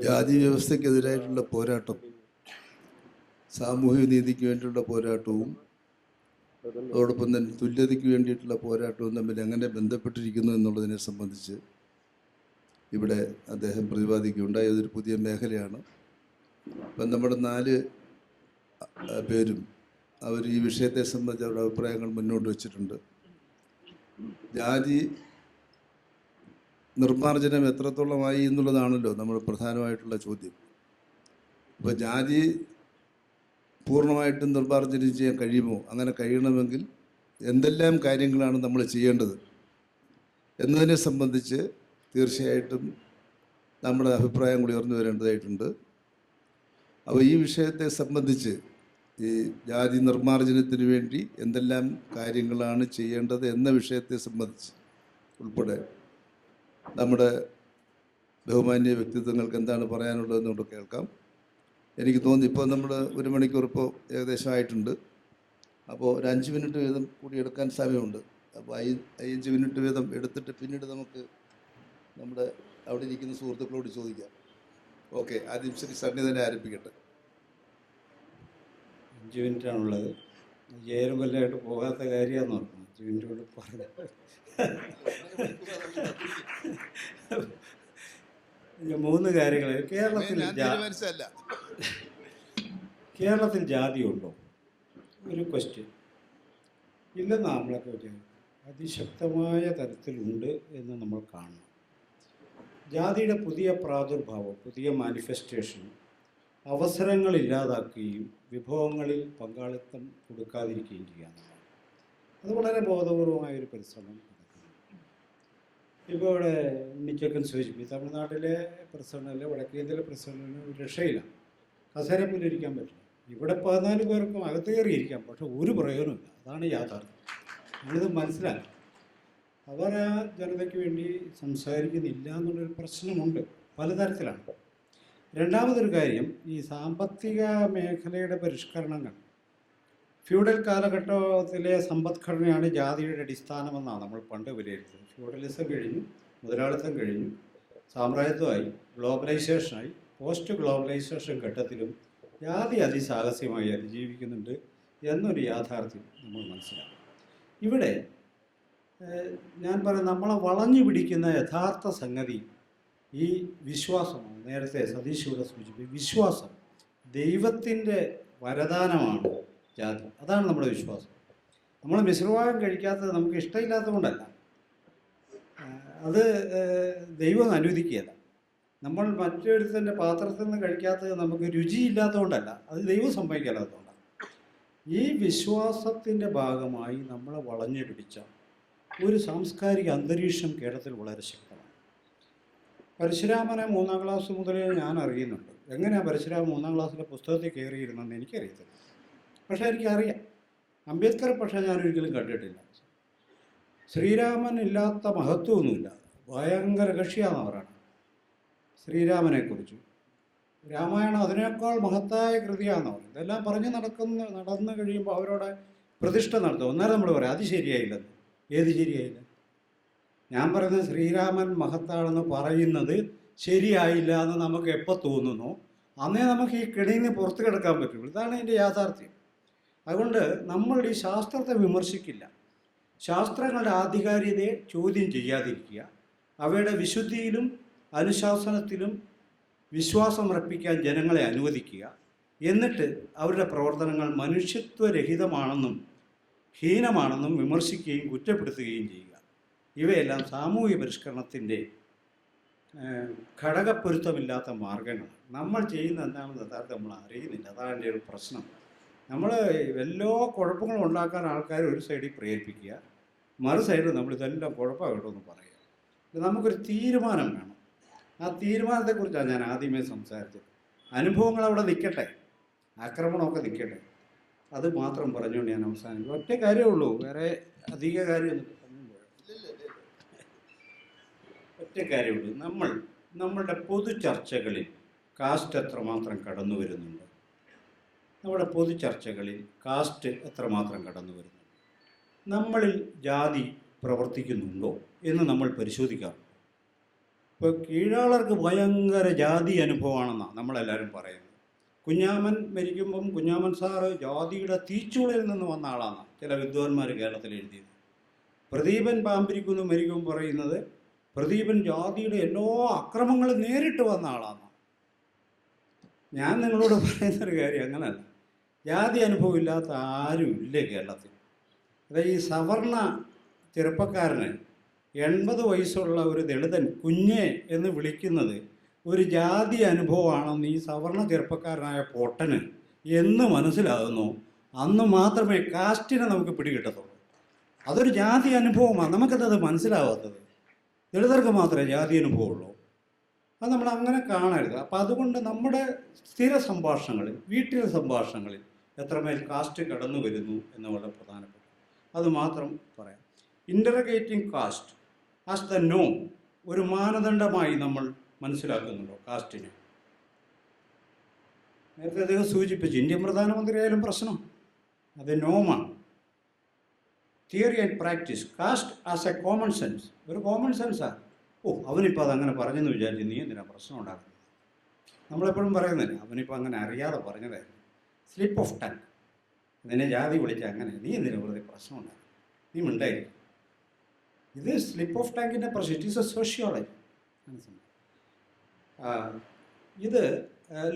ജാതി വ്യവസ്ഥയ്ക്കെതിരായിട്ടുള്ള പോരാട്ടം, സാമൂഹിക നീതിക്ക് വേണ്ടിയുള്ള പോരാട്ടവും അതോടൊപ്പം തന്നെ തുല്യതയ്ക്ക് വേണ്ടിയിട്ടുള്ള പോരാട്ടവും തമ്മിൽ എങ്ങനെ ബന്ധപ്പെട്ടിരിക്കുന്നു എന്നുള്ളതിനെ സംബന്ധിച്ച് ഇവിടെ അദ്ദേഹം പ്രതിപാദിക്കുകയുണ്ടായി. അതൊരു പുതിയ മേഖലയാണ്. അപ്പം നമ്മുടെ 4 പേരും അവർ ഈ വിഷയത്തെ സംബന്ധിച്ച് അവരുടെ അഭിപ്രായങ്ങൾ മുന്നോട്ട് വച്ചിട്ടുണ്ട്. ജാതി നിർമ്മാർജ്ജനം എത്രത്തോളമായി എന്നുള്ളതാണല്ലോ നമ്മുടെ പ്രധാനമായിട്ടുള്ള ചോദ്യം. അപ്പോൾ ജാതി പൂർണ്ണമായിട്ടും നിർമ്മാർജ്ജനം ചെയ്യാൻ കഴിയുമോ? അങ്ങനെ കഴിയണമെങ്കിൽ എന്തെല്ലാം കാര്യങ്ങളാണ് നമ്മൾ ചെയ്യേണ്ടത് എന്നതിനെ സംബന്ധിച്ച് തീർച്ചയായിട്ടും നമ്മുടെ അഭിപ്രായം കൂടി ഉയർന്നു വരേണ്ടതായിട്ടുണ്ട്. അപ്പോൾ ഈ വിഷയത്തെ സംബന്ധിച്ച് ഈ ജാതി നിർമ്മാർജ്ജനത്തിന് വേണ്ടി എന്തെല്ലാം കാര്യങ്ങളാണ് ചെയ്യേണ്ടത് എന്ന വിഷയത്തെ സംബന്ധിച്ച് ഉൾപ്പെടെ നമ്മുടെ ബഹുമാന്യ വ്യക്തിത്വങ്ങൾക്ക് എന്താണ് പറയാനുള്ളതെന്ന് കൊണ്ട് കേൾക്കാം. എനിക്ക് തോന്നി ഇപ്പോൾ നമ്മൾ 1 മണിക്കൂർ ഇപ്പോൾ ഏകദേശം ആയിട്ടുണ്ട്. അപ്പോൾ ഒരു 5 മിനിറ്റ് വീതം കൂടി എടുക്കാൻ സമയമുണ്ട്. അപ്പോൾ 5 മിനിറ്റ് വീതം എടുത്തിട്ട് പിന്നീട് നമുക്ക് നമ്മുടെ അവിടെ ഇരിക്കുന്ന സുഹൃത്തുക്കളോട് ചോദിക്കാം. ഓക്കെ, ആദ്യം ശ്രീ സണ്ണി തന്നെ ആരംഭിക്കട്ടെ. 5 മിനിറ്റാണുള്ളത്. 5000 കൊല്ലമായിട്ട് പോകാത്ത കാര്യമാണെന്ന് ഓർക്കണം. 5 മിനിറ്റ് കൊണ്ട് പറഞ്ഞു. ഞാൻ 3 കാര്യങ്ങൾ. കേരളത്തിൽ ജാതിയുണ്ടോ? ഒരു ക്വസ്റ്റ്യൻ. ഇല്ലെന്ന് നമ്മളൊക്കെ വിചാരിക്കും. അതിശക്തമായ തരത്തിലുണ്ട് എന്ന് നമ്മൾ കാണണം. ജാതിയുടെ പുതിയ പ്രാദുർഭാവം, പുതിയ മാനിഫെസ്റ്റേഷൻ അവസരങ്ങൾ ഇല്ലാതാക്കുകയും വിഭവങ്ങളിൽ പങ്കാളിത്തം കൊടുക്കാതിരിക്കുകയും ചെയ്യുക എന്നുള്ളതാണ്. അത് വളരെ ബോധപൂർവമായൊരു പരിശ്രമം നടക്കുന്നു. ഇപ്പോൾ ഇവിടെ ഉണ്ണിച്ചക്കൻ സൂചിപ്പിച്ചു, തമിഴ്നാട്ടിലെ പ്രസിഡന്റിലെ വടക്കേന്ത്യയിലെ പ്രസിഡന്റിന് ഒരു രക്ഷയില്ല, കസേരപ്പിലിരിക്കാൻ പറ്റില്ല. ഇവിടെ 14 പേർക്കും അകത്ത് കയറിയിരിക്കാം, പക്ഷെ ഒരു പ്രയോജനമില്ല. അതാണ് യാഥാർത്ഥ്യം. നമ്മളിത് മനസ്സിലാക്കി. അവർ ആ ജനതയ്ക്ക് വേണ്ടി സംസാരിക്കുന്നില്ല എന്നുള്ളൊരു പ്രശ്നമുണ്ട്, പലതരത്തിലാണ്. രണ്ടാമതൊരു കാര്യം, ഈ സാമ്പത്തിക മേഖലയുടെ പരിഷ്കരണങ്ങൾ, ഫ്യൂഡൽ കാലഘട്ടത്തിലെ സമ്പദ്ഘടനയാണ് ജാതിയുടെ അടിസ്ഥാനമെന്നാണ് നമ്മൾ പണ്ട് വിലയിരുത്തുന്നത്. ഫ്യൂഡലിസം കഴിഞ്ഞു, മുതലാളിത്തം കഴിഞ്ഞു, സാമ്രാജ്യത്വമായി, ഗ്ലോബലൈസേഷനായി. പോസ്റ്റ് ഗ്ലോബലൈസേഷൻ ഘട്ടത്തിലും ജാതി അതിസാഹസ്യമായി അതിജീവിക്കുന്നുണ്ട് എന്നൊരു യാഥാർത്ഥ്യം നമ്മൾ മനസ്സിലാക്കും. ഇവിടെ ഞാൻ പറയാം, നമ്മളെ വളഞ്ഞു പിടിക്കുന്ന യഥാർത്ഥ സംഗതി ഈ വിശ്വാസമാണ്. നേരത്തെ സതീഷ് ഇവിടെ സൂചിപ്പിച്ചു, വിശ്വാസം ദൈവത്തിൻ്റെ വരദാനമാണ് ജാതി. അതാണ് നമ്മുടെ വിശ്വാസം. നമ്മൾ മിശ്രഭാഗം കഴിക്കാത്തത് നമുക്ക് ഇഷ്ടമില്ലാത്തതുകൊണ്ടല്ല, അത് ദൈവം അനുവദിക്കുകയല്ല. നമ്മൾ മറ്റൊരുത്തൻ്റെ പാത്രത്തിൽ നിന്ന് കഴിക്കാത്തത് നമുക്ക് രുചിയില്ലാത്തതുകൊണ്ടല്ല, അത് ദൈവം സമ്മതിക്കാത്തതുകൊണ്ടാണ്. ഈ വിശ്വാസത്തിൻ്റെ ഭാഗമായി നമ്മളെ വളഞ്ഞു പിടിച്ച ഒരു സാംസ്കാരിക അന്തരീക്ഷം കേരളത്തിൽ വളരെ ശക്തമാണ്. പരശുരാമനെ 3ാം ക്ലാസ് മുതലേ ഞാൻ അറിയുന്നുണ്ട്. എങ്ങനെയാണ് പരശുരാമൻ 3ാം ക്ലാസ്സിലെ പുസ്തകത്തിൽ കയറിയിരുന്നെന്ന് എനിക്കറിയത്തില്ല, പക്ഷേ എനിക്കറിയാം. അംബേദ്കർ പക്ഷേ ഞാനൊരിക്കലും കണ്ടിട്ടില്ല. ശ്രീരാമൻ ഇല്ലാത്ത മഹത്വമൊന്നുമില്ല, ഭയങ്കര കക്ഷിയാണ് അവരാണ് ശ്രീരാമനെക്കുറിച്ച്. രാമായണം അതിനേക്കാൾ മഹത്തായ കൃതിയാണെന്ന് പറയും. ഇതെല്ലാം പറഞ്ഞ് നടന്നു കഴിയുമ്പോൾ അവരോട് പ്രതിഷ്ഠ നടത്തും. അന്നേരം നമ്മൾ പറയാം അത് ശരിയായില്ലെന്ന്. ഏത് ശരിയായില്ല? ഞാൻ പറയുന്നത് ശ്രീരാമൻ മഹത്താണെന്ന് പറയുന്നത് ശരിയായില്ല എന്ന് നമുക്ക് എപ്പോൾ തോന്നുന്നു, അന്നേ നമുക്ക് ഈ കെണിയിൽ നിന്ന് പുറത്ത് കിടക്കാൻ പറ്റുള്ളൂ. ഇതാണ് ഇതിൻ്റെ യാഥാർത്ഥ്യം. അതുകൊണ്ട് നമ്മൾ ഈ ശാസ്ത്രത്തെ വിമർശിക്കില്ല, ശാസ്ത്രങ്ങളുടെ ആധികാരികതയെ ചോദ്യം ചെയ്യാതിരിക്കുക, അവയുടെ വിശുദ്ധിയിലും അനുശാസനത്തിലും വിശ്വാസമർപ്പിക്കാൻ ജനങ്ങളെ അനുവദിക്കുക. എന്നിട്ട് അവരുടെ പ്രവർത്തനങ്ങൾ മനുഷ്യത്വരഹിതമാണെന്നും ഹീനമാണെന്നും വിമർശിക്കുകയും കുറ്റപ്പെടുത്തുകയും ചെയ്യുക. ഇവയെല്ലാം സാമൂഹ്യ പരിഷ്കരണത്തിൻ്റെ ഘടകപ്പൊരുത്തമില്ലാത്ത മാർഗങ്ങളാണ്. നമ്മൾ ചെയ്യുന്ന എന്താണെന്ന് യഥാർത്ഥം നമ്മൾ അറിയുന്നില്ല. അതാണ് എൻ്റെ ഒരു പ്രശ്നം. നമ്മൾ എല്ലാ കുഴപ്പങ്ങളും ഉണ്ടാക്കാൻ ആൾക്കാർ ഒരു സൈഡിൽ പ്രേരിപ്പിക്കുക, മറു സൈഡിൽ നമ്മൾ ഇതെല്ലാം കുഴപ്പമാകട്ടോ എന്ന് പറയുക. നമുക്കൊരു തീരുമാനം വേണം. ആ തീരുമാനത്തെക്കുറിച്ചാണ് ഞാൻ ആദ്യമേ സംസാരിച്ചത്. അനുഭവങ്ങൾ അവിടെ നിൽക്കട്ടെ, ആക്രമണമൊക്കെ നിൽക്കട്ടെ, അത് മാത്രം പറഞ്ഞുകൊണ്ട് ഞാൻ അവസാനിക്കും. ഒറ്റ കാര്യമേ ഉള്ളൂ, വേറെ അധിക കാര്യമൊന്നും ഒറ്റ കാര്യമുള്ളൂ. നമ്മളുടെ പൊതു ചർച്ചകളിൽ കാസ്റ്റ് എത്രമാത്രം കടന്നു വരുന്നുണ്ട്, നമ്മുടെ പൊതു ചർച്ചകളിൽ കാസ്റ്റ് എത്രമാത്രം കടന്നു വരുന്നുണ്ട്, നമ്മളിൽ ജാതി പ്രവർത്തിക്കുന്നുണ്ടോ എന്ന് നമ്മൾ പരിശോധിക്കാറുണ്ട്. ഇപ്പോൾ കീഴാളർക്ക് ഭയങ്കര ജാതി അനുഭവമാണെന്നാണ് നമ്മളെല്ലാവരും പറയുന്നത്. കുഞ്ഞാമൻ മരിക്കുമ്പം കുഞ്ഞാമൻ സാറ് ജാതിയുടെ തീച്ചൂളയിൽ നിന്ന് വന്ന ആളാണ് ചില വിദ്വാൻമാർ കേരളത്തിൽ എഴുതിയത്. പ്രദീപൻ പാമ്പിരിക്കുന്നു മരിക്കുമ്പോൾ പറയുന്നത് പ്രദീപൻ ജാതിയുടെ എല്ലാ അക്രമങ്ങളും നേരിട്ട് വന്ന ആളാണ്. ഞാൻ നിങ്ങളോട് പറയുന്നൊരു കാര്യം അങ്ങനെയല്ല. ജാതി അനുഭവം ഇല്ലാത്ത ആരും ഇല്ലേ കേരളത്തിൽ. അതായത് ഈ സവർണ ചെറുപ്പക്കാരന് 80 വയസ്സുള്ള ഒരു ദളിതൻ കുഞ്ഞെ എന്ന് വിളിക്കുന്നത് ഒരു ജാതി അനുഭവമാണെന്ന് ഈ സവർണ ചെറുപ്പക്കാരനായ പൊട്ടന് എന്ന് മനസ്സിലാകുന്നു, അന്ന് മാത്രമേ കാസ്റ്റിനെ നമുക്ക് പിടികിട്ടത്തുള്ളൂ. അതൊരു ജാതി അനുഭവമാണ്. നമുക്കത് മനസ്സിലാവാത്തത്. ദളിതർക്ക് മാത്രമേ ജാതി അനുഭവമുള്ളൂ. അത് നമ്മൾ അങ്ങനെ കാണരുത്. അപ്പം അതുകൊണ്ട് നമ്മുടെ സ്ഥിര സംഭാഷണങ്ങളിൽ, വീട്ടിലെ സംഭാഷണങ്ങളിൽ എത്രമേൽ കാസ്റ്റ് കടന്നു വരുന്നു എന്ന് വളരെ പ്രധാനപ്പെട്ട അത് മാത്രം പറയാം. ഇൻ്ററഗേറ്റിംഗ് കാസ്റ്റ് ആസ് ദ നോം ഒരു മാനദണ്ഡമായി നമ്മൾ മനസ്സിലാക്കുന്നുണ്ടോ കാസ്റ്റിനെ? നേരത്തെ അദ്ദേഹം സൂചിപ്പിച്ചു, ഇന്ത്യൻ പ്രധാനമന്ത്രിയായാലും പ്രശ്നം അത് നോമാണ്. Theory and practice caste as a common sense, ഒരു കോമൺ സെൻസാണ്. അവനിപ്പോൾ അതങ്ങനെ പറഞ്ഞെന്ന് വിചാരിച്ചു നീ എന്തിനാണ് പ്രശ്നം ഉണ്ടാക്കുന്നത്? നമ്മളെപ്പോഴും പറയുന്നില്ല, അവനിപ്പോൾ അങ്ങനെ അറിയാതെ പറഞ്ഞതായിരുന്നു, സ്ലിപ്പ് ഓഫ് ടങ്. നിന്നെ ജാതി വിളിച്ചാൽ അങ്ങനെ നീ എന്തിനാ വെറുതെ പ്രശ്നം ഉണ്ടാകും, നീ മിണ്ടായിരിക്കും. ഇത് സ്ലിപ്പ് ഓഫ് ടങ്ങിൻ്റെ പ്രശ്നം. It is a sociology. ഇത്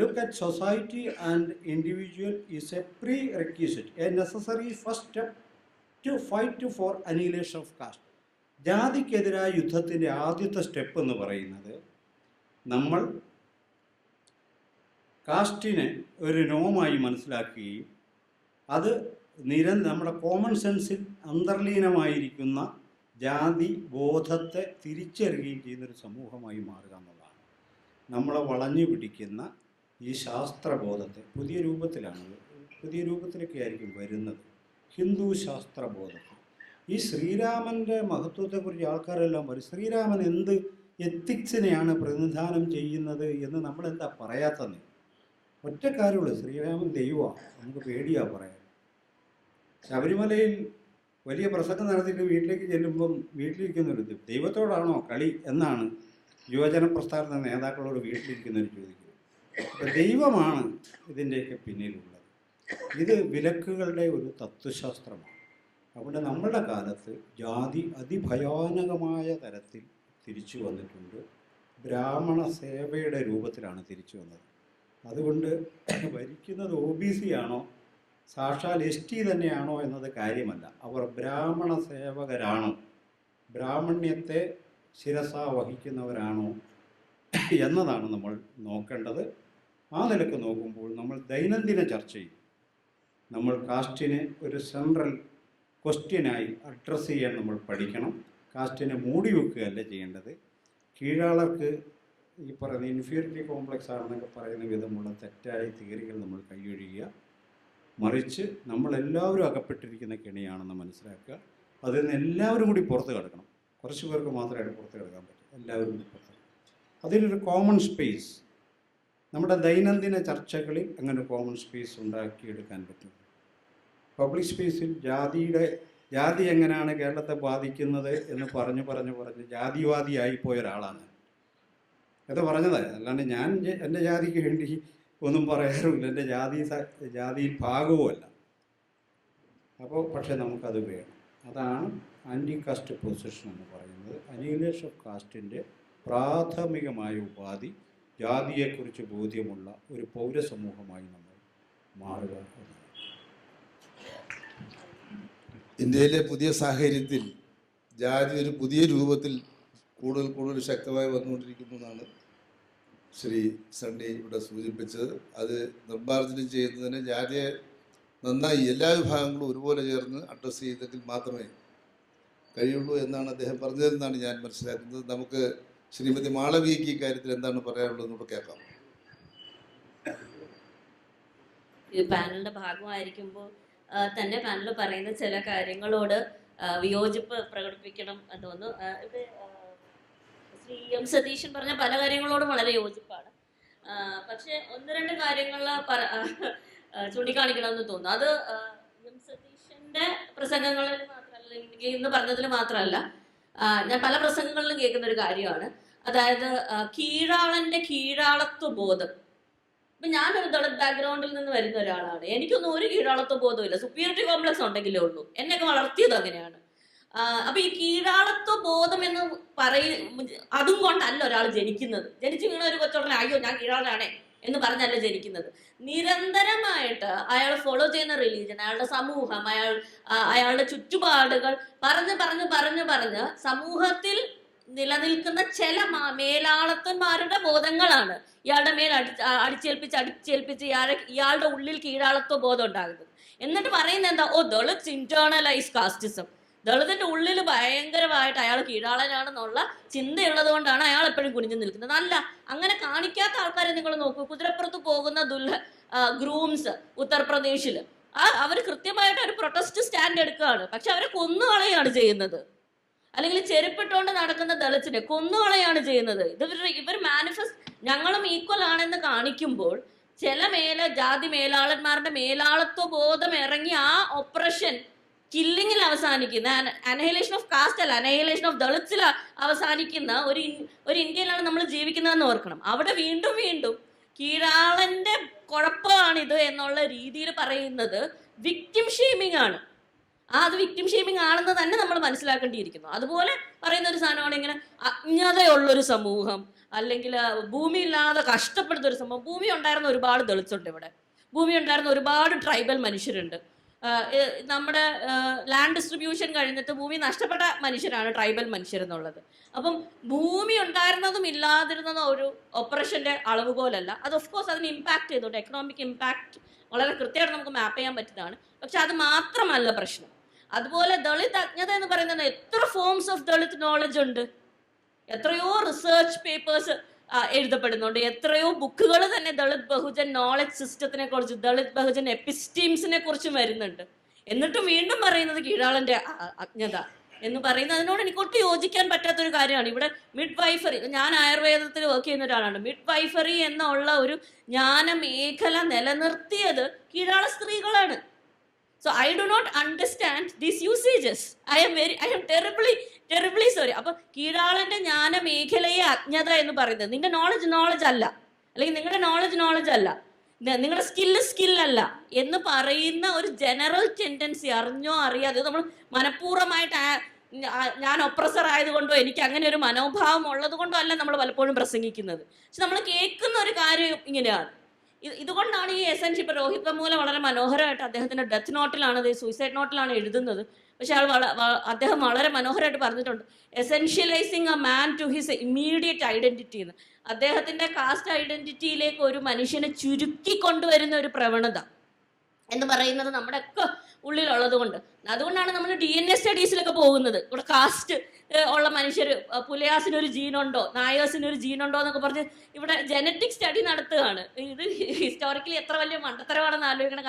look at society and individual is a prerequisite, a necessary first step to fight for annihilation of caste. ജാതിക്കെതിരായ യുദ്ധത്തിൻ്റെ ആദ്യത്തെ സ്റ്റെപ്പ് എന്ന് പറയുന്നത് നമ്മൾ കാസ്റ്റിനെ ഒരു നോമായി മനസ്സിലാക്കുകയും അത് നമ്മുടെ കോമൺ സെൻസിൽ അന്തർലീനമായിരിക്കുന്ന ജാതി ബോധത്തെ തിരിച്ചറിയുകയും ചെയ്യുന്നൊരു സമൂഹമായി മാറുക എന്നുള്ളതാണ്. നമ്മളെ വളഞ്ഞു പിടിക്കുന്ന ഈ ശാസ്ത്രബോധത്തെ പുതിയ രൂപത്തിലൊക്കെ ആയിരിക്കും വരുന്നത്. ഹിന്ദു ശാസ്ത്രബോധത്തെ, ഈ ശ്രീരാമൻ്റെ മഹത്വത്തെക്കുറിച്ച് ആൾക്കാരെല്ലാം പറയും. ശ്രീരാമൻ എന്ത് എത്തിക്സിനെയാണ് പ്രതിനിധാനം ചെയ്യുന്നത് എന്ന് നമ്മളെന്താ പറയാത്തത്? ഒറ്റ കാര്യമുള്ളൂ, ശ്രീരാമൻ ദൈവമാണ്. നമുക്ക് പേടിയാണ് പറയാൻ. ശബരിമലയിൽ വലിയ പ്രസംഗം നടത്തിയിട്ട് വീട്ടിലേക്ക് ചെല്ലുമ്പം വീട്ടിലിരിക്കുന്നൊരു ദൈവത്തോടാണോ കളി എന്നാണ് യുവജന പ്രസ്ഥാന നേതാക്കളോട് വീട്ടിലിരിക്കുന്നവർ ചോദിക്കുന്നത്. അപ്പോൾ ദൈവമാണ് ഇതിൻ്റെയൊക്കെ പിന്നിലുള്ളത്. ഇത് വിലക്കുകളുടെ ഒരു തത്വശാസ്ത്രമാണ്. അതുകൊണ്ട് നമ്മളുടെ കാലത്ത് ജാതി അതിഭയാനകമായ തരത്തിൽ തിരിച്ചു വന്നിട്ടുണ്ട്. ബ്രാഹ്മണ സേവയുടെ രൂപത്തിലാണ് തിരിച്ചു വന്നത്. അതുകൊണ്ട് ഭരിക്കുന്നത് OBC ആണോ സാക്ഷാൽ ST തന്നെയാണോ എന്നത് കാര്യമല്ല. അവർ ബ്രാഹ്മണ സേവകരാണോ, ബ്രാഹ്മണ്യത്തെ ശിരസ വഹിക്കുന്നവരാണോ എന്നതാണ് നമ്മൾ നോക്കേണ്ടത്. ആ നിലക്ക് നോക്കുമ്പോൾ നമ്മൾ ദൈനംദിന ചർച്ചയിൽ നമ്മൾ കാസ്റ്റിനെ ഒരു സെൻട്രൽ ക്വസ്റ്റ്യനായി അഡ്രസ്സ് ചെയ്യാൻ നമ്മൾ പഠിക്കണം. കാസ്റ്റിനെ മൂടി വെക്കുകയല്ല ചെയ്യേണ്ടത്. കീഴാളർക്ക് ഈ പറയുന്ന ഇൻഫീരിയറിറ്റി കോംപ്ലക്സ് ആണെന്നൊക്കെ പറയുന്ന വിധമുള്ള തെറ്റായ തിയറികൾ നമ്മൾ കൈയൊഴിയുക. മറിച്ച് നമ്മളെല്ലാവരും അകപ്പെട്ടിരിക്കുന്ന കെണിയാണെന്ന് മനസ്സിലാക്കുക. അതിൽ നിന്ന് എല്ലാവരും കൂടി പുറത്ത് കിടക്കണം. കുറച്ച് പേർക്ക് മാത്രമായിട്ട് പുറത്ത് കിടക്കാൻ പറ്റും. എല്ലാവരും കൂടി പുറത്ത്. അതിനൊരു കോമൺ സ്പേസ് നമ്മുടെ ദൈനംദിന ചർച്ചകളിൽ അങ്ങനെ കോമൺ സ്പേസ് ഉണ്ടാക്കിയെടുക്കാൻ പറ്റും. പബ്ലിക് സ്പേസിൽ ജാതി എങ്ങനെയാണ് കേരളത്തെ ബാധിക്കുന്നത് എന്ന് പറഞ്ഞ് ജാതിവാദിയായിപ്പോയ ഒരാളാണ്. അത് പറഞ്ഞത് അല്ലാണ്ട് ഞാൻ എൻ്റെ ജാതിക്ക് വേണ്ടി ഒന്നും പറയാറുമില്ല. എൻ്റെ ജാതിയിൽ ഭാഗവുമല്ല. അപ്പോൾ പക്ഷേ നമുക്കത് വേണം. അതാണ് ആൻറ്റി കാസ്റ്റ് പൊസിഷൻ എന്ന് പറയുന്നത്. അനിഹിലേഷൻ ഓഫ് കാസ്റ്റിൻ്റെ പ്രാഥമികമായ ഉപാധി ജാതിയെക്കുറിച്ച് ബോധ്യമുള്ള ഒരു പൗരസമൂഹമായി നമ്മൾ മാറുക എന്നതാണ്. ഇന്ത്യയിലെ പുതിയ സാഹചര്യത്തിൽ ജാതി ഒരു പുതിയ രൂപത്തിൽ കൂടുതൽ ശക്തമായി വന്നുകൊണ്ടിരിക്കുന്നു എന്നാണ് ശ്രീ സണ്ണി ഇവിടെ സൂചിപ്പിച്ചത്. അത് നിർമ്മാർജ്ജനം ചെയ്യുന്നതിന് ജാതിയെ നന്നായി എല്ലാ വിഭാഗങ്ങളും ഒരുപോലെ ചേർന്ന് അഡ്രസ്സ് ചെയ്തെങ്കിൽ മാത്രമേ കഴിയുള്ളൂ എന്നാണ് അദ്ദേഹം പറഞ്ഞതെന്നാണ് ഞാൻ മനസ്സിലാക്കുന്നത്. നമുക്ക് ശ്രീമതി മാളവികയ്ക്ക് ഇക്കാര്യത്തിൽ എന്താണ് പറയാനുള്ളത് കൂടെ കേൾക്കാം. ഈ പാനലിന്റെ ഭാഗമായിരിക്കുമ്പോൾ തന്നെ പാനൽ പറയുന്ന ചില കാര്യങ്ങളോട് വിയോജിപ്പ് പ്രകടിപ്പിക്കണം എന്ന് തോന്നുന്നു. ഇത് ശ്രീ എം സതീശൻ പറഞ്ഞ പല കാര്യങ്ങളോടും വളരെ യോജിപ്പാണ്. പക്ഷെ ഒന്ന് രണ്ട് കാര്യങ്ങൾ ചൂണ്ടിക്കാണിക്കണമെന്ന് തോന്നുന്നു. അത് എം സതീശന്റെ പ്രസംഗങ്ങളിൽ മാത്രമല്ല, ഇന്ന് പറഞ്ഞതിൽ മാത്രമല്ല, ഞാൻ പല പ്രസംഗങ്ങളിലും കേൾക്കുന്ന ഒരു കാര്യമാണ്. അതായത് കീഴാളന്റെ കീഴാളത്വ ബോധം. ഇപ്പൊ ഞാനൊരു ദളിത് ബാക്ക്ഗ്രൗണ്ടിൽ നിന്ന് വരുന്ന ഒരാളാണ്. എനിക്കൊന്നും ഒരു കീഴാളത്വ ബോധമില്ല. സുപ്പീരിയറിറ്റി കോംപ്ലക്സ് ഉണ്ടെങ്കിലേ ഉള്ളൂ. എന്നൊക്കെ വളർത്തിയത് അങ്ങനെയാണ്. അപ്പൊ ഈ കീഴാളത്വ ബോധം എന്ന് അതും കൊണ്ടല്ല ഒരാൾ ജനിക്കുന്നത്. ജനിച്ചു വീണ ഒരു കൊച്ചുടനെ അയ്യോ ഞാൻ കീഴാളനാണേ എന്ന് പറഞ്ഞല്ല ജനിക്കുന്നത്. നിരന്തരമായിട്ട് അയാൾ ഫോളോ ചെയ്യുന്ന റിലീജിയൻ, അയാളുടെ സമൂഹം, അയാളുടെ ചുറ്റുപാടുകൾ പറഞ്ഞ് സമൂഹത്തിൽ നിലനിൽക്കുന്ന ചില മേലാളത്വന്മാരുടെ ബോധങ്ങളാണ് ഇയാളുടെ മേൽ അടിച്ചേൽപ്പിച്ച് ഇയാളുടെ ഉള്ളിൽ കീഴാളത്വ ബോധം ഉണ്ടാകുന്നത്. എന്നിട്ട് പറയുന്നത് എന്താ? Dalit internalise casteism. ദളിതിന്റെ ഉള്ളിൽ ഭയങ്കരമായിട്ട് അയാൾ കീഴാളനാണെന്നുള്ള ചിന്തയുള്ളത് കൊണ്ടാണ് അയാൾ എപ്പോഴും കുനിഞ്ഞു നിൽക്കുന്നത്. അല്ല, അങ്ങനെ കാണിക്കാത്ത ആൾക്കാരെ നിങ്ങൾ നോക്കൂ. കുതിരപ്പുറത്ത് പോകുന്ന ഗ്രൂംസ് ഉത്തർപ്രദേശിൽ അവർ കൃത്യമായിട്ട് ഒരു പ്രൊട്ടസ്റ്റ് സ്റ്റാൻഡ് എടുക്കുകയാണ്. പക്ഷെ അവരെ കൊന്നുകളയാണ് ചെയ്യുന്നത്. അല്ലെങ്കിൽ ചെരുപ്പിട്ടുകൊണ്ട് നടക്കുന്ന ദളിത്തിനെ കൊന്നുകളയാണ് ചെയ്യുന്നത്. ഇവർ ഞങ്ങളും ഈക്വൽ ആണെന്ന് കാണിക്കുമ്പോൾ ചില ജാതി മേലാളന്മാരുടെ മേലാളത്വ ബോധം ഇറങ്ങി ആ ഓപ്പറേഷൻ കില്ലിങ്ങിൽ അവസാനിക്കുന്ന, അനഹൈലേഷൻ ഓഫ് കാസ്റ്റ് അല്ല, അനഹൈലേഷൻ ഓഫ് ദളിറ്റ്സിൽ അവസാനിക്കുന്ന ഒരു ഇന്ത്യയിലാണ് നമ്മൾ ജീവിക്കുന്നതെന്ന് ഓർക്കണം. അവിടെ വീണ്ടും കീഴാളന്റെ കുഴപ്പമാണിത് എന്നുള്ള രീതിയിൽ പറയുന്നത് വിക്ടിം ഷെയ്മിങ് ആണ്. അത് വിക്ടിം ഷെയ്മിങ് ആണെന്ന് തന്നെ നമ്മൾ മനസ്സിലാക്കേണ്ടിയിരിക്കുന്നു. അതുപോലെ പറയുന്ന ഒരു സാധനമാണ് ഇങ്ങനെ അജ്ഞതയുള്ളൊരു സമൂഹം, അല്ലെങ്കിൽ ഭൂമി ഇല്ലാതെ കഷ്ടപ്പെടുന്ന ഒരു സമൂഹം. ഭൂമി ഉണ്ടായിരുന്ന ഒരുപാട് ദളിച്ചുണ്ട് ഇവിടെ. ഭൂമി ഉണ്ടായിരുന്ന ഒരുപാട് ട്രൈബൽ മനുഷ്യരുണ്ട്. നമ്മുടെ ലാൻഡ് ഡിസ്ട്രിബ്യൂഷൻ കഴിഞ്ഞിട്ട് ഭൂമി നഷ്ടപ്പെട്ട മനുഷ്യരാണ് ട്രൈബൽ മനുഷ്യരെന്നുള്ളത്. അപ്പം ഭൂമി ഉണ്ടായിരുന്നതും ഇല്ലാതിരുന്നതും ഒരു ഓപ്പറേഷൻ്റെ അളവുകോലല്ല. അത് ഓഫ് കോഴ്സ് അതിന് ഇമ്പാക്ട് ചെയ്തോട്ടെ, എക്കണോമിക് ഇമ്പാക്ട് വളരെ കൃത്യമായിട്ട് നമുക്ക് മാപ്പ് ചെയ്യാൻ പറ്റുന്നതാണ്. പക്ഷെ അത് മാത്രമല്ല പ്രശ്നം. അതുപോലെ ദളിത് അജ്ഞത എന്ന് പറയുന്നത് എത്ര ഫോംസ് ഓഫ് ദളിത് നോളജ് ഉണ്ട്, എത്രയോ റിസർച്ച് പേപ്പേഴ്സ് എഴുതപ്പെടുന്നുണ്ട്, എത്രയോ ബുക്കുകൾ തന്നെ ദളിത് ബഹുജൻ നോളജ് സിസ്റ്റത്തിനെ കുറിച്ച്, ദളിത് ബഹുജൻ എപ്പിസ്റ്റീംസിനെ കുറിച്ചും വരുന്നുണ്ട്. എന്നിട്ടും വീണ്ടും പറയുന്നത് കീഴാളൻ്റെ അജ്ഞത എന്ന് പറയുന്നത് അതിനോട് എനിക്ക് ഒട്ടും യോജിക്കാൻ പറ്റാത്തൊരു കാര്യമാണ്. ഇവിടെ മിഡ് വൈഫറി, ഞാൻ ആയുർവേദത്തിൽ വർക്ക് ചെയ്യുന്ന ഒരാളാണ്. മിഡ് വൈഫറി എന്നുള്ള ഒരു ജ്ഞാന മേഖല നിലനിർത്തിയത് കീഴാള സ്ത്രീകളാണ്. So I do not understand these usages. I am terribly sorry. അപ്പോൾ കീഴാളന്റെ ജ്ഞാന മേഖലയെ അജ്ഞത എന്ന് പറയുന്നത് നിങ്ങളുടെ നോളജ് അല്ല, അല്ലെങ്കിൽ നിങ്ങളുടെ നോളജ് അല്ല, നിങ്ങളുടെ സ്കില്ലല്ല എന്ന് പറയുന്ന ഒരു ജനറൽ ടെൻഡൻസി, അറിഞ്ഞോ അറിയാതെ, നമ്മൾ മനഃപൂർവ്വമായിട്ട് ഞാൻ ഒപ്രസർ ആയതുകൊണ്ടോ എനിക്ക് അങ്ങനെ ഒരു മനോഭാവം ഉള്ളത് കൊണ്ടോ അല്ല നമ്മൾ പലപ്പോഴും പ്രസംഗിക്കുന്നത്. പക്ഷെ നമ്മൾ കേൾക്കുന്ന ഒരു കാര്യം ഇങ്ങനെയാണ്. ഇതുകൊണ്ടാണ് ഈ എസൻഷ്യൽ, ഇപ്പോൾ രോഹിത് വെമുല വളരെ മനോഹരമായിട്ട് അദ്ദേഹത്തിൻ്റെ ഡെത്ത് നോട്ടിലാണ്, സൂയിസൈഡ് നോട്ടിലാണ് എഴുതുന്നത്. പക്ഷെ അദ്ദേഹം വളരെ മനോഹരമായിട്ട് പറഞ്ഞിട്ടുണ്ട്, essentializing a man to his immediate identity എന്ന്. അദ്ദേഹത്തിൻ്റെ കാസ്റ്റ് ഐഡന്റിറ്റിയിലേക്ക് ഒരു മനുഷ്യനെ ചുരുക്കി കൊണ്ടുവരുന്ന ഒരു പ്രവണത എന്ന് പറയുന്നത് നമ്മുടെ ഒക്കെ ഉള്ളിലുള്ളത് കൊണ്ട്. അതുകൊണ്ടാണ് നമ്മൾ DNA സ്റ്റഡീസിലൊക്കെ പോകുന്നത്. ഇവിടെ കാസ്റ്റ് ഉള്ള മനുഷ്യർ, പുലയാസിനൊരു ജീനുണ്ടോ, നായേഴ്സിനൊരു ജീനുണ്ടോ എന്നൊക്കെ പറഞ്ഞ് ഇവിടെ ജനറ്റിക് സ്റ്റഡി നടത്തുകയാണ്. ഇത് ഹിസ്റ്റോറിക്കലി എത്ര വലിയ മണ്ടത്തരമാണെന്ന് ആലോചിക്കണം.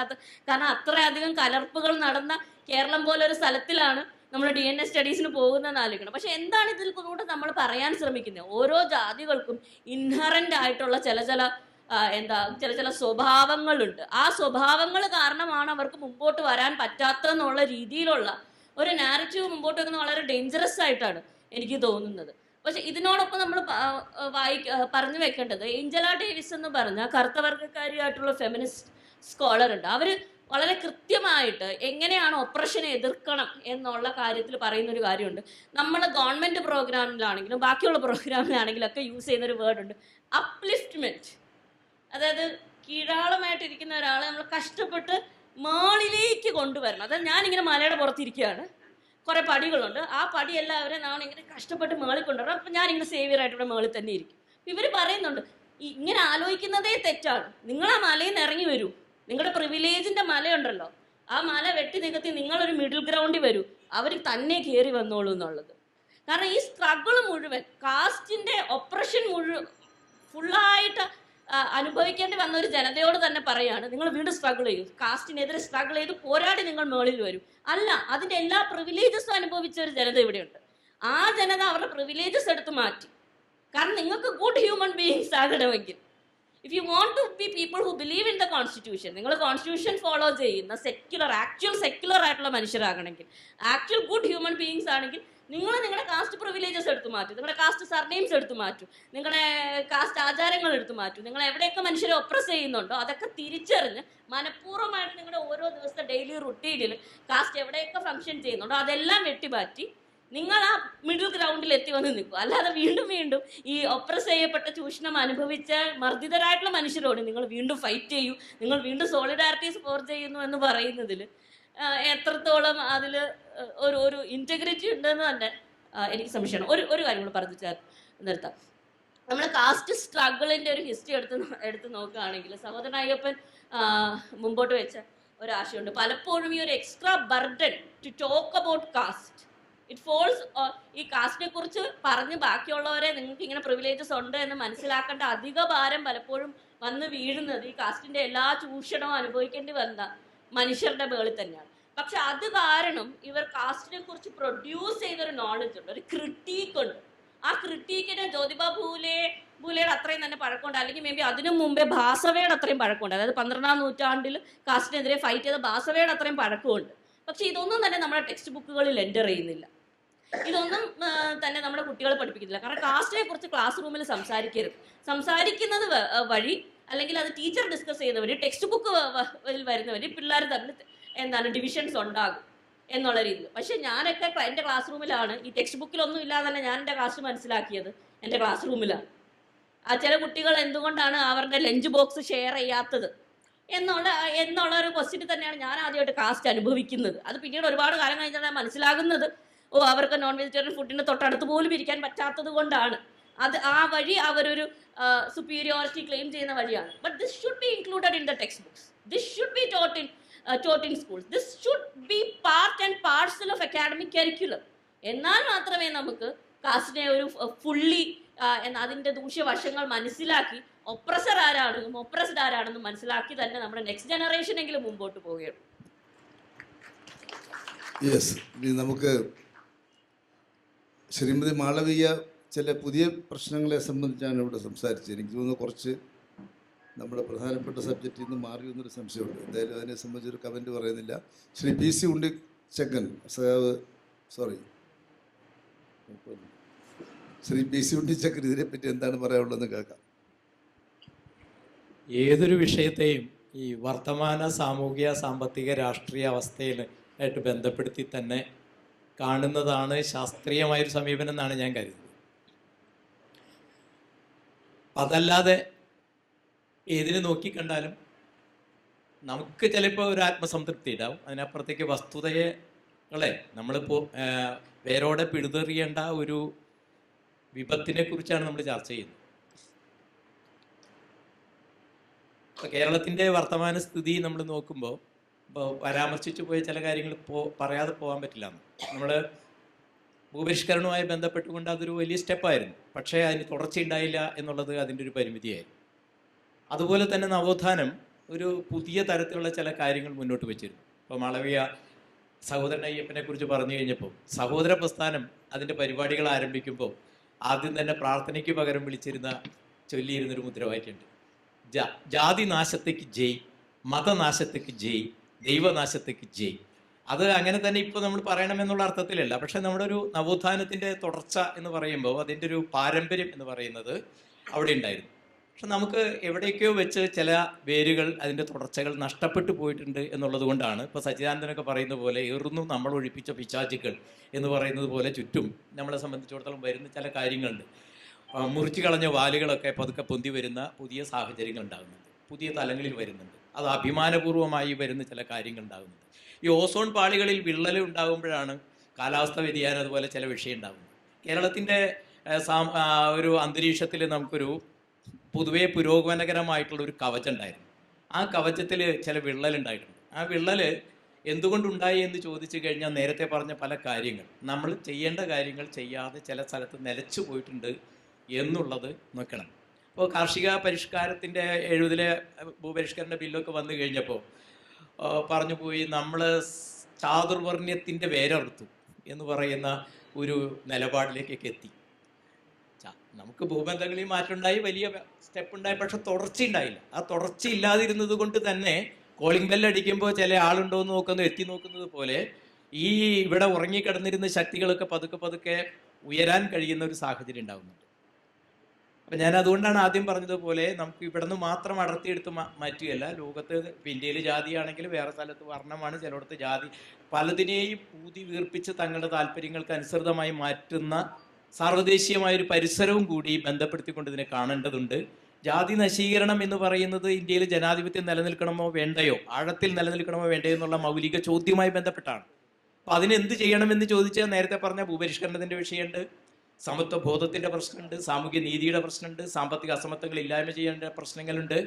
കാരണം അത്രയധികം കലർപ്പുകൾ നടന്ന കേരളം പോലൊരു സ്ഥലത്തിലാണ് നമ്മൾ DNA സ്റ്റഡീസിന് പോകുന്നതെന്ന് ആലോചിക്കണം. പക്ഷെ എന്താണ് ഇതിൽ കൂടെ നമ്മൾ പറയാൻ ശ്രമിക്കുന്നത്? ഓരോ ജാതികൾക്കും ഇൻഹറൻ്റ് ആയിട്ടുള്ള ചില സ്വഭാവങ്ങളുണ്ട്. ആ സ്വഭാവങ്ങൾ കാരണമാണ് അവർക്ക് മുമ്പോട്ട് വരാൻ പറ്റാത്തതെന്നുള്ള രീതിയിലുള്ള ഒരു നാരറ്റീവ് മുമ്പോട്ട് വെക്കുന്നത് വളരെ ഡേഞ്ചറസ് ആയിട്ടാണ് എനിക്ക് തോന്നുന്നത്. പക്ഷെ ഇതിനോടൊപ്പം നമ്മൾ പറഞ്ഞു വെക്കേണ്ടത്, ഏഞ്ചല ഡേവിസ് എന്ന് പറഞ്ഞ കറുത്തവർഗക്കാരിയായിട്ടുള്ള ഫെമിനിസ്റ്റ് സ്കോളർ ഉണ്ട്. അവർ വളരെ കൃത്യമായിട്ട് എങ്ങനെയാണ് ഒപ്രഷനെ എതിർക്കണം എന്നുള്ള കാര്യത്തിൽ പറയുന്നൊരു കാര്യമുണ്ട്. നമ്മൾ ഗവൺമെൻറ് പ്രോഗ്രാമിലാണെങ്കിലും ബാക്കിയുള്ള പ്രോഗ്രാമിലാണെങ്കിലും ഒക്കെ യൂസ് ചെയ്യുന്നൊരു വേർഡുണ്ട്, അപ്ലിഫ്റ്റ്മെൻറ്റ്. അതായത് കീഴാളമായിട്ടിരിക്കുന്ന ഒരാളെ നമ്മൾ കഷ്ടപ്പെട്ട് മേളിലേക്ക് കൊണ്ടുവരണം. അതായത് ഞാനിങ്ങനെ മലയുടെ പുറത്തിരിക്കുകയാണ്, കുറേ പടികളുണ്ട്, ആ പടി എല്ലാവരും നാം ഇങ്ങനെ കഷ്ടപ്പെട്ട് മേളിൽ കൊണ്ടുവരണം. അപ്പം ഞാനിങ്ങനെ സേവിയറായിട്ട് ഇവിടെ മേളിൽ തന്നെ ഇരിക്കും. ഇവർ പറയുന്നുണ്ട് ഇങ്ങനെ ആലോചിക്കുന്നതേ തെറ്റാണ്, നിങ്ങൾ ആ മലയിൽ നിന്ന് ഇറങ്ങി വരൂ, നിങ്ങളുടെ പ്രിവിലേജിൻ്റെ മലയുണ്ടല്ലോ ആ മല വെട്ടി നികത്തി നിങ്ങളൊരു മിഡിൽ ഗ്രൗണ്ടിൽ വരൂ, അവർ തന്നെ കയറി വന്നോളൂ എന്നുള്ളത്. കാരണം ഈ സ്ട്രഗിൾ മുഴുവൻ, കാസ്റ്റിൻ്റെ ഒപ്രഷൻ ഫുള്ളായിട്ട് അനുഭവിക്കേണ്ടി വന്ന ഒരു ജനതയോട് തന്നെ പറയാണ്, നിങ്ങൾ വീണ്ടും സ്ട്രഗിൾ ചെയ്യൂ, കാസ്റ്റിനെതിരെ സ്ട്രഗിൾ ചെയ്ത് പോരാടി നിങ്ങൾ മേളിൽ വരും. അല്ല, അതിൻ്റെ എല്ലാ പ്രിവിലേജസും അനുഭവിച്ച ഒരു ജനത ഇവിടെയുണ്ട്. ആ ജനത അവരുടെ പ്രിവിലേജസ് എടുത്ത് മാറ്റി. കാരണം നിങ്ങൾക്ക് ഗുഡ് ഹ്യൂമൻ ബീയിങ്സ് ആകണമെങ്കിൽ, if you want to be people who believe in the constitution, നിങ്ങൾ കോൺസ്റ്റിറ്റ്യൂഷൻ ഫോളോ ചെയ്യുന്ന ആക്ച്വൽ സെക്യുലർ ആയിട്ടുള്ള മനുഷ്യരാകണമെങ്കിൽ, ആക്ച്വൽ ഗുഡ് ഹ്യൂമൻ ബീയിങ്സ് ആണെങ്കിൽ നിങ്ങൾ നിങ്ങളുടെ കാസ്റ്റ് പ്രിവിലേജസ് എടുത്തു മാറ്റും, നിങ്ങളുടെ കാസ്റ്റ് സർനെയിംസ് എടുത്തു മാറ്റും, നിങ്ങളുടെ കാസ്റ്റ് ആചാരങ്ങൾ എടുത്തു മാറ്റും. നിങ്ങൾ എവിടെയൊക്കെ മനുഷ്യരെ ഒപ്രസ് ചെയ്യുന്നുണ്ടോ അതൊക്കെ തിരിച്ചറിഞ്ഞ് മനഃപൂർവ്വമായിട്ട് നിങ്ങളുടെ ഓരോ ദിവസത്തെ ഡെയിലി റുട്ടീനിൽ കാസ്റ്റ് എവിടെയൊക്കെ ഫംഗ്ഷൻ ചെയ്യുന്നുണ്ടോ അതെല്ലാം വെട്ടിമാറ്റി നിങ്ങൾ ആ മിഡിൽ ഗ്രൗണ്ടിൽ എത്തി വന്ന് നിൽക്കും. അല്ലാതെ വീണ്ടും ഈ ഒപ്രസ് ചെയ്യപ്പെട്ട ചൂഷണം അനുഭവിച്ച മർദ്ദിതരായിട്ടുള്ള മനുഷ്യരോട് നിങ്ങൾ വീണ്ടും ഫൈറ്റ് ചെയ്യൂ, നിങ്ങൾ വീണ്ടും സോളിഡാരിറ്റീസ് ഫോർജ് ചെയ്യുന്നു എന്ന് പറയുന്നതിൽ എത്രത്തോളം അതിൽ ഒരു ഇൻറ്റഗ്രിറ്റി ഉണ്ടെന്ന് തന്നെ എനിക്ക് സംശയമാണ്. ഒരു കാര്യം കൂടെ പറഞ്ഞു നിർത്താം. നമ്മൾ കാസ്റ്റ് സ്ട്രഗിളിൻ്റെ ഒരു ഹിസ്റ്ററി എടുത്ത് നോക്കുകയാണെങ്കിൽ സഹോദരൻ അയ്യപ്പൻ മുമ്പോട്ട് വെച്ച ഒരാശയമുണ്ട്. പലപ്പോഴും ഈ ഒരു extra burden to talk about caste, it falls, ഈ കാസ്റ്റിനെ കുറിച്ച് പറഞ്ഞ് ബാക്കിയുള്ളവരെ നിങ്ങൾക്ക് ഇങ്ങനെ പ്രിവിലേജസ് ഉണ്ട് എന്ന് മനസ്സിലാക്കേണ്ട അധിക ഭാരം പലപ്പോഴും വന്ന് വീഴുന്നത് ഈ കാസ്റ്റിൻ്റെ എല്ലാ ചൂഷണവും അനുഭവിക്കേണ്ടി വന്ന മനുഷ്യരുടെ മേളിൽ തന്നെയാണ്. പക്ഷെ അത് കാരണം ഇവർ കാസ്റ്റിനെ കുറിച്ച് പ്രൊഡ്യൂസ് ചെയ്തൊരു നോളജ് ഉണ്ട്, ഒരു ക്രിട്ടീക്ക് ഉണ്ട്. ആ ക്രിട്ടീക്കിന് ജ്യോതിബ ഭൂലെയുടെ അത്രയും തന്നെ പഴക്കമുണ്ട്, അല്ലെങ്കിൽ മേ ബി അതിനു മുമ്പേ ഭാസവയുടെ അത്രയും പഴക്കമുണ്ട്. അതായത് 12ാം നൂറ്റാണ്ടിൽ കാസ്റ്റിനെതിരെ ഫൈറ്റ് ചെയ്ത ഭാസവയുടെ അത്രയും പഴക്കമുണ്ട്. പക്ഷെ ഇതൊന്നും തന്നെ നമ്മുടെ ടെക്സ്റ്റ് ബുക്കുകളിൽ എൻ്റർ ചെയ്യുന്നില്ല, ഇതൊന്നും തന്നെ നമ്മുടെ കുട്ടികളെ പഠിപ്പിക്കുന്നില്ല. കാരണം കാസ്റ്റിനെ കുറിച്ച് ക്ലാസ് റൂമിൽ സംസാരിക്കുന്നത് വഴി, അല്ലെങ്കിൽ അത് ടീച്ചർ ഡിസ്കസ് ചെയ്യുന്നവർ, ടെക്സ്റ്റ് ബുക്ക് വരുന്നവർ, പിള്ളേർ തമ്മിൽ ഡിവിഷൻസ് ഉണ്ടാകും എന്നുള്ള രീതിയിൽ. പക്ഷെ ഞാനൊക്കെ എൻ്റെ ക്ലാസ് റൂമിലാണ്, ഈ ടെക്സ്റ്റ് ബുക്കിലൊന്നും ഇല്ലാതല്ല ഞാൻ എൻ്റെ കാസ്റ്റ് മനസ്സിലാക്കിയത് എൻ്റെ ക്ലാസ് റൂമിലാണ്. ചില കുട്ടികൾ എന്തുകൊണ്ടാണ് അവരുടെ ലഞ്ച് ബോക്സ് ഷെയർ ചെയ്യാത്തത്, എന്നുള്ള ഒരു ക്വസ്റ്റ്യൻ തന്നെയാണ് ഞാൻ ആദ്യമായിട്ട് കാസ്റ്റ് അനുഭവിക്കുന്നത്. അത് പിന്നീട് ഒരുപാട് കാലം കഴിഞ്ഞാൽ മനസ്സിലാകുന്നത്, ഓ അവർക്ക് നോൺ വെജിറ്റേറിയൻ ഫുഡിന് തൊട്ടടുത്ത് പോലും ഇരിക്കാൻ പറ്റാത്തത് കൊണ്ടാണ്. അത് ആ വഴി അവരൊരു സുപ്പീരിയോറിറ്റി ക്ലെയിം ചെയ്യുന്ന വഴിയാണ്. But this should be included in the text books. This should be taught in schools. This should be part and parcel of academic curriculum. എന്നാൽ മാത്രമേ നമുക്ക് കാസ്റ്റിനെ ഒരു ഫുള്ളി അതിൻ്റെ ദൂഷ്യവശങ്ങൾ മനസ്സിലാക്കി ഒപ്രസർ ആരാണെന്നും ഒപ്രസ്ഡ് ആരാണെന്നും മനസ്സിലാക്കി തന്നെ നമ്മുടെ നെക്സ്റ്റ് ജനറേഷനെങ്കിലും മുമ്പോട്ട് പോവുകയുള്ളൂ. യെസ്, ഇനി നമുക്ക് ശ്രീമതി മാളവിക ചില പുതിയ പ്രശ്നങ്ങളെ സംബന്ധിച്ചാണ് ഇവിടെ സംസാരിച്ചത്. എനിക്ക് തോന്നുന്നു കുറച്ച് നമ്മുടെ പ്രധാനപ്പെട്ട സബ്ജക്റ്റിൽ നിന്ന് മാറി എന്നൊരു സംശയമുണ്ട്. എന്തായാലും അതിനെ സംബന്ധിച്ചൊരു കമൻറ്റ് പറയുന്നില്ല. ശ്രീ PC ഉണ്ണിച്ചക്കൻ സഖാവ് ശ്രീ PC ഉണ്ണിച്ചക്കൻ ഇതിനെപ്പറ്റി എന്താണ് പറയാനുള്ളതെന്ന് കേൾക്കാം. ഏതൊരു വിഷയത്തെയും ഈ വർത്തമാന സാമൂഹിക സാമ്പത്തിക രാഷ്ട്രീയ അവസ്ഥയിലായിട്ട് ബന്ധപ്പെടുത്തി തന്നെ കാണുന്നതാണ് ശാസ്ത്രീയമായൊരു സമീപനം എന്നാണ് ഞാൻ കരുതുന്നത്. അതല്ലാതെ ഏതിനെ നോക്കിക്കണ്ടാലും നമുക്ക് ചിലപ്പോൾ ഒരു ആത്മസംതൃപ്തി ഉണ്ടാവും. അതിനപ്പുറത്തേക്ക് വസ്തുതകളെ നമ്മളിപ്പോൾ വേരോടെ പിഴുതെറിയേണ്ട ഒരു വിപത്തിനെ കുറിച്ചാണ് നമ്മൾ ചർച്ച ചെയ്യുന്നത്. ഇപ്പോൾ കേരളത്തിൻ്റെ വർത്തമാന സ്ഥിതി നമ്മൾ നോക്കുമ്പോൾ ഇപ്പോൾ പരാമർശിച്ചു പോയ ചില കാര്യങ്ങൾ പറയാതെ പോകാൻ പറ്റില്ല. നമ്മൾ ഭൂപരിഷ്കരണവുമായി ബന്ധപ്പെട്ടുകൊണ്ട് അതൊരു വലിയ സ്റ്റെപ്പായിരുന്നു. പക്ഷേ അതിന് തുടർച്ചയുണ്ടായില്ല എന്നുള്ളത് അതിൻ്റെ ഒരു പരിമിതിയായിരുന്നു. അതുപോലെ തന്നെ നവോത്ഥാനം ഒരു പുതിയ തരത്തിലുള്ള ചില കാര്യങ്ങൾ മുന്നോട്ട് വെച്ചിരുന്നു. ഇപ്പോൾ മാളവിക സഹോദരൻ അയ്യപ്പനെ കുറിച്ച് പറഞ്ഞു കഴിഞ്ഞപ്പോൾ സഹോദര പ്രസ്ഥാനം അതിൻ്റെ പരിപാടികൾ ആരംഭിക്കുമ്പോൾ ആദ്യം തന്നെ പ്രാർത്ഥനയ്ക്ക് പകരം ചൊല്ലിയിരുന്നൊരു മുദ്രാവാക്യമുണ്ട്. ജാതി നാശത്തേക്ക് ജയ്, മതനാശത്തേക്ക് ജയ്, ദൈവനാശത്തേക്ക് ജയ്. അത് അങ്ങനെ തന്നെ ഇപ്പോൾ നമ്മൾ പറയണമെന്നുള്ള അർത്ഥത്തിലല്ല. പക്ഷെ നമ്മുടെ ഒരു നവോത്ഥാനത്തിൻ്റെ തുടർച്ച എന്ന് പറയുമ്പോൾ അതിൻ്റെ ഒരു പാരമ്പര്യം എന്ന് പറയുന്നത് അവിടെ ഉണ്ടായിരുന്നു. പക്ഷെ നമുക്ക് എവിടെയൊക്കെയോ വെച്ച് ചില വേരുകൾ അതിൻ്റെ തുടർച്ചകൾ നഷ്ടപ്പെട്ടു പോയിട്ടുണ്ട് എന്നുള്ളത് കൊണ്ടാണ് ഇപ്പോൾ സച്ചിദാനന്ദനൊക്കെ പറയുന്ന പോലെ ഏറുന്നു നമ്മൾ ഒഴിപ്പിച്ച പിശാചുക്കൾ എന്ന് പറയുന്നത് പോലെ ചുറ്റും നമ്മളെ സംബന്ധിച്ചിടത്തോളം വരുന്ന ചില കാര്യങ്ങളുണ്ട്. മുറിച്ചു കളഞ്ഞ വാലുകളൊക്കെ പതുക്കെ പൊന്തി വരുന്ന പുതിയ സാഹചര്യങ്ങൾ ഉണ്ടാകുന്നുണ്ട്, പുതിയ തലങ്ങളിൽ വരുന്നുണ്ട്. അത് അഭിമാനപൂർവ്വമായി വരുന്ന ചില കാര്യങ്ങൾ ഉണ്ടാകുന്നുണ്ട്. ഈ ഓസോൺ പാളികളിൽ വിള്ളൽ ഉണ്ടാകുമ്പോഴാണ് കാലാവസ്ഥ വ്യതിയാനം അതുപോലെ ചില വിഷയം ഉണ്ടാകുന്നത്. കേരളത്തിൻ്റെ ഒരു അന്തരീക്ഷത്തിൽ നമുക്കൊരു പൊതുവേ പുരോഗമനകരമായിട്ടുള്ള ഒരു കവചം ഉണ്ടായിരുന്നു. ആ കവചത്തിൽ ചില വിള്ളലുണ്ടായിട്ടുണ്ട്. ആ വിള്ളൽ എന്തുകൊണ്ടുണ്ടായി എന്ന് ചോദിച്ചു കഴിഞ്ഞാൽ നേരത്തെ പറഞ്ഞ പല കാര്യങ്ങൾ നമ്മൾ ചെയ്യേണ്ട കാര്യങ്ങൾ ചെയ്യാതെ ചില സ്ഥലത്ത് നിലച്ചു പോയിട്ടുണ്ട് എന്നുള്ളത് നോക്കണം. ഇപ്പോൾ കാർഷിക പരിഷ്കാരത്തിൻ്റെ 70-ലെ ഭൂപരിഷ്കരണ ബില്ലൊക്കെ വന്നു കഴിഞ്ഞപ്പോൾ പറഞ്ഞു പോയി നമ്മൾ ചാതുർവർണ്ണ്യത്തിൻ്റെ വേരറുത്തു എന്ന് പറയുന്ന ഒരു നിലപാടിലേക്കൊക്കെ എത്തി. നമുക്ക് ഭൂബന്ധങ്ങളിൽ മാറ്റമുണ്ടായി, വലിയ സ്റ്റെപ്പ് ഉണ്ടായി, പക്ഷെ തുടർച്ച ഉണ്ടായില്ല. ആ തുടർച്ച ഇല്ലാതിരുന്നത് കൊണ്ട് തന്നെ കോളിംഗ് ബെല്ലടിക്കുമ്പോൾ ചില ആളുണ്ടോ എന്ന് നോക്കുന്നു, എത്തി നോക്കുന്നത് പോലെ ഈ ഇവിടെ ഉറങ്ങിക്കിടന്നിരുന്ന ശക്തികളൊക്കെ പതുക്കെ ഉയരാൻ കഴിയുന്ന ഒരു സാഹചര്യം ഉണ്ടാകുന്നുണ്ട്. അപ്പം ഞാൻ അതുകൊണ്ടാണ് ആദ്യം പറഞ്ഞതുപോലെ നമുക്ക് ഇവിടെ നിന്ന് മാത്രം അടർത്തിയെടുത്ത് മാറ്റുകയല്ല. ലോകത്ത് ഇന്ത്യയിൽ ജാതിയാണെങ്കിൽ വേറെ സ്ഥലത്ത് വർണ്ണമാണ്, ചിലയിടത്ത് ജാതി, പലതിനെയും ഊതി വീർപ്പിച്ച് തങ്ങളുടെ താല്പര്യങ്ങൾക്ക് അനുസൃതമായി മാറ്റുന്ന സാർവദേശീയമായൊരു പരിസരവും കൂടി ബന്ധപ്പെടുത്തിക്കൊണ്ട് ഇതിനെ കാണേണ്ടതുണ്ട്. ജാതി നശീകരണം എന്ന് പറയുന്നത് ഇന്ത്യയിൽ ജനാധിപത്യം നിലനിൽക്കണമോ വേണ്ടയോ, ആഴത്തിൽ നിലനിൽക്കണമോ വേണ്ടയോ എന്നുള്ള മൗലിക ചോദ്യവുമായി ബന്ധപ്പെട്ടാണ്. അപ്പോൾ അതിനെന്ത് ചെയ്യണമെന്ന് ചോദിച്ചാൽ നേരത്തെ പറഞ്ഞ ഭൂപരിഷ്കരണത്തിൻ്റെ വിഷയമുണ്ട്, സമത്വ ബോധത്തിൻ്റെ പ്രശ്നമുണ്ട്, സാമൂഹ്യ നീതിയുടെ പ്രശ്നമുണ്ട്, സാമ്പത്തിക അസമത്വങ്ങൾ ഇല്ലായ്മ ചെയ്യേണ്ട പ്രശ്നങ്ങളുണ്ട്,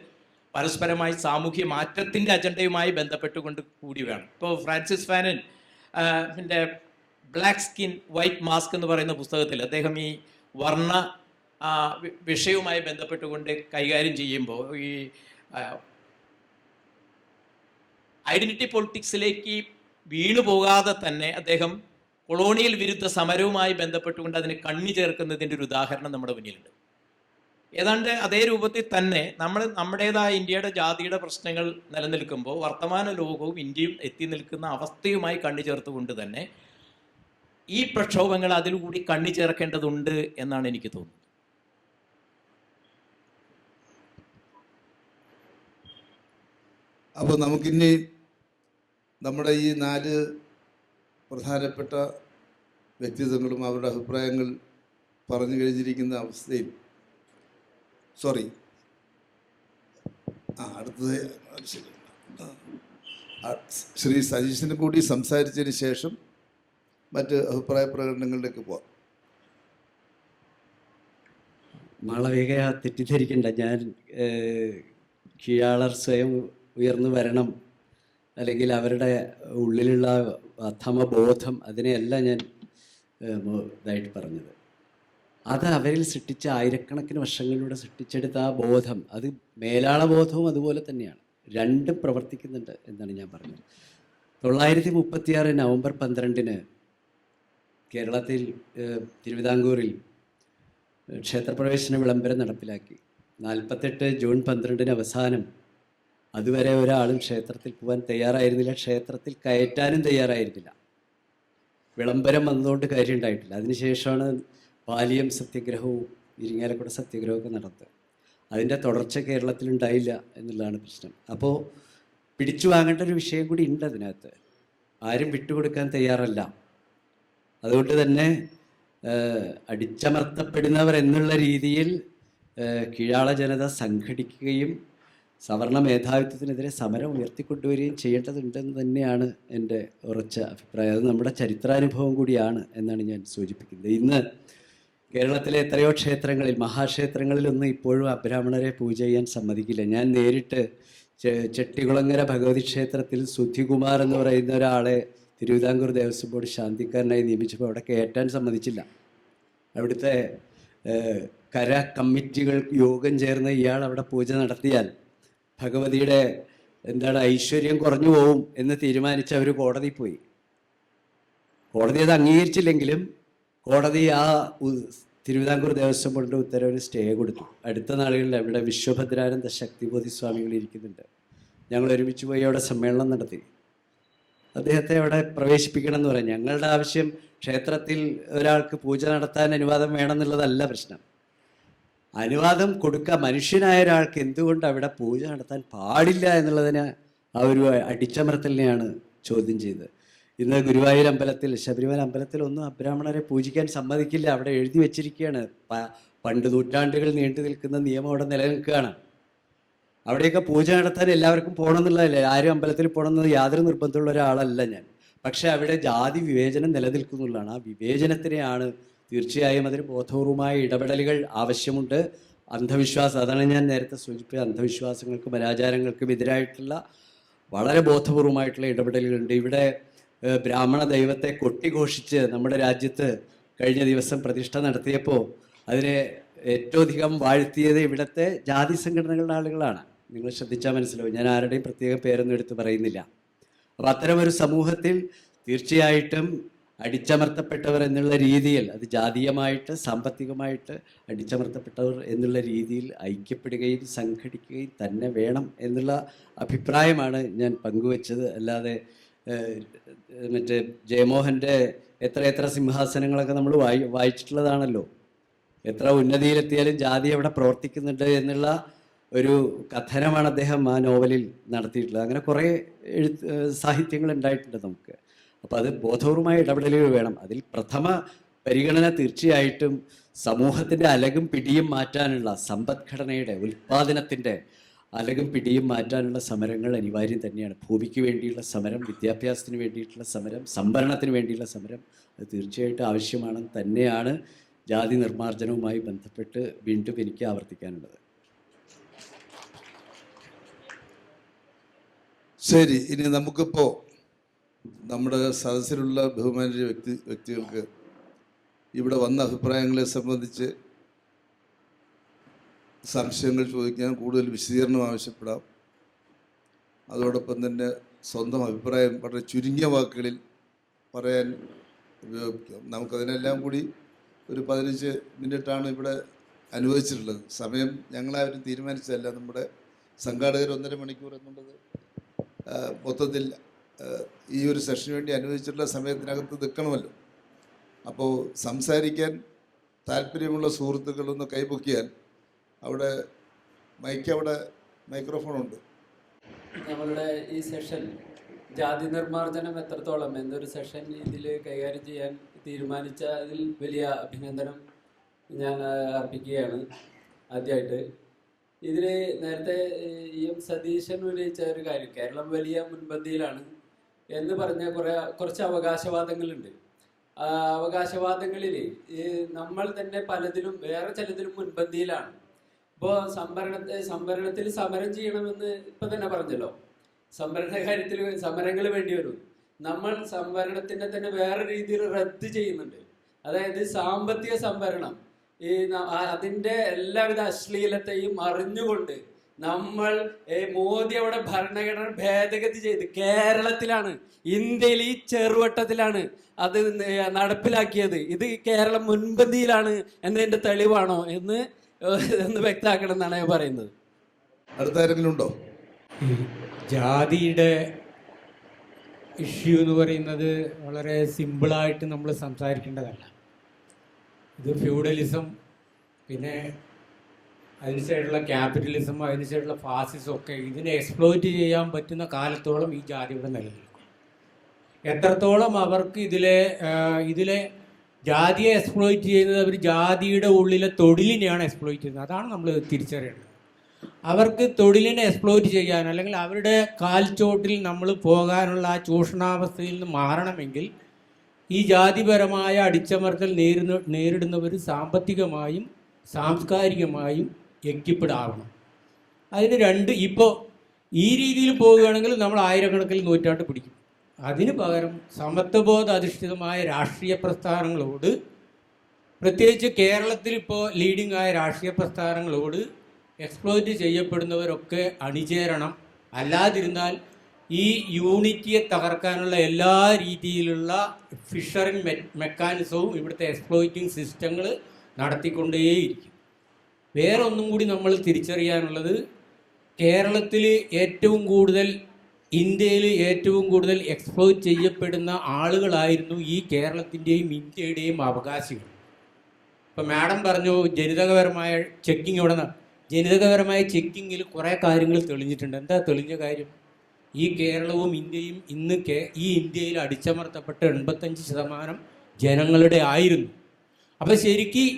പരസ്പരമായി സാമൂഹ്യ മാറ്റത്തിൻ്റെ അജണ്ടയുമായി ബന്ധപ്പെട്ടുകൊണ്ട് കൂടി വേണം. ഇപ്പോൾ Francis Fanon black skin white mask എന്ന് പറയുന്ന പുസ്തകത്തിൽ അദ്ദേഹം ഈ വർണ്ണ വിഷയവുമായി ബന്ധപ്പെട്ടുകൊണ്ട് കൈകാര്യം ചെയ്യുമ്പോൾ ഈ ഐഡന്റിറ്റി പൊളിറ്റിക്സിലേക്ക് വീണു പോകാതെ തന്നെ അദ്ദേഹം കൊളോണിയൽ വിരുദ്ധ സമരവുമായി ബന്ധപ്പെട്ടുകൊണ്ട് അതിനെ കണ്ണി ചേർക്കുന്നതിൻ്റെ ഒരു ഉദാഹരണം നമ്മുടെ മുന്നിലുണ്ട്. ഏതാണ്ട് അതേ രൂപത്തിൽ തന്നെ നമ്മുടേതായ ഇന്ത്യയുടെ ജാതിയുടെ പ്രശ്നങ്ങൾ നിലനിൽക്കുമ്പോൾ വർത്തമാന ലോകവും ഇന്ത്യയും എത്തി നിൽക്കുന്ന അവസ്ഥയുമായി കണ്ണി ചേർത്തുകൊണ്ട് തന്നെ ഈ പ്രക്ഷോഭങ്ങൾ അതിലുകൂടി കണ്ണി ചേർക്കേണ്ടതുണ്ട് എന്നാണ് എനിക്ക് തോന്നുന്നത്. അപ്പോൾ നമുക്കിനി നമ്മുടെ ഈ 4 പ്രധാനപ്പെട്ട വ്യക്തിത്വങ്ങളും അവരുടെ അഭിപ്രായങ്ങൾ പറഞ്ഞു കഴിഞ്ഞിരിക്കുന്ന അവസ്ഥയിൽ അടുത്തത് ശരി. ശ്രീ സതീശനും കൂടി സംസാരിച്ചതിന് ശേഷം മറ്റ് അഭിപ്രായ പ്രകടനങ്ങളിലേക്ക് പോവാം. മാളവിക തെറ്റിദ്ധരിക്കണ്ട, ഞാൻ കീഴാളർ സ്വയം ഉയർന്നു വരണം, അല്ലെങ്കിൽ അവരുടെ ഉള്ളിലുള്ള അധമബോധം, അതിനെയല്ല ഞാൻ ഇതായിട്ട് പറഞ്ഞത്. അത് അവരിൽ സൃഷ്ടിച്ച ആയിരക്കണക്കിന് വർഷങ്ങളിലൂടെ സൃഷ്ടിച്ചെടുത്ത ആ ബോധം, അത് മേലാള ബോധവും അതുപോലെ തന്നെയാണ്. രണ്ടും പ്രവർത്തിക്കുന്നുണ്ട് എന്നാണ് ഞാൻ പറഞ്ഞത്. 936 നവംബർ 12 കേരളത്തിൽ തിരുവിതാംകൂറിൽ ക്ഷേത്രപ്രവേശന വിളംബരം നടപ്പിലാക്കി. 48 ജൂൺ 12 അവസാനം അതുവരെ ഒരാളും ക്ഷേത്രത്തിൽ പോകാൻ തയ്യാറായിരുന്നില്ല, ക്ഷേത്രത്തിൽ കയറ്റാനും തയ്യാറായിരുന്നില്ല. വിളംബരം വന്നതുകൊണ്ട് കാര്യം ഉണ്ടായിട്ടില്ല. അതിനുശേഷമാണ് പാലിയം സത്യാഗ്രഹവും ഇരിങ്ങാലക്കുട സത്യാഗ്രഹമൊക്കെ നടത്തുക. അതിൻ്റെ തുടർച്ച കേരളത്തിലുണ്ടായില്ല എന്നുള്ളതാണ് പ്രശ്നം. അപ്പോൾ പിടിച്ചു വാങ്ങേണ്ട ഒരു വിഷയം കൂടി ഉണ്ട് അതിനകത്ത്. ആരും വിട്ടുകൊടുക്കാൻ തയ്യാറല്ല. അതുകൊണ്ട് തന്നെ അടിച്ചമർത്തപ്പെടുന്നവർ എന്നുള്ള രീതിയിൽ കീഴാള ജനത സംഘടിക്കുകയും സവർണ മേധാവിത്വത്തിനെതിരെ സമരം ഉയർത്തിക്കൊണ്ടുവരികയും ചെയ്യേണ്ടതുണ്ടെന്ന് തന്നെയാണ് എൻ്റെ ഉറച്ച അഭിപ്രായം. അത് നമ്മുടെ ചരിത്രാനുഭവം കൂടിയാണ് എന്നാണ് ഞാൻ സൂചിപ്പിക്കുന്നത്. ഇന്ന് കേരളത്തിലെ എത്രയോ ക്ഷേത്രങ്ങളിൽ, മഹാക്ഷേത്രങ്ങളിലൊന്നും ഇപ്പോഴും അബ്രാഹ്മണരെ പൂജ ചെയ്യാൻ സമ്മതിക്കില്ല. ഞാൻ നേരിട്ട് ചെട്ടികുളങ്ങര ഭഗവതി ക്ഷേത്രത്തിൽ സുധികുമാർ എന്ന് പറയുന്ന ഒരാളെ തിരുവിതാംകൂർ ദേവസ്വം ബോർഡ് ശാന്തിക്കാരനായി നിയമിച്ചപ്പോൾ അവിടെ കയറ്റാൻ സമ്മതിച്ചില്ല. അവിടുത്തെ കര കമ്മിറ്റികൾ യോഗം ചേർന്ന് ഇയാൾ അവിടെ പൂജ നടത്തിയാൽ ഭഗവതിയുടെ ഐശ്വര്യം കുറഞ്ഞു പോവും എന്ന് തീരുമാനിച്ച് അവർ കോടതിയിൽ പോയി. കോടതി അത് അംഗീകരിച്ചില്ലെങ്കിലും കോടതി ആ തിരുവിതാംകൂർ ദേവസ്വം ബോർഡിൻ്റെ ഉത്തരവിന് സ്റ്റേ കൊടുത്തു. അടുത്ത നാളുകളിൽ അവിടെ വിശ്വഭദ്രാനന്ദ ശക്തിബോധി സ്വാമികൾ ഇരിക്കുന്നുണ്ട്. ഞങ്ങൾ ഒരുമിച്ച് പോയി അവിടെ സമ്മേളനം നടത്തി. അദ്ദേഹത്തെ അവിടെ പ്രവേശിപ്പിക്കണം എന്ന് പറഞ്ഞു. ഞങ്ങളുടെ ആവശ്യം ക്ഷേത്രത്തിൽ ഒരാൾക്ക് പൂജ നടത്താൻ അനുവാദം വേണമെന്നുള്ളതല്ല പ്രശ്നം. അനുവാദം കൊടുക്കുക, മനുഷ്യനായ ഒരാൾക്ക് എന്തുകൊണ്ട് അവിടെ പൂജ നടത്താൻ പാടില്ല എന്നുള്ളതിന് ആ ഒരു അടിച്ചമർത്തലിനെയാണ് ചോദ്യം ചെയ്തത്. ഇന്ന് ഗുരുവായൂർ അമ്പലത്തിൽ, ശബരിമല അമ്പലത്തിലൊന്നും അബ്രാഹ്മണരെ പൂജിക്കാൻ സമ്മതിക്കില്ല. അവിടെ എഴുതി വച്ചിരിക്കുകയാണ്. പണ്ട് നൂറ്റാണ്ടുകൾ നീണ്ടു നിൽക്കുന്ന നിയമം അവിടെ നിലനിൽക്കുകയാണ്. അവിടെയൊക്കെ പൂജ നടത്താൻ എല്ലാവർക്കും പോകണമെന്നുള്ളതല്ലേ, ആരും അമ്പലത്തിൽ പോകണമെന്ന് യാതൊരു നിർബന്ധമുള്ള ഒരാളല്ല ഞാൻ. പക്ഷേ അവിടെ ജാതി വിവേചനം നിലനിൽക്കുന്നുള്ളതാണ്. ആ വിവേചനത്തിനെയാണ് തീർച്ചയായും അതിന് ബോധപൂർവമായ ഇടപെടലുകൾ ആവശ്യമുണ്ട്. അന്ധവിശ്വാസം, അതാണ് ഞാൻ നേരത്തെ സൂചിപ്പിച്ച അന്ധവിശ്വാസങ്ങൾക്കും അനാചാരങ്ങൾക്കും എതിരായിട്ടുള്ള വളരെ ബോധപൂർവമായിട്ടുള്ള ഇടപെടലുകളുണ്ട്. ഇവിടെ ബ്രാഹ്മണ ദൈവത്തെ കൊട്ടിഘോഷിച്ച് നമ്മുടെ രാജ്യത്ത് കഴിഞ്ഞ ദിവസം പ്രതിഷ്ഠ നടത്തിയപ്പോൾ അതിനെ ഏറ്റവും അധികം വാഴ്ത്തിയത് ഇവിടുത്തെ ജാതി സംഘടനകളുടെ ആളുകളാണ്. നിങ്ങൾ ശ്രദ്ധിച്ചാൽ മനസ്സിലാവും. ഞാൻ ആരുടെയും പ്രത്യേക പേരൊന്നും എടുത്ത് പറയുന്നില്ല. അപ്പോൾ അത്തരമൊരു സമൂഹത്തിൽ തീർച്ചയായിട്ടും അടിച്ചമർത്തപ്പെട്ടവർ എന്നുള്ള രീതിയിൽ, അത് ജാതീയമായിട്ട് സാമ്പത്തികമായിട്ട് അടിച്ചമർത്തപ്പെട്ടവർ എന്നുള്ള രീതിയിൽ ഐക്യപ്പെടുകയും സംഘടിക്കുകയും തന്നെ വേണം എന്നുള്ള അഭിപ്രായമാണ് ഞാൻ പങ്കുവച്ചത്. അല്ലാതെ മറ്റേ ജയമോഹൻ്റെ എത്ര സിംഹാസനങ്ങളൊക്കെ നമ്മൾ വായിച്ചിട്ടുള്ളതാണല്ലോ. എത്ര ഉന്നതിയിലെത്തിയാലും ജാതി അവിടെ പ്രവർത്തിക്കുന്നുണ്ട് എന്നുള്ള ഒരു കഥനമാണ് അദ്ദേഹം ആ നോവലിൽ നടത്തിയിട്ടുള്ളത്. അങ്ങനെ കുറേ സാഹിത്യങ്ങൾ ഉണ്ടായിട്ടുണ്ട് നമുക്ക്. അപ്പോൾ അത് ബോധപൂർവമായ ഇടപെടലുകൾ വേണം. അതിൽ പ്രഥമ പരിഗണന തീർച്ചയായിട്ടും സമൂഹത്തിൻ്റെ അലകും പിടിയും മാറ്റാനുള്ള, സമ്പദ്ഘടനയുടെ ഉൽപ്പാദനത്തിൻ്റെ അലകും പിടിയും മാറ്റാനുള്ള സമരങ്ങൾ അനിവാര്യം തന്നെയാണ്. ഭൂമിക്ക് വേണ്ടിയുള്ള സമരം, വിദ്യാഭ്യാസത്തിന് വേണ്ടിയിട്ടുള്ള സമരം, സംഭരണത്തിന് വേണ്ടിയുള്ള സമരം, അത് തീർച്ചയായിട്ടും ആവശ്യമാണെന്ന് തന്നെയാണ് ജാതി നിർമ്മാർജ്ജനവുമായി ബന്ധപ്പെട്ട് വീണ്ടും എനിക്ക് ആവർത്തിക്കാനുള്ളത്. ശരി, ഇനി നമുക്കിപ്പോൾ നമ്മുടെ സദസ്സിലുള്ള ബഹുമാന്യ വ്യക്തികൾക്ക് ഇവിടെ വന്ന അഭിപ്രായങ്ങളെ സംബന്ധിച്ച് സംശയങ്ങൾ ചോദിക്കാൻ, കൂടുതൽ വിശദീകരണം ആവശ്യപ്പെടാം. അതോടൊപ്പം തന്നെ സ്വന്തം അഭിപ്രായം വളരെ ചുരുങ്ങിയ വാക്കുകളിൽ പറയാൻ ഉപയോഗിക്കാം. നമുക്കതിനെല്ലാം കൂടി ഒരു 15 മിനിറ്റാണ് ഇവിടെ അനുവദിച്ചിട്ടുള്ളത്. സമയം ഞങ്ങളാരും തീരുമാനിച്ചതല്ല. നമ്മുടെ സംഘാടകർ 1.5 മണിക്കൂർ എന്നുള്ളത് മൊത്തത്തിൽ ഈ ഒരു സെഷന് വേണ്ടി അനുവദിച്ചിട്ടുള്ള സമയത്തിനകത്ത് നിൽക്കണമല്ലോ. അപ്പോൾ സംസാരിക്കാൻ താല്പര്യമുള്ള സുഹൃത്തുക്കളൊന്ന് കൈപൊക്കിയാൽ അവിടെ മൈക്രോഫോണുണ്ട്. നമ്മളുടെ ഈ സെഷൻ ജാതി നിർമ്മാർജ്ജനം എത്രത്തോളം എന്നൊരു സെഷൻ ഇതിൽ കൈകാര്യം ചെയ്യാൻ തീരുമാനിച്ച അതിൽ വലിയ അഭിനന്ദനം ഞാൻ അർപ്പിക്കുകയാണ്. ആദ്യമായിട്ട് ഇതിൽ നേരത്തെ എം സതീശൻ ഉന്നയിച്ച ഒരു കാര്യം, കേരളം വലിയ മുൻപന്തിയിലാണ് എന്ന് പറഞ്ഞ കുറച്ച് അവകാശവാദങ്ങളുണ്ട്. അവകാശവാദങ്ങളിൽ നമ്മൾ തന്നെ പലതിലും വേറെ ചിലതിലും മുൻപന്തിയിലാണ്. ഇപ്പോൾ സംവരണത്തിൽ സമരം ചെയ്യണമെന്ന് ഇപ്പം തന്നെ പറഞ്ഞല്ലോ, സംവരണ കാര്യത്തിൽ സമരങ്ങൾ വേണ്ടി വരും. നമ്മൾ സംവരണത്തിനെ തന്നെ വേറെ രീതിയിൽ റദ്ദ് ചെയ്യുന്നുണ്ട്. അതായത് സാമ്പത്തിക സംവരണം, അതിൻ്റെ എല്ലാവിധ അശ്ലീലത്തെയും അറിഞ്ഞുകൊണ്ട് നമ്മൾ മോദി അവിടെ ഭരണഘടന ഭേദഗതി ചെയ്ത് കേരളത്തിലാണ്, ഇന്ത്യയിൽ ഈ ചെറുവട്ടത്തിലാണ് അത് നടപ്പിലാക്കിയത്. ഇത് കേരളം മുൻപന്തിയിലാണ് എന്നതിൻ്റെ തെളിവാണോ എന്ന് വ്യക്തമാക്കണം എന്നാണ് ഞാൻ പറയുന്നത്. അടുത്ത ആരെങ്കിലും ഉണ്ടോ? ജാതിയുടെ ഇഷ്യൂ എന്ന് പറയുന്നത് വളരെ സിമ്പിളായിട്ട് നമ്മൾ സംസാരിക്കേണ്ടതല്ല. ഇത് ഫ്യൂഡലിസം, പിന്നെ അതിനുശേഷമുള്ള ക്യാപിറ്റലിസം, അതിനുശേഷമുള്ള ഫാസിസം ഒക്കെ ഇതിനെ എക്സ്പ്ലോയിറ്റ് ചെയ്യാൻ പറ്റുന്ന കാലത്തോളം ഈ ജാതി ഇവിടെ നിലനിൽക്കും. എത്രത്തോളം അവർക്ക് ഇതിലെ ജാതിയെ എക്സ്പ്ലോയിറ്റ് ചെയ്യുന്നത്, അവർ ജാതിയുടെ ഉള്ളിലെ തൊഴിലിനെയാണ് എക്സ്പ്ലോയിറ്റ് ചെയ്യുന്നത്. അതാണ് നമ്മൾ തിരിച്ചറിയേണ്ടത്. അവർക്ക് തൊഴിലിനെ എക്സ്പ്ലോയിറ്റ് ചെയ്യാൻ, അല്ലെങ്കിൽ അവരുടെ കാൽച്ചോട്ടിൽ നമ്മൾ പോകാനുള്ള ആ ചൂഷണാവസ്ഥയിൽ നിന്ന് മാറണമെങ്കിൽ ഈ ജാതിപരമായ അടിച്ചമർത്തൽ നേരിടുന്നവർ സാമ്പത്തികമായും സാംസ്കാരികമായും എക്യുപ്ഡ് ആവണം. അതിന് ഇപ്പോൾ ഈ രീതിയിൽ പോവുകയാണെങ്കിൽ നമ്മൾ ആയിരക്കണക്കിന് നൂറ്റാണ്ട് പിടിക്കും. അതിന് പകരം സമത്വബോധ അധിഷ്ഠിതമായ രാഷ്ട്രീയ പ്രസ്ഥാനങ്ങളോട്, പ്രത്യേകിച്ച് കേരളത്തിൽ ഇപ്പോൾ ലീഡിംഗ് ആയ രാഷ്ട്രീയ പ്രസ്ഥാനങ്ങളോട് എക്സ്പ്ലോയിറ്റ് ചെയ്യപ്പെടുന്നവരൊക്കെ അണിചേരണം. അല്ലാതിരുന്നാൽ ഈ യൂണിറ്റിയെ തകർക്കാനുള്ള എല്ലാ രീതിയിലുള്ള ഫിഷറിംഗ് മെക്കാനിസവും ഇവിടുത്തെ എക്സ്പ്ലോയിറ്റിംഗ് സിസ്റ്റങ്ങൾ നടത്തിക്കൊണ്ടേയിരിക്കും. വേറെ ഒന്നും കൂടി നമ്മൾ തിരിച്ചറിയാനുള്ളത്, കേരളത്തിൽ ഇന്ത്യയിൽ ഏറ്റവും കൂടുതൽ എക്സ്പ്ലോയിറ്റ് ചെയ്യപ്പെടുന്ന ആളുകളായിരുന്നു ഈ കേരളത്തിൻ്റെയും ഇന്ത്യയുടെയും അവകാശികൾ. ഇപ്പം മാഡം പറഞ്ഞു ജനിതകപരമായ ചെക്കിങ് ഇവിടെ ജനിതകപരമായ ചെക്കിങ്ങിൽ കുറേ കാര്യങ്ങൾ തെളിഞ്ഞിട്ടുണ്ട്. എന്താ തെളിഞ്ഞ കാര്യം? ഈ കേരളവും ഇന്ത്യയും ഇന്ന് ഈ ഇന്ത്യയിൽ അടിച്ചമർത്തപ്പെട്ട 85% ജനങ്ങളുടെ ആയിരുന്നു. അപ്പോൾ ശരിക്കും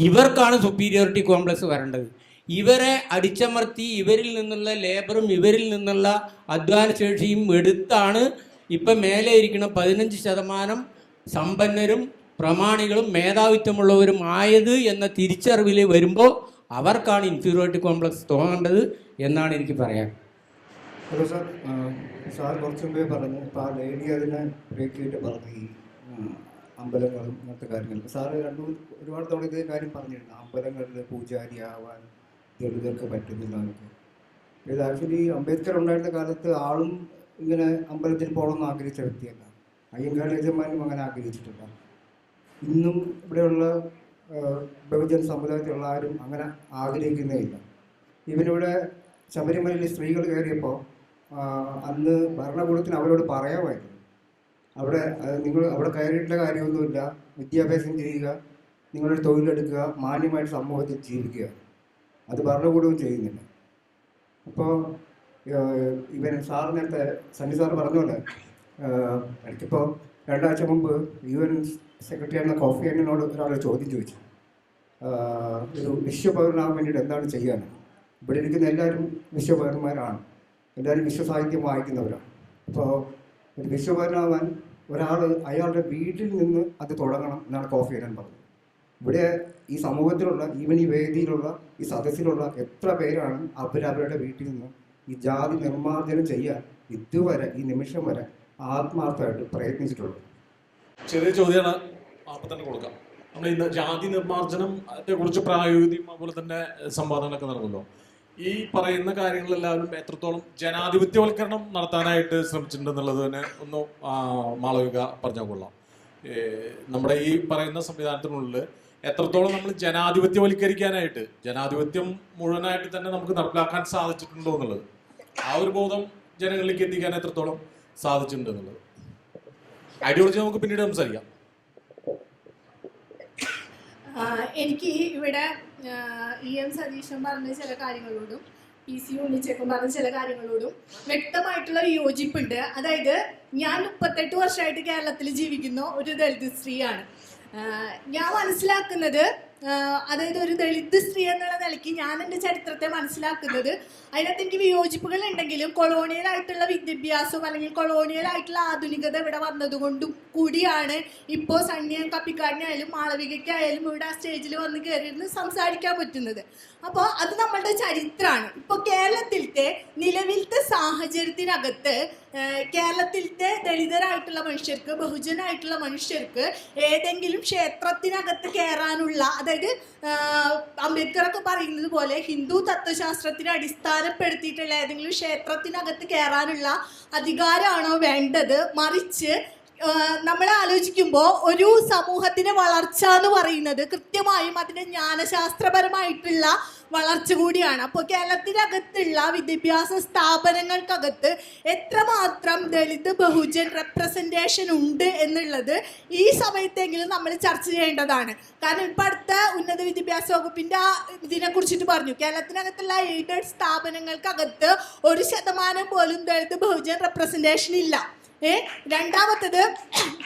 ഇവർക്കാണ് സുപ്പീരിയോറിറ്റി കോംപ്ലക്സ് വരേണ്ടത്. ഇവരെ അടിച്ചമർത്തി ഇവരിൽ നിന്നുള്ള ലേബറും ഇവരിൽ നിന്നുള്ള അധ്വാനശേഷിയും എടുത്താണ് ഇപ്പം മേലെ ഇരിക്കുന്ന 15% സമ്പന്നരും പ്രമാണികളും മേധാവിത്വമുള്ളവരും ആയത് എന്ന തിരിച്ചറിവിൽ വരുമ്പോൾ അവർക്കാണ് ഇൻഫീരിയോറിറ്റി കോംപ്ലക്സ് തോന്നേണ്ടത് എന്നാണ് എനിക്ക് പറയാൻ. ഹലോ സാർ, സാർ കുറച്ച് മുമ്പേ പറഞ്ഞു, ഇപ്പോൾ ആ ലേഡി അതിനെ ബ്രേക്ക് ചെയ്തിട്ട് പറഞ്ഞു ഈ അമ്പലങ്ങളും അങ്ങനത്തെ കാര്യങ്ങൾ. സാറ് ഒരുപാട് തവണ ഇതേ കാര്യം പറഞ്ഞിരുന്നു, അമ്പലങ്ങളിൽ പൂജാരിയാവാൻ ദളിതർക്ക് പറ്റുന്നില്ല എന്നൊക്കെ. ഇത് ആക്ച്വലി അംബേദ്കർ ഉണ്ടായിരുന്ന കാലത്ത് ആളും ഇങ്ങനെ അമ്പലത്തിൽ പോകണമെന്ന് ആഗ്രഹിച്ച വ്യക്തിയല്ല. അയ്യങ്കാളി യജമാനും അങ്ങനെ ആഗ്രഹിച്ചിട്ടില്ല. ഇന്നും ഇവിടെയുള്ള ബഹുജന സമുദായത്തിലുള്ള ആരും അങ്ങനെ ആഗ്രഹിക്കുന്നേ ഇല്ല. ഇവനിവിടെ ശബരിമലയിൽ സ്ത്രീകൾ കയറിയപ്പോൾ അന്ന് ഭരണകൂടത്തിന് അവരോട് പറയാമായിരുന്നു, നിങ്ങൾ അവിടെ കയറിയിട്ടുള്ള കാര്യമൊന്നുമില്ല, വിദ്യാഭ്യാസം ചെയ്യുക, നിങ്ങളുടെ തൊഴിലെടുക്കുക, മാന്യമായിട്ട് സമൂഹത്തിൽ ജീവിക്കുക. അത് ഭരണകൂടവും ചെയ്യുന്നില്ല. അപ്പോൾ ഇവൻ സാർ നേരത്തെ സണ്ണി സാർ പറഞ്ഞ പോലെ എനിക്കിപ്പോൾ 2 ആഴ്ച മുമ്പ് UN സെക്രട്ടറി ആയിരുന്ന കോഫി അന്നനോട് ഒരാൾ ചോദ്യം ചോദിച്ചു, ഒരു വിശ്വപൗരനാകാൻ വേണ്ടിയിട്ട് എന്താണ് ചെയ്യാൻ? ഇവിടെ ഇരിക്കുന്ന എല്ലാവരും വിശ്വപൗരന്മാരാണ്, എല്ലാവരും വിശ്വസാഹിത്യം വായിക്കുന്നവരാണ്. അപ്പോൾ ഒരു വിശ്വപൗരനാകാൻ അയാളുടെ വീട്ടിൽ നിന്ന് അത് തുടങ്ങണം എന്നാണ് കോഫി അന്നൻ പറഞ്ഞത്. ഇവിടെ ഈ സമൂഹത്തിലുള്ള, ഈവൻ ഈ വേദിയിലുള്ള, ഈ സദസ്സിലുള്ള എത്ര പേരാണ് അവരവരുടെ വീട്ടിൽ നിന്ന് ഈ ജാതി നിർമ്മാർജ്ജനം ചെയ്യാൻ ഇതുവരെ ഈ നിമിഷം വരെ ആത്മാർത്ഥമായിട്ട് പ്രയത്നിച്ചിട്ടുള്ളത്? ചെറിയ ചോദ്യമാണ്, അപ്പം തന്നെ കൊടുക്കാം. നമ്മൾ ഇന്ന് ജാതി നിർമ്മാർജ്ജനത്തെ കുറിച്ച് പ്രായോഗികം അതുപോലെ തന്നെ സംവാദങ്ങളൊക്കെ നടന്നല്ലോ. ഈ പറയുന്ന കാര്യങ്ങളെല്ലാവരും എത്രത്തോളം ജനാധിപത്യവൽക്കരണം നടത്താനായിട്ട് ശ്രമിച്ചിട്ടുണ്ടെന്നുള്ളത് തന്നെ ഒന്ന് മാളവിക പറഞ്ഞാൽ കൊള്ളാം. നമ്മുടെ ഈ പറയുന്ന സംവിധാനത്തിനുള്ളിൽ എത്രത്തോളം നമ്മൾ ജനാധിപത്യവൽക്കരിക്കാനായിട്ട്, ജനാധിപത്യം മുഴുവനായിട്ട് തന്നെ നമുക്ക് നടപ്പിലാക്കാൻ സാധിച്ചിട്ടുണ്ടോ എന്നുള്ളത്, ആ ഒരു ബോധം ജനങ്ങളിലേക്ക് എത്തിക്കാൻ എത്രത്തോളം സാധിച്ചിട്ടുണ്ട് എന്നുള്ളത് ഐഡിയോളജി നമുക്ക് പിന്നീട് സംസാരിക്കാം. എനിക്ക് ഇവിടെ EM സതീശൻ പറഞ്ഞ ചില കാര്യങ്ങളോടും PC ഉണ്ണിച്ചേക്കൻ പറഞ്ഞ ചില കാര്യങ്ങളോടും വ്യക്തമായിട്ടുള്ള യോജിപ്പുണ്ട്. അതായത് ഞാൻ 38 വർഷമായിട്ട് കേരളത്തിൽ ജീവിക്കുന്ന ഒരു ദളിത് സ്ത്രീയാണ്. ഞാൻ മനസ്സിലാക്കുന്നത് അതായത് ഒരു ദളിത് സ്ത്രീ എന്നുള്ള നിലയ്ക്ക് ഞാൻ എൻ്റെ ചരിത്രത്തെ മനസ്സിലാക്കുന്നത്, അതിനകത്ത് എനിക്ക് വിയോജിപ്പുകൾ ഉണ്ടെങ്കിലും കൊളോണിയൽ ആയിട്ടുള്ള വിദ്യാഭ്യാസവും അല്ലെങ്കിൽ കൊളോണിയൽ ആയിട്ടുള്ള ആധുനികത ഇവിടെ വന്നതുകൊണ്ടും കൂടിയാണ് ഇപ്പോൾ സണ്ണിയൻ കപ്പിക്കാരനായാലും മാളവികയ്ക്കായാലും ഇവിടെ ആ സ്റ്റേജിൽ വന്ന് കയറിയിരുന്ന് സംസാരിക്കാൻ പറ്റുന്നത്. അപ്പോൾ അത് നമ്മളുടെ ചരിത്രമാണ്. ഇപ്പോൾ കേരളത്തിലത്തെ നിലവിലത്തെ സാഹചര്യത്തിനകത്ത് കേരളത്തിലത്തെ ദളിതരായിട്ടുള്ള മനുഷ്യർക്ക്, ബഹുജനായിട്ടുള്ള മനുഷ്യർക്ക് ഏതെങ്കിലും ക്ഷേത്രത്തിനകത്ത് കയറാനുള്ള, അതായത് അംബേദ്കറൊക്കെ പറയുന്നത് പോലെ ഹിന്ദു തത്വശാസ്ത്രത്തിനെ അടിസ്ഥാനപ്പെടുത്തിയിട്ടുള്ള ഏതെങ്കിലും ക്ഷേത്രത്തിനകത്ത് കയറാനുള്ള അധികാരമാണോ വേണ്ടത്? മറിച്ച് നമ്മൾ ആലോചിക്കുമ്പോൾ ഒരു സമൂഹത്തിൻ്റെ വളർച്ച എന്ന് പറയുന്നത് കൃത്യമായും അതിൻ്റെ ജ്ഞാനശാസ്ത്രപരമായിട്ടുള്ള വളർച്ച കൂടിയാണ്. അപ്പോൾ കേരളത്തിനകത്തുള്ള വിദ്യാഭ്യാസ സ്ഥാപനങ്ങൾക്കകത്ത് എത്രമാത്രം ദളിത് ബഹുജൻ റെപ്രസെൻറ്റേഷൻ ഉണ്ട് എന്നുള്ളത് ഈ സമയത്തെങ്കിലും നമ്മൾ ചർച്ച ചെയ്യേണ്ടതാണ്. കാരണം ഇപ്പം അടുത്ത ഉന്നത വിദ്യാഭ്യാസ വകുപ്പിൻ്റെ ഇതിനെക്കുറിച്ചിട്ട് പറഞ്ഞു, കേരളത്തിനകത്തുള്ള എയ്ഡഡ് സ്ഥാപനങ്ങൾക്കകത്ത് 1% പോലും ദളിത് ബഹുജൻ റെപ്രസെൻറ്റേഷൻ ഇല്ല. രണ്ടാമത്തത്,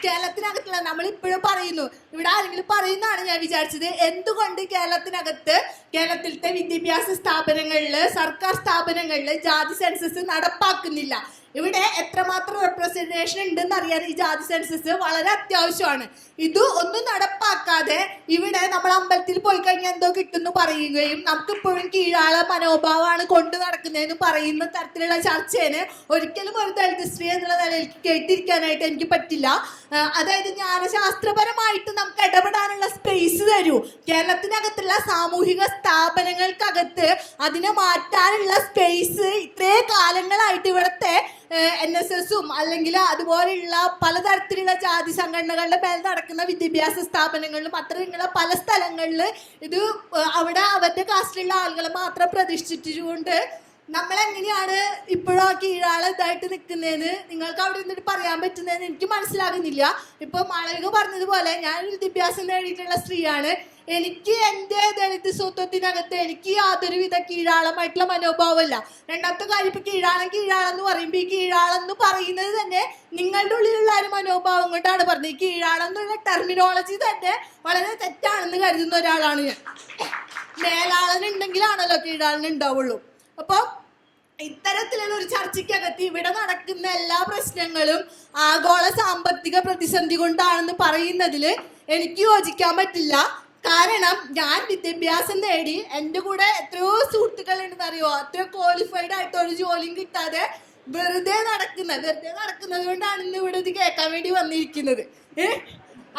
കേരളത്തിനകത്തുള്ള നമ്മളിപ്പോഴും പറയുന്നു, ഇവിടെ ആരെങ്കിലും പറയുന്നതാണ് ഞാൻ വിചാരിച്ചത്, എന്തുകൊണ്ട് കേരളത്തിലത്തെ വിദ്യാഭ്യാസ സ്ഥാപനങ്ങളിൽ, സർക്കാർ സ്ഥാപനങ്ങളിൽ ജാതി സെൻസസ് നടപ്പാക്കുന്നില്ല? ഇവിടെ എത്രമാത്രം റെപ്രസെൻറ്റേഷൻ ഉണ്ടെന്ന് അറിയാൻ ഈ ജാതി സെൻസസ് വളരെ അത്യാവശ്യമാണ്. ഇത് ഒന്നും നടപ്പാക്കാതെ ഇവിടെ നമ്മൾ അമ്പലത്തിൽ പോയി കഴിഞ്ഞാൽ എന്തോ കിട്ടുന്നു പറയുകയും നമുക്കിപ്പോഴും കീഴാള മനോഭാവമാണ് കൊണ്ട് നടക്കുന്നതെന്ന് പറയുന്ന തരത്തിലുള്ള ചർച്ചേന് ഒരിക്കലും ഒരു ദളിത് സ്ത്രീ എന്നുള്ള നിലയിൽ കേട്ടിരിക്കാനായിട്ട് എനിക്ക് പറ്റില്ല. അതായത് ജ്ഞാനശാസ്ത്രപരമായിട്ട് നമുക്ക് ഇടപെടാനുള്ള സ്പേസ് തരൂ. കേരളത്തിനകത്തുള്ള സാമൂഹിക സ്ഥാപനങ്ങൾക്കകത്ത് അതിനെ മാറ്റാനുള്ള സ്പേസ് ഇത്രേ കാലങ്ങളായിട്ട് ഇവിടുത്തെ NSSും അല്ലെങ്കിൽ അതുപോലെയുള്ള പലതരത്തിലുള്ള ജാതി സംഘടനകളുടെ മേൽ നടക്കുന്ന വിദ്യാഭ്യാസ സ്ഥാപനങ്ങളിലും അത്തരമുള്ള പല സ്ഥലങ്ങളിൽ ഇത് അവിടെ അവരുടെ കാസ്റ്റിലുള്ള ആളുകളെ മാത്രം പ്രതിഷ്ഠിച്ചുകൊണ്ട് നമ്മളെങ്ങനെയാണ് ഇപ്പോഴും ആ കീഴാള ഇതായിട്ട് നിൽക്കുന്നതെന്ന് നിങ്ങൾക്ക് അവിടെ നിന്നിട്ട് പറയാൻ പറ്റുന്നതെന്ന് എനിക്ക് മനസ്സിലാകുന്നില്ല. ഇപ്പോൾ മാളവിക പറഞ്ഞതുപോലെ ഞാൻ വിദ്യാഭ്യാസം നേടിയിട്ടുള്ള സ്ത്രീയാണ്. എനിക്ക് എൻ്റെ ദളിത് സ്വത്വത്തിനകത്ത് എനിക്ക് യാതൊരുവിധ കീഴാളമായിട്ടുള്ള മനോഭാവമല്ല. രണ്ടാമത്തെ കാര്യം, ഇപ്പോൾ കീഴാളെന്ന് പറയുമ്പോൾ ഈ കീഴാളെന്ന് പറയുന്നത് തന്നെ നിങ്ങളുടെ ഉള്ളിലുള്ള ഒരു മനോഭാവം കൊണ്ടാണ് പറഞ്ഞത്. ഈ കീഴാളെന്നുള്ള ടെർമിനോളജി തന്നെ വളരെ തെറ്റാണെന്ന് കരുതുന്ന ഒരാളാണ് ഞാൻ. മേലാളനുണ്ടെങ്കിലാണല്ലോ കീഴാളനുണ്ടാവുള്ളൂ. അപ്പോൾ ഇത്തരത്തിലുള്ള ഒരു ചർച്ചയ്ക്കകത്ത് ഇവിടെ നടക്കുന്ന എല്ലാ പ്രശ്നങ്ങളും ആഗോള സാമ്പത്തിക പ്രതിസന്ധി കൊണ്ടാണെന്ന് പറയുന്നതിൽ എനിക്ക് യോജിക്കാൻ പറ്റില്ല. കാരണം ഞാൻ വിദ്യാഭ്യാസം നേടി എൻ്റെ കൂടെ എത്രയോ സുഹൃത്തുക്കളുണ്ടെന്ന് അറിയോ, അത്രയോ ക്വാളിഫൈഡ് ആയിട്ട് ഒരു ജോലിയും കിട്ടാതെ വെറുതെ നടക്കുന്നത് കൊണ്ടാണ് ഇന്ന് ഇവിടെ ഇത് കേൾക്കാൻ വേണ്ടി വന്നിരിക്കുന്നത്.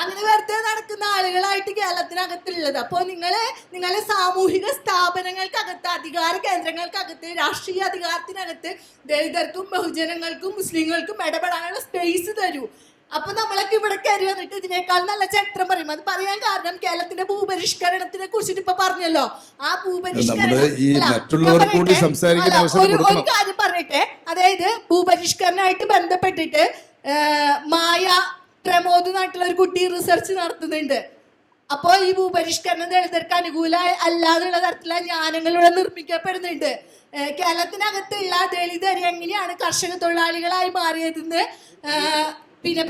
അങ്ങനെ വെറുതെ നടക്കുന്ന ആളുകളായിട്ട് കേരളത്തിനകത്തുള്ളത്. അപ്പോൾ നിങ്ങളെ സാമൂഹിക സ്ഥാപനങ്ങൾക്കകത്ത്, അധികാര കേന്ദ്രങ്ങൾക്കകത്ത്, രാഷ്ട്രീയ അധികാരത്തിനകത്ത് ദളിതർക്കും ബഹുജനങ്ങൾക്കും മുസ്ലിങ്ങൾക്കും ഇടപെടാനുള്ള സ്പേസ് തരൂ. അപ്പൊ നമ്മളൊക്കെ ഇവിടെ കയറി വന്നിട്ട് ഇതിനേക്കാൾ നല്ല ചരിത്രം പറയും. അത് പറയാൻ കാരണം കേരളത്തിന്റെ ഭൂപരിഷ്കരണത്തിനെ കുറിച്ചിട്ട് ഇപ്പൊ പറഞ്ഞല്ലോ. ആ ഭൂപരിഷ്കരണം ഒരു കാര്യം പറയട്ടെ, അതായത് ഭൂപരിഷ്കരണമായിട്ട് ബന്ധപ്പെട്ടിട്ട് മായ പ്രമോദ് നാട്ടിലുള്ള ഒരു കുട്ടി റിസർച്ച് നടത്തുന്നുണ്ട്. അപ്പോൾ ഈ ഭൂപരിഷ്കരണം ദളിതർക്ക് അനുകൂല അല്ലാതുള്ള തരത്തിലുള്ള ജ്ഞാനങ്ങൾ ഇവിടെ നിർമ്മിക്കപ്പെടുന്നുണ്ട്. കേരളത്തിനകത്തുള്ള ദളിതർ എങ്ങനെയാണ് കർഷക തൊഴിലാളികളായി മാറിയതെന്ന് പിന്നെ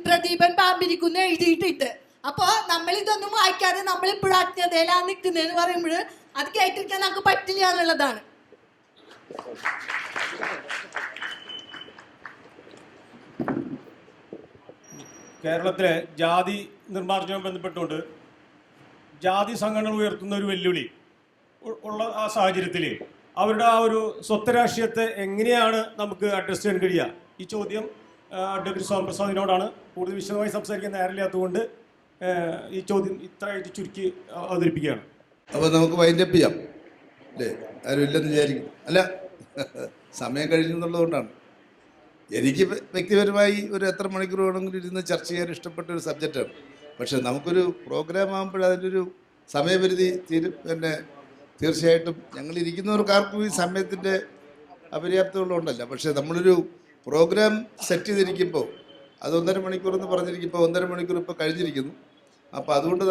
പ്രദീപൻ പാമ്പിരിക്കുന്ന എഴുതിയിട്ടുണ്ട്. അപ്പോൾ നമ്മളിതൊന്നും വായിക്കാതെ നമ്മളിപ്പോഴും അജ്ഞതയിലാണ് നിൽക്കുന്നതെന്ന് പറയുമ്പോൾ അത് കേട്ടിരിക്കാൻ നമുക്ക് പറ്റില്ല എന്നുള്ളതാണ്. കേരളത്തിലെ ജാതി നിർമ്മാർജ്ജനവുമായി ബന്ധപ്പെട്ടുകൊണ്ട് ജാതി സംഘടനകൾ ഉയർത്തുന്ന ഒരു വെല്ലുവിളി ഉള്ള ആ സാഹചര്യത്തിൽ അവരുടെ ആ ഒരു സ്വത്ത് രാഷ്ട്രീയത്തെ എങ്ങനെയാണ് നമുക്ക് അഡ്രസ് ചെയ്യാൻ കഴിയുക? ഈ ചോദ്യം അഡ്വക്കേറ്റ് സ്വാമി പ്രസാദിനോടാണ്. കൂടുതൽ വിശദമായി സംസാരിക്കാൻ നേരമില്ലാത്തതുകൊണ്ട് ഈ ചോദ്യം ഇത്രയായിട്ട് ചുരുക്കി അവതരിപ്പിക്കുകയാണ്. അപ്പോൾ നമുക്ക് വൈൻഡപ്പ് ചെയ്യാം അല്ലേ? ആരും ഇല്ലെന്ന് വിചാരിക്കും. അല്ല, സമയം കഴിഞ്ഞു എന്നുള്ളതുകൊണ്ടാണ്. എനിക്ക് വ്യക്തിപരമായി ഒരു എത്ര മണിക്കൂർ വേണമെങ്കിലും ഇരുന്ന് ചർച്ച ചെയ്യാൻ ഇഷ്ടപ്പെട്ട ഒരു സബ്ജക്റ്റാണ്. പക്ഷെ നമുക്കൊരു പ്രോഗ്രാം ആകുമ്പോൾ അതിൻ്റെ ഒരു സമയപരിധി തീർച്ചയായിട്ടും ഞങ്ങളിരിക്കുന്നവർക്കാർക്കും ഈ സമയത്തിൻ്റെ അപര്യാപ്തമുള്ളതുകൊണ്ടല്ല. പക്ഷേ നമ്മളൊരു പ്രോഗ്രാം സെറ്റ് ചെയ്തിരിക്കുമ്പോൾ അത് 1.5 മണിക്കൂറെന്ന് പറഞ്ഞിരിക്കുമ്പോൾ 1.5 മണിക്കൂർ ഇപ്പോൾ കഴിഞ്ഞിരിക്കുന്നു. അപ്പോൾ അതുകൊണ്ട്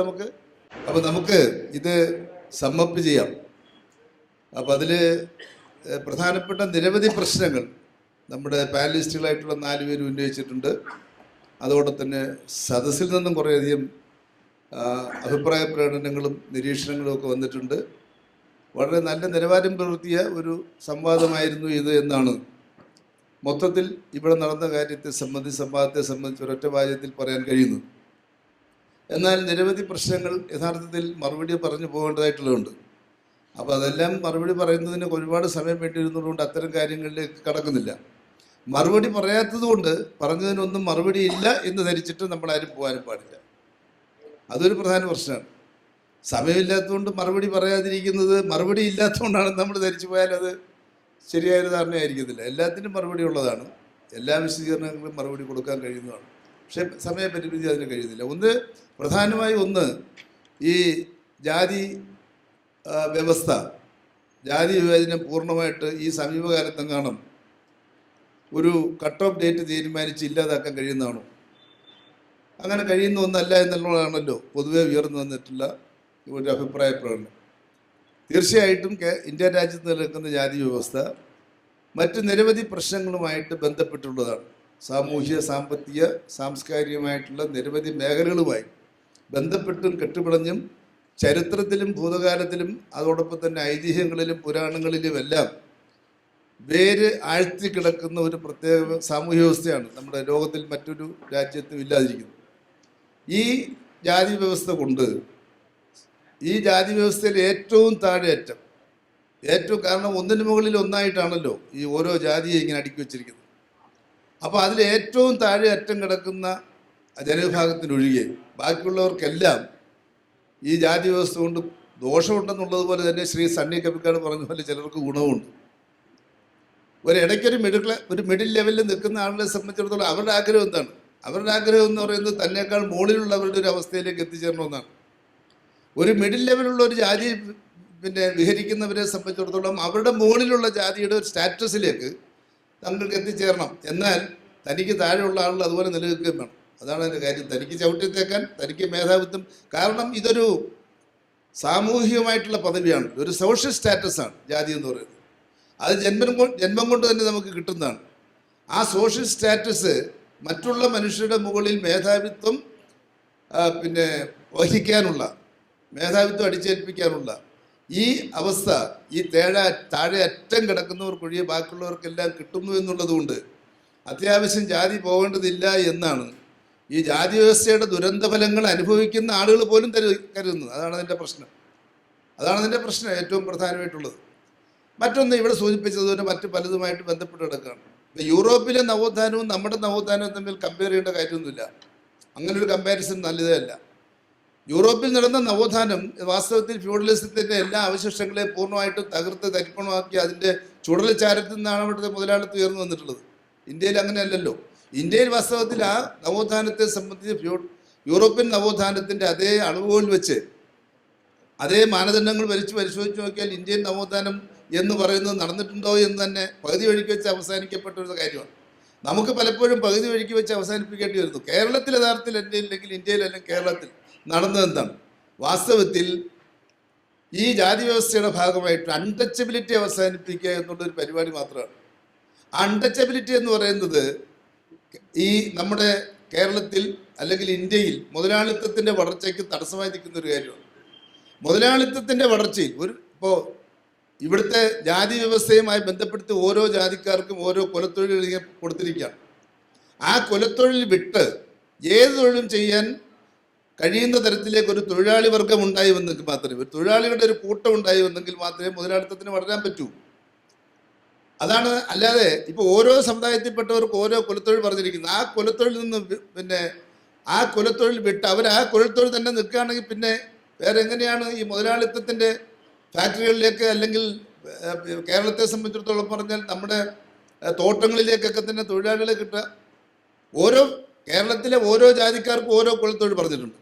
നമുക്ക് ഇത് സമ്മപ്പ് ചെയ്യാം. അപ്പോൾ അതിൽ പ്രധാനപ്പെട്ട നിരവധി പ്രശ്നങ്ങൾ നമ്മുടെ പാനലിസ്റ്റുകളായിട്ടുള്ള 4 പേര് ഉന്നയിച്ചിട്ടുണ്ട്. അതോടെ തന്നെ സദസ്സിൽ നിന്നും കുറേയധികം അഭിപ്രായ പ്രകടനങ്ങളും നിരീക്ഷണങ്ങളും ഒക്കെ വന്നിട്ടുണ്ട്. വളരെ നല്ല നിലവാരം പുലർത്തിയ ഒരു സംവാദമായിരുന്നു ഇത് എന്നാണ് മൊത്തത്തിൽ ഇവിടെ നടന്ന സംവാദത്തെ സംബന്ധിച്ച് ഒരൊറ്റ വാചകത്തിൽ പറയാൻ കഴിയുന്നത്. എന്നാൽ നിരവധി പ്രശ്നങ്ങൾ യഥാർത്ഥത്തിൽ മറുപടി പറഞ്ഞു പോകേണ്ടതായിട്ടുള്ളതുണ്ട്. അപ്പോൾ അതെല്ലാം മറുപടി പറയുന്നതിന് ഒരുപാട് സമയം വേണ്ടിയിരുന്നതുകൊണ്ട് അത്തരം കാര്യങ്ങളിലേക്ക് കടക്കുന്നില്ല. മറുപടി പറയാത്തത് കൊണ്ട് പറഞ്ഞതിനൊന്നും മറുപടി ഇല്ല എന്ന് ധരിച്ചിട്ട് നമ്മളാരും പോകാനും പാടില്ല. അതൊരു പ്രധാന പ്രശ്നമാണ്. സമയമില്ലാത്തതുകൊണ്ട് മറുപടി പറയാതിരിക്കുന്നത് മറുപടി ഇല്ലാത്തതുകൊണ്ടാണ് നമ്മൾ ധരിച്ചു പോയാൽ അത് ശരിയായൊരു ധാരണയായിരിക്കത്തില്ല. എല്ലാത്തിനും മറുപടി ഉള്ളതാണ്, എല്ലാ വിശദീകരണങ്ങളും മറുപടി കൊടുക്കാൻ കഴിയുന്നതാണ്. പക്ഷേ സമയപരിമിതി അതിന് കഴിയുന്നില്ല. പ്രധാനമായി ഈ ജാതി വ്യവസ്ഥ, ജാതി വിവേചനം പൂർണ്ണമായിട്ട് ഈ സമീപകാലത്തെങ്ങാനും ഒരു കട്ട് ഓഫ് ഡേറ്റ് തീരുമാനിച്ച് ഇല്ലാതാക്കാൻ കഴിയുന്നതാണോ? അങ്ങനെ കഴിയുന്ന ഒന്നല്ല എന്നുള്ളതാണല്ലോ പൊതുവെ ഉയർന്നു വന്നിട്ടുള്ള ഒരു അഭിപ്രായ പ്രകടനം. തീർച്ചയായിട്ടും ഇന്ത്യ രാജ്യത്ത് നിലനിൽക്കുന്ന ജാതി വ്യവസ്ഥ മറ്റ് നിരവധി പ്രശ്നങ്ങളുമായിട്ട് ബന്ധപ്പെട്ടുള്ളതാണ്. സാമൂഹ്യ, സാമ്പത്തിക, സാംസ്കാരികമായിട്ടുള്ള നിരവധി മേഖലകളുമായി ബന്ധപ്പെട്ടും കെട്ടുപിടഞ്ഞും ചരിത്രത്തിലും ഭൂതകാലത്തിലും അതോടൊപ്പം തന്നെ ഐതിഹ്യങ്ങളിലും പുരാണങ്ങളിലുമെല്ലാം വേര് ആഴ്ത്തി കിടക്കുന്ന ഒരു പ്രത്യേക സാമൂഹ്യ വ്യവസ്ഥയാണ് നമ്മുടെ ലോകത്തിൽ മറ്റൊരു രാജ്യത്തും ഇല്ലാതിരിക്കുന്നത്. ഈ ജാതി വ്യവസ്ഥ കൊണ്ട് ഈ ജാതി വ്യവസ്ഥയിൽ ഏറ്റവും താഴെയറ്റം കാരണം ഒന്നിനു മുകളിൽ ഒന്നായിട്ടാണല്ലോ ഈ ഓരോ ജാതിയെ ഇങ്ങനെ അടുക്കി വച്ചിരിക്കുന്നത്. അപ്പോൾ അതിൽ ഏറ്റവും താഴെ അറ്റം കിടക്കുന്ന ജനവിഭാഗത്തിനൊഴികെ ബാക്കിയുള്ളവർക്കെല്ലാം ഈ ജാതി വ്യവസ്ഥ കൊണ്ട് ദോഷമുണ്ടെന്നുള്ളതുപോലെ തന്നെ ശ്രീ സണ്ണി കപ്പിക്കാട് പറഞ്ഞ പോലെ ചിലർക്ക് ഗുണവുമുണ്ട്. ഇടയ്ക്കൊരു മിഡിൽ ലെവലിൽ നിൽക്കുന്ന ആളുകളെ സംബന്ധിച്ചിടത്തോളം അവരുടെ ആഗ്രഹം എന്താണ്? അവരുടെ ആഗ്രഹം എന്ന് പറയുന്നത് തന്നേക്കാൾ മുകളിലുള്ളവരുടെ ഒരു അവസ്ഥയിലേക്ക് എത്തിച്ചേരണമെന്നാണ്. ഒരു മിഡിൽ ലെവലുള്ള ഒരു ജാതി വിഹരിക്കുന്നവരെ സംബന്ധിച്ചിടത്തോളം അവരുടെ മുകളിലുള്ള ജാതിയുടെ ഒരു സ്റ്റാറ്റസിലേക്ക് തങ്ങൾക്ക് എത്തിച്ചേരണം. എന്നാൽ തനിക്ക് താഴെയുള്ള ആളുകൾ അതുപോലെ നിലനിൽക്കുകയും വേണം. അതാണ് അതിൻ്റെ കാര്യം. തനിക്ക് ചവിട്ടിത്തേക്കാൻ, തനിക്ക് മേധാവിത്വം. കാരണം ഇതൊരു സാമൂഹികമായിട്ടുള്ള പദവിയാണ്, ഒരു സോഷ്യൽ സ്റ്റാറ്റസാണ് ജാതി എന്ന് പറയുന്നത്. അത് ജന്മം കൊണ്ട് തന്നെ നമുക്ക് കിട്ടുന്നതാണ്. ആ സോഷ്യൽ സ്റ്റാറ്റസ് മറ്റുള്ള മനുഷ്യരുടെ മുകളിൽ മേധാവിത്വം വഹിക്കാനുള്ള, മേധാവിത്വം അടിച്ചേൽപ്പിക്കാനുള്ള ഈ അവസ്ഥ ഈ താഴെ അറ്റം കിടക്കുന്നവർക്കൊഴിയെ ബാക്കിയുള്ളവർക്കെല്ലാം കിട്ടുന്നു എന്നുള്ളതുകൊണ്ട് അത്യാവശ്യം ജാതി പോകേണ്ടതില്ല എന്നാണ് ഈ ജാതി വ്യവസ്ഥയുടെ ദുരന്തഫലങ്ങൾ അനുഭവിക്കുന്ന ആളുകൾ പോലും കരുതുന്നത്. അതാണ് അതിൻ്റെ പ്രശ്നം ഏറ്റവും പ്രധാനമായിട്ടുള്ളത്. മറ്റൊന്ന് ഇവിടെ സൂചിപ്പിച്ചതുപോലെ മറ്റ് പലതുമായിട്ട് ബന്ധപ്പെട്ട് കിടക്കുകയാണ്. ഇപ്പം യൂറോപ്പിലെ നവോത്ഥാനവും നമ്മുടെ നവോത്ഥാനവും തമ്മിൽ കമ്പയർ ചെയ്യേണ്ട കാര്യമൊന്നുമില്ല. അങ്ങനൊരു കമ്പാരിസൺ നല്ലതേ അല്ല. യൂറോപ്പിൽ നടന്ന നവോത്ഥാനം വാസ്തവത്തിൽ ഫ്യൂഡലിസത്തിൻ്റെ എല്ലാ അവശിഷ്ടങ്ങളെയും പൂർണ്ണമായിട്ടും തകർത്ത് തരിപ്പണമാക്കി അതിൻ്റെ ചുടലച്ചാരത്തിൽ നിന്നാണ് അവിടുത്തെ മുതലാളിത്തം ഉയർന്നു വന്നിട്ടുള്ളത്. ഇന്ത്യയിൽ അങ്ങനെയല്ലല്ലോ. ഇന്ത്യയിൽ വാസ്തവത്തിൽ ആ നവോത്ഥാനത്തെ സംബന്ധിച്ച് യൂറോപ്യൻ നവോത്ഥാനത്തിൻ്റെ അതേ അളവുകൾ വെച്ച് അതേ മാനദണ്ഡങ്ങൾ പരിശോധിച്ച് നോക്കിയാൽ ഇന്ത്യൻ നവോത്ഥാനം എന്ന് പറയുന്നത് നടന്നിട്ടുണ്ടോ എന്ന് തന്നെ പകുതി വഴിക്ക് വെച്ച് അവസാനിക്കപ്പെട്ട ഒരു കാര്യമാണ്. നമുക്ക് പലപ്പോഴും പകുതി വഴിക്ക് വെച്ച് അവസാനിപ്പിക്കേണ്ടി വരുന്നു. കേരളത്തിൽ യഥാർത്ഥത്തിൽ അല്ലെങ്കിൽ ഇന്ത്യയിൽ അല്ലെങ്കിൽ കേരളത്തിൽ നടന്നതെന്താണ്? വാസ്തവത്തിൽ ഈ ജാതി വ്യവസ്ഥയുടെ ഭാഗമായിട്ട് അൺടച്ചബിലിറ്റി അവസാനിപ്പിക്കുക എന്നുള്ളൊരു പരിപാടി മാത്രമാണ്. അൺടച്ചബിലിറ്റി എന്ന് പറയുന്നത് ഈ നമ്മുടെ കേരളത്തിൽ അല്ലെങ്കിൽ ഇന്ത്യയിൽ മുതലാളിത്തത്തിൻ്റെ വളർച്ചയ്ക്ക് തടസ്സമായി നിൽക്കുന്ന ഒരു കാര്യമാണ്. മുതലാളിത്തത്തിൻ്റെ വളർച്ചയിൽ ഇപ്പോൾ ഇവിടുത്തെ ജാതി വ്യവസ്ഥയുമായി ബന്ധപ്പെടുത്തി ഓരോ ജാതിക്കാർക്കും ഓരോ കുലത്തൊഴിൽ കൊടുത്തിരിക്കുകയാണ്. ആ കുലത്തൊഴിൽ വിട്ട് ഏത് തൊഴിലും ചെയ്യാൻ കഴിയുന്ന തരത്തിലേക്ക് ഒരു തൊഴിലാളി വർഗം ഉണ്ടായി വന്നെങ്കിൽ മാത്രമേ, ഒരു തൊഴിലാളികളുടെ ഒരു കൂട്ടം ഉണ്ടായി വന്നെങ്കിൽ മാത്രമേ മുതലാളിത്തത്തിന് വളരാൻ പറ്റൂ. അതാണ്. അല്ലാതെ ഇപ്പോൾ ഓരോ സമുദായത്തിൽപ്പെട്ടവർക്ക് ഓരോ കുലത്തൊഴിൽ പറഞ്ഞിരിക്കുന്നത്. ആ കുലത്തൊഴിൽ നിന്ന് ആ കുലത്തൊഴിൽ വിട്ട് അവർ ആ കുലത്തൊഴിൽ തന്നെ നിൽക്കുകയാണെങ്കിൽ പിന്നെ വേറെ എങ്ങനെയാണ് ഈ മുതലാളിത്തത്തിൻ്റെ ഫാക്ടറികളിലേക്ക് അല്ലെങ്കിൽ കേരളത്തെ സംബന്ധിച്ചിടത്തോളം പറഞ്ഞാൽ നമ്മുടെ തോട്ടങ്ങളിലേക്കൊക്കെ തന്നെ തൊഴിലാളികളെ കിട്ടുക? കേരളത്തിലെ ഓരോ ജാതിക്കാർക്കും ഓരോ കുലത്തൊഴിൽ പറഞ്ഞിട്ടുണ്ട്.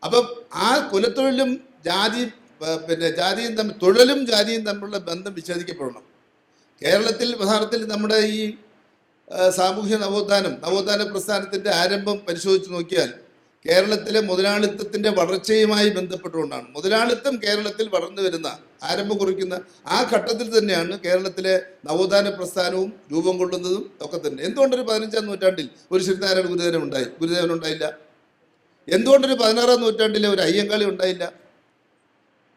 അപ്പം ആ കുലത്തൊഴിലും ജാതിയും തമ്മിൽ, തൊഴിലും ജാതിയും തമ്മിലുള്ള ബന്ധം വിച്ഛേദിക്കപ്പെടണം. കേരളത്തിൽ പ്രധാനത്തിൽ നമ്മുടെ ഈ സാമൂഹ്യ നവോത്ഥാന പ്രസ്ഥാനത്തിൻ്റെ ആരംഭം പരിശോധിച്ച് നോക്കിയാൽ കേരളത്തിലെ മുതലാളിത്തത്തിൻ്റെ വളർച്ചയുമായി ബന്ധപ്പെട്ടുകൊണ്ടാണ്. മുതലാളിത്തം കേരളത്തിൽ വളർന്നു വരുന്ന, ആരംഭം കുറിക്കുന്ന ആ ഘട്ടത്തിൽ തന്നെയാണ് കേരളത്തിലെ നവോത്ഥാന പ്രസ്ഥാനവും രൂപം കൊള്ളുന്നതും ഒക്കെ തന്നെ. എന്തുകൊണ്ടൊരു 15-ാം നൂറ്റാണ്ടിൽ ഒരു ശ്രീനാരായണ ഗുരുദേവൻ ഉണ്ടായില്ല? എന്തുകൊണ്ടൊരു 16-ാം നൂറ്റാണ്ടിലെ ഒരു അയ്യങ്കാളി ഉണ്ടായില്ല?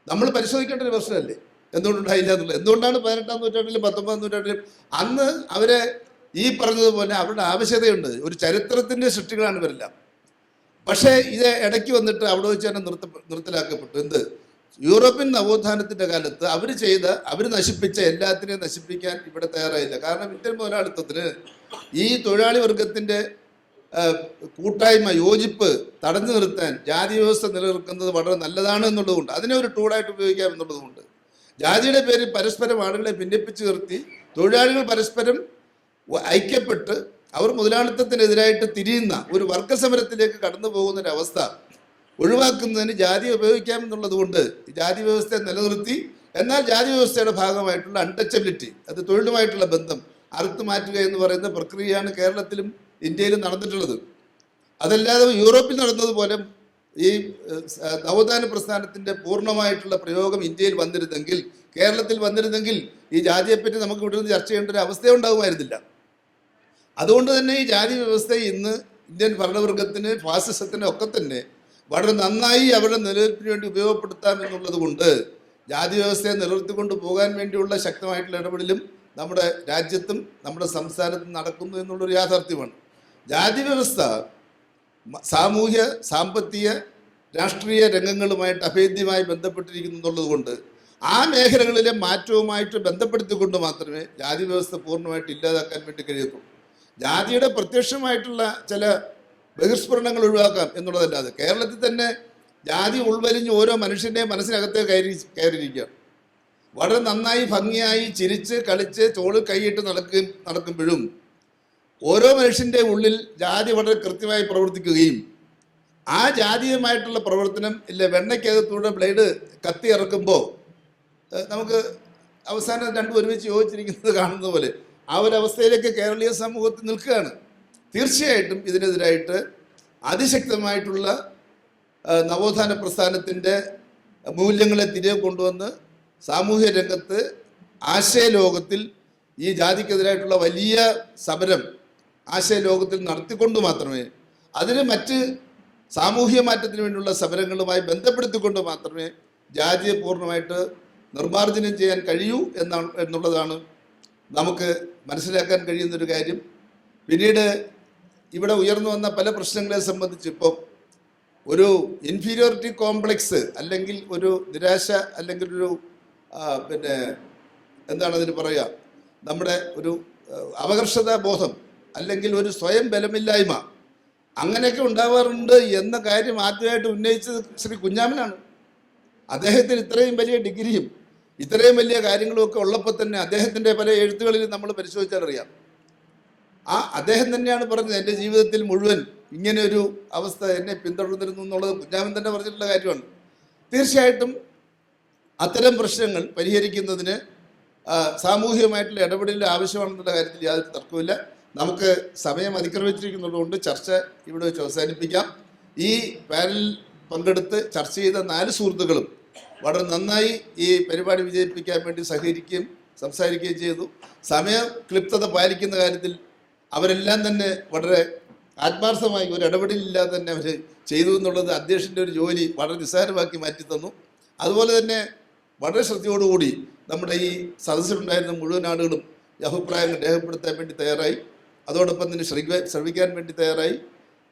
നമ്മൾ പരിശോധിക്കേണ്ട ഒരു പ്രശ്നമല്ലേ എന്തുകൊണ്ടുണ്ടായില്ല എന്നുള്ളത്. എന്തുകൊണ്ടാണ് 18-ാം നൂറ്റാണ്ടിലും 19-ാം നൂറ്റാണ്ടിലും അന്ന് അവരെ ഈ പറഞ്ഞതുപോലെ അവരുടെ ആവശ്യതയുണ്ട്. ഒരു ചരിത്രത്തിൻ്റെ സൃഷ്ടികളാണ് ഇവരെല്ലാം. പക്ഷേ ഇത് ഇടയ്ക്ക് വന്നിട്ട് അവിടെ വെച്ച് തന്നെ നിർത്തലാക്കപ്പെട്ടു. എന്ത്? യൂറോപ്യൻ നവോത്ഥാനത്തിൻ്റെ കാലത്ത് അവർ നശിപ്പിച്ച എല്ലാത്തിനെയും നശിപ്പിക്കാൻ ഇവിടെ തയ്യാറായില്ല. കാരണം ഇന്ത്യൻ മുതലാളിത്തത്തിന് ഈ തൊഴിലാളി വർഗത്തിൻ്റെ കൂട്ടായ്മ, യോജിപ്പ് തടഞ്ഞു നിർത്താൻ ജാതി വ്യവസ്ഥ നിലനിൽക്കുന്നത് വളരെ നല്ലതാണ് എന്നുള്ളതുകൊണ്ട്, അതിനെ ഒരു ടൂളായിട്ട് ഉപയോഗിക്കാം എന്നുള്ളതുകൊണ്ട്, ജാതിയുടെ പേരിൽ പരസ്പരം ആളുകളെ ഭിന്നിപ്പിച്ച് നിർത്തി തൊഴിലാളികൾ പരസ്പരം ഐക്യപ്പെട്ട് അവർ മുതലാളിത്തത്തിനെതിരായിട്ട് തിരിയുന്ന ഒരു വർഗസമരത്തിലേക്ക് കടന്നു പോകുന്നൊരവസ്ഥ ഒഴിവാക്കുന്നതിന് ജാതി ഉപയോഗിക്കാമെന്നുള്ളത് കൊണ്ട് ജാതി വ്യവസ്ഥയെ നിലനിർത്തി, എന്നാൽ ജാതി വ്യവസ്ഥയുടെ ഭാഗമായിട്ടുള്ള അൺടച്ചബിലിറ്റി, അത് തൊഴിലുമായിട്ടുള്ള ബന്ധം അറുത്തു മാറ്റുക എന്ന് പറയുന്ന പ്രക്രിയയാണ് കേരളത്തിലും ഇന്ത്യയിലും നടന്നിട്ടുള്ളത്. അതല്ലാതെ യൂറോപ്പിൽ നടന്നതുപോലെ ഈ നവോത്ഥാന പ്രസ്ഥാനത്തിൻ്റെ പൂർണ്ണമായിട്ടുള്ള പ്രയോഗം ഇന്ത്യയിൽ വന്നിരുന്നെങ്കിൽ, കേരളത്തിൽ വന്നിരുന്നെങ്കിൽ ഈ ജാതിയെപ്പറ്റി നമുക്ക് ഇവിടെ നിന്ന് ചർച്ച ചെയ്യേണ്ട ഒരു അവസ്ഥ ഉണ്ടാകുമായിരുന്നില്ല. അതുകൊണ്ട് തന്നെ ഈ ജാതി വ്യവസ്ഥ ഇന്ന് ഇന്ത്യൻ ഭരണവർഗത്തിന്, ഫാസിസത്തിന് ഒക്കെ തന്നെ വളരെ നന്നായി അവരുടെ നിലനിൽപ്പിന് വേണ്ടി ഉപയോഗപ്പെടുത്താം എന്നുള്ളത് കൊണ്ട് ജാതി വ്യവസ്ഥയെ നിലനിർത്തിക്കൊണ്ട് പോകാൻ വേണ്ടിയുള്ള ശക്തമായിട്ടുള്ള ഇടപെടലും നമ്മുടെ രാജ്യത്തും നമ്മുടെ സംസ്ഥാനത്തും നടക്കുന്നു എന്നുള്ളൊരു യാഥാർത്ഥ്യമാണ്. ജാതി വ്യവസ്ഥ സാമൂഹ്യ, സാമ്പത്തിക, രാഷ്ട്രീയ രംഗങ്ങളുമായിട്ട് അഭേദ്യമായി ബന്ധപ്പെട്ടിരിക്കുന്നു എന്നുള്ളത് കൊണ്ട് ആ മേഖലകളിലെ മാറ്റവുമായിട്ട് ബന്ധപ്പെടുത്തിക്കൊണ്ട് മാത്രമേ ജാതി വ്യവസ്ഥ പൂർണ്ണമായിട്ട് ഇല്ലാതാക്കാൻ വേണ്ടി കഴിയത്തുള്ളൂ. ജാതിയുടെ പ്രത്യക്ഷമായിട്ടുള്ള ചില ബഹിർസ്ഫുരണങ്ങൾ ഒഴിവാക്കാം എന്നുള്ളതല്ലാതെ കേരളത്തിൽ തന്നെ ജാതി ഉൾവലിഞ്ഞ് ഓരോ മനുഷ്യൻ്റെയും മനസ്സിനകത്തെ കയറിയിരിക്കുകയാണ്. വളരെ നന്നായി ഭംഗിയായി ചിരിച്ച് കളിച്ച് തോളിൽ കൈയിട്ട് നടക്കുമ്പോഴും ഓരോ മനുഷ്യൻ്റെ ഉള്ളിൽ ജാതി വളരെ കൃത്യമായി പ്രവർത്തിക്കുകയും ആ ജാതീയമായിട്ടുള്ള പ്രവർത്തനം വെണ്ണയ്ക്കകത്തൂടെ ബ്ലേഡ് കത്തി ഇറക്കുമ്പോൾ നമുക്ക് അവസാനം രണ്ടും ഒരുമിച്ച് യോജിച്ചിരിക്കുന്നത് കാണുന്ന പോലെ ആ ഒരു അവസ്ഥയിലേക്ക് കേരളീയ സമൂഹത്തിൽ നിൽക്കുകയാണ്. തീർച്ചയായിട്ടും ഇതിനെതിരായിട്ട് അതിശക്തമായിട്ടുള്ള നവോത്ഥാന പ്രസ്ഥാനത്തിൻ്റെ മൂല്യങ്ങളെ തിരികെ കൊണ്ടുവന്ന് സാമൂഹ്യ രംഗത്ത്, ആശയലോകത്തിൽ ഈ ജാതിക്കെതിരായിട്ടുള്ള വലിയ സമരം ആശയലോകത്തിൽ നടത്തിക്കൊണ്ട് മാത്രമേ, അതിന് മറ്റ് സാമൂഹ്യ മാറ്റത്തിന് വേണ്ടിയുള്ള സമരങ്ങളുമായി ബന്ധപ്പെടുത്തിക്കൊണ്ട് മാത്രമേ ജാതിയെ പൂർണ്ണമായിട്ട് നിർമ്മാർജ്ജനം ചെയ്യാൻ കഴിയൂ എന്നുള്ളതാണ് നമുക്ക് മനസ്സിലാക്കാൻ കഴിയുന്നൊരു കാര്യം. പിന്നീട് ഇവിടെ ഉയർന്നു വന്ന പല പ്രശ്നങ്ങളെ സംബന്ധിച്ച് ഇപ്പോൾ ഒരു ഇൻഫീരിയോറിറ്റി കോംപ്ലക്സ്, അല്ലെങ്കിൽ ഒരു നിരാശ, അല്ലെങ്കിൽ ഒരു എന്താണ് അതിന് പറയുക, നമ്മുടെ ഒരു അപകർഷതാ ബോധം, അല്ലെങ്കിൽ ഒരു സ്വയം ബലമില്ലായ്മ, അങ്ങനെയൊക്കെ ഉണ്ടാവാറുണ്ട് എന്ന കാര്യം ആദ്യമായിട്ട് ഉന്നയിച്ചത് ശ്രീ കുഞ്ഞാമനാണ്. അദ്ദേഹത്തിന് ഇത്രയും വലിയ ഡിഗ്രിയും ഇത്രയും വലിയ കാര്യങ്ങളും ഒക്കെ ഉള്ളപ്പോൾ തന്നെ അദ്ദേഹത്തിൻ്റെ പല എഴുത്തുകളിൽ നമ്മൾ പരിശോധിച്ചാൽ അറിയാം. അദ്ദേഹം തന്നെയാണ് പറഞ്ഞത്, എൻ്റെ ജീവിതത്തിൽ മുഴുവൻ ഇങ്ങനെ ഒരു അവസ്ഥ എന്നെ പിന്തുടർന്നിരുന്നു എന്നുള്ളത് കുഞ്ഞാമൻ തന്നെ പറഞ്ഞിട്ടുള്ള കാര്യമാണ്. തീർച്ചയായിട്ടും അത്തരം പ്രശ്നങ്ങൾ പരിഹരിക്കുന്നതിന് സാമൂഹികമായിട്ടുള്ള ഇടപെടൽ ആവശ്യമാണെന്നുള്ള കാര്യത്തിൽ യാതൊരു തർക്കവുമില്ല. നമുക്ക് സമയം അതിക്രമിച്ചിരിക്കുന്നതുകൊണ്ട് ചർച്ച ഇവിടെ വെച്ച് അവസാനിപ്പിക്കാം. ഈ പാനലിൽ പങ്കെടുത്ത് ചർച്ച ചെയ്ത 4 സുഹൃത്തുക്കളും വളരെ നന്നായി ഈ പരിപാടി വിജയിപ്പിക്കാൻ വേണ്ടി സഹകരിക്കുകയും സംസാരിക്കുകയും ചെയ്തു. സമയ ക്ലിപ്തത പാലിക്കുന്ന കാര്യത്തിൽ അവരെല്ലാം തന്നെ വളരെ ആത്മാർത്ഥമായി ഒരു ഇടപെടലില്ലാതെ തന്നെ അവർ ചെയ്തു എന്നുള്ളത് അധ്യക്ഷൻ്റെ ഒരു ജോലി വളരെ നിസ്സാരമാക്കി മാറ്റി തന്നു. അതുപോലെ തന്നെ വളരെ ശ്രദ്ധയോടുകൂടി നമ്മുടെ ഈ സദസ്സിലുണ്ടായിരുന്ന മുഴുവൻ ആളുകളും ഈ അഭിപ്രായങ്ങൾ രേഖപ്പെടുത്താൻ വേണ്ടി തയ്യാറായി. അതോടൊപ്പം തന്നെ ശ്രമിക്കാൻ വേണ്ടി തയ്യാറായി.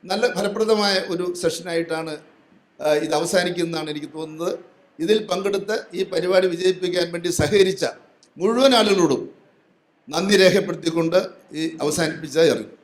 നല്ല ഫലപ്രദമായ ഒരു സെഷനായിട്ടാണ് ഇത് അവസാനിക്കുന്നതാണ് എനിക്ക് തോന്നുന്നത്. ഇതിൽ പങ്കെടുത്ത് ഈ പരിപാടി വിജയിപ്പിക്കാൻ വേണ്ടി സഹകരിച്ച മുഴുവൻ ആളുകളോടും നന്ദി രേഖപ്പെടുത്തിക്കൊണ്ട് ഈ അവസാനിപ്പിച്ച ഇറങ്ങി.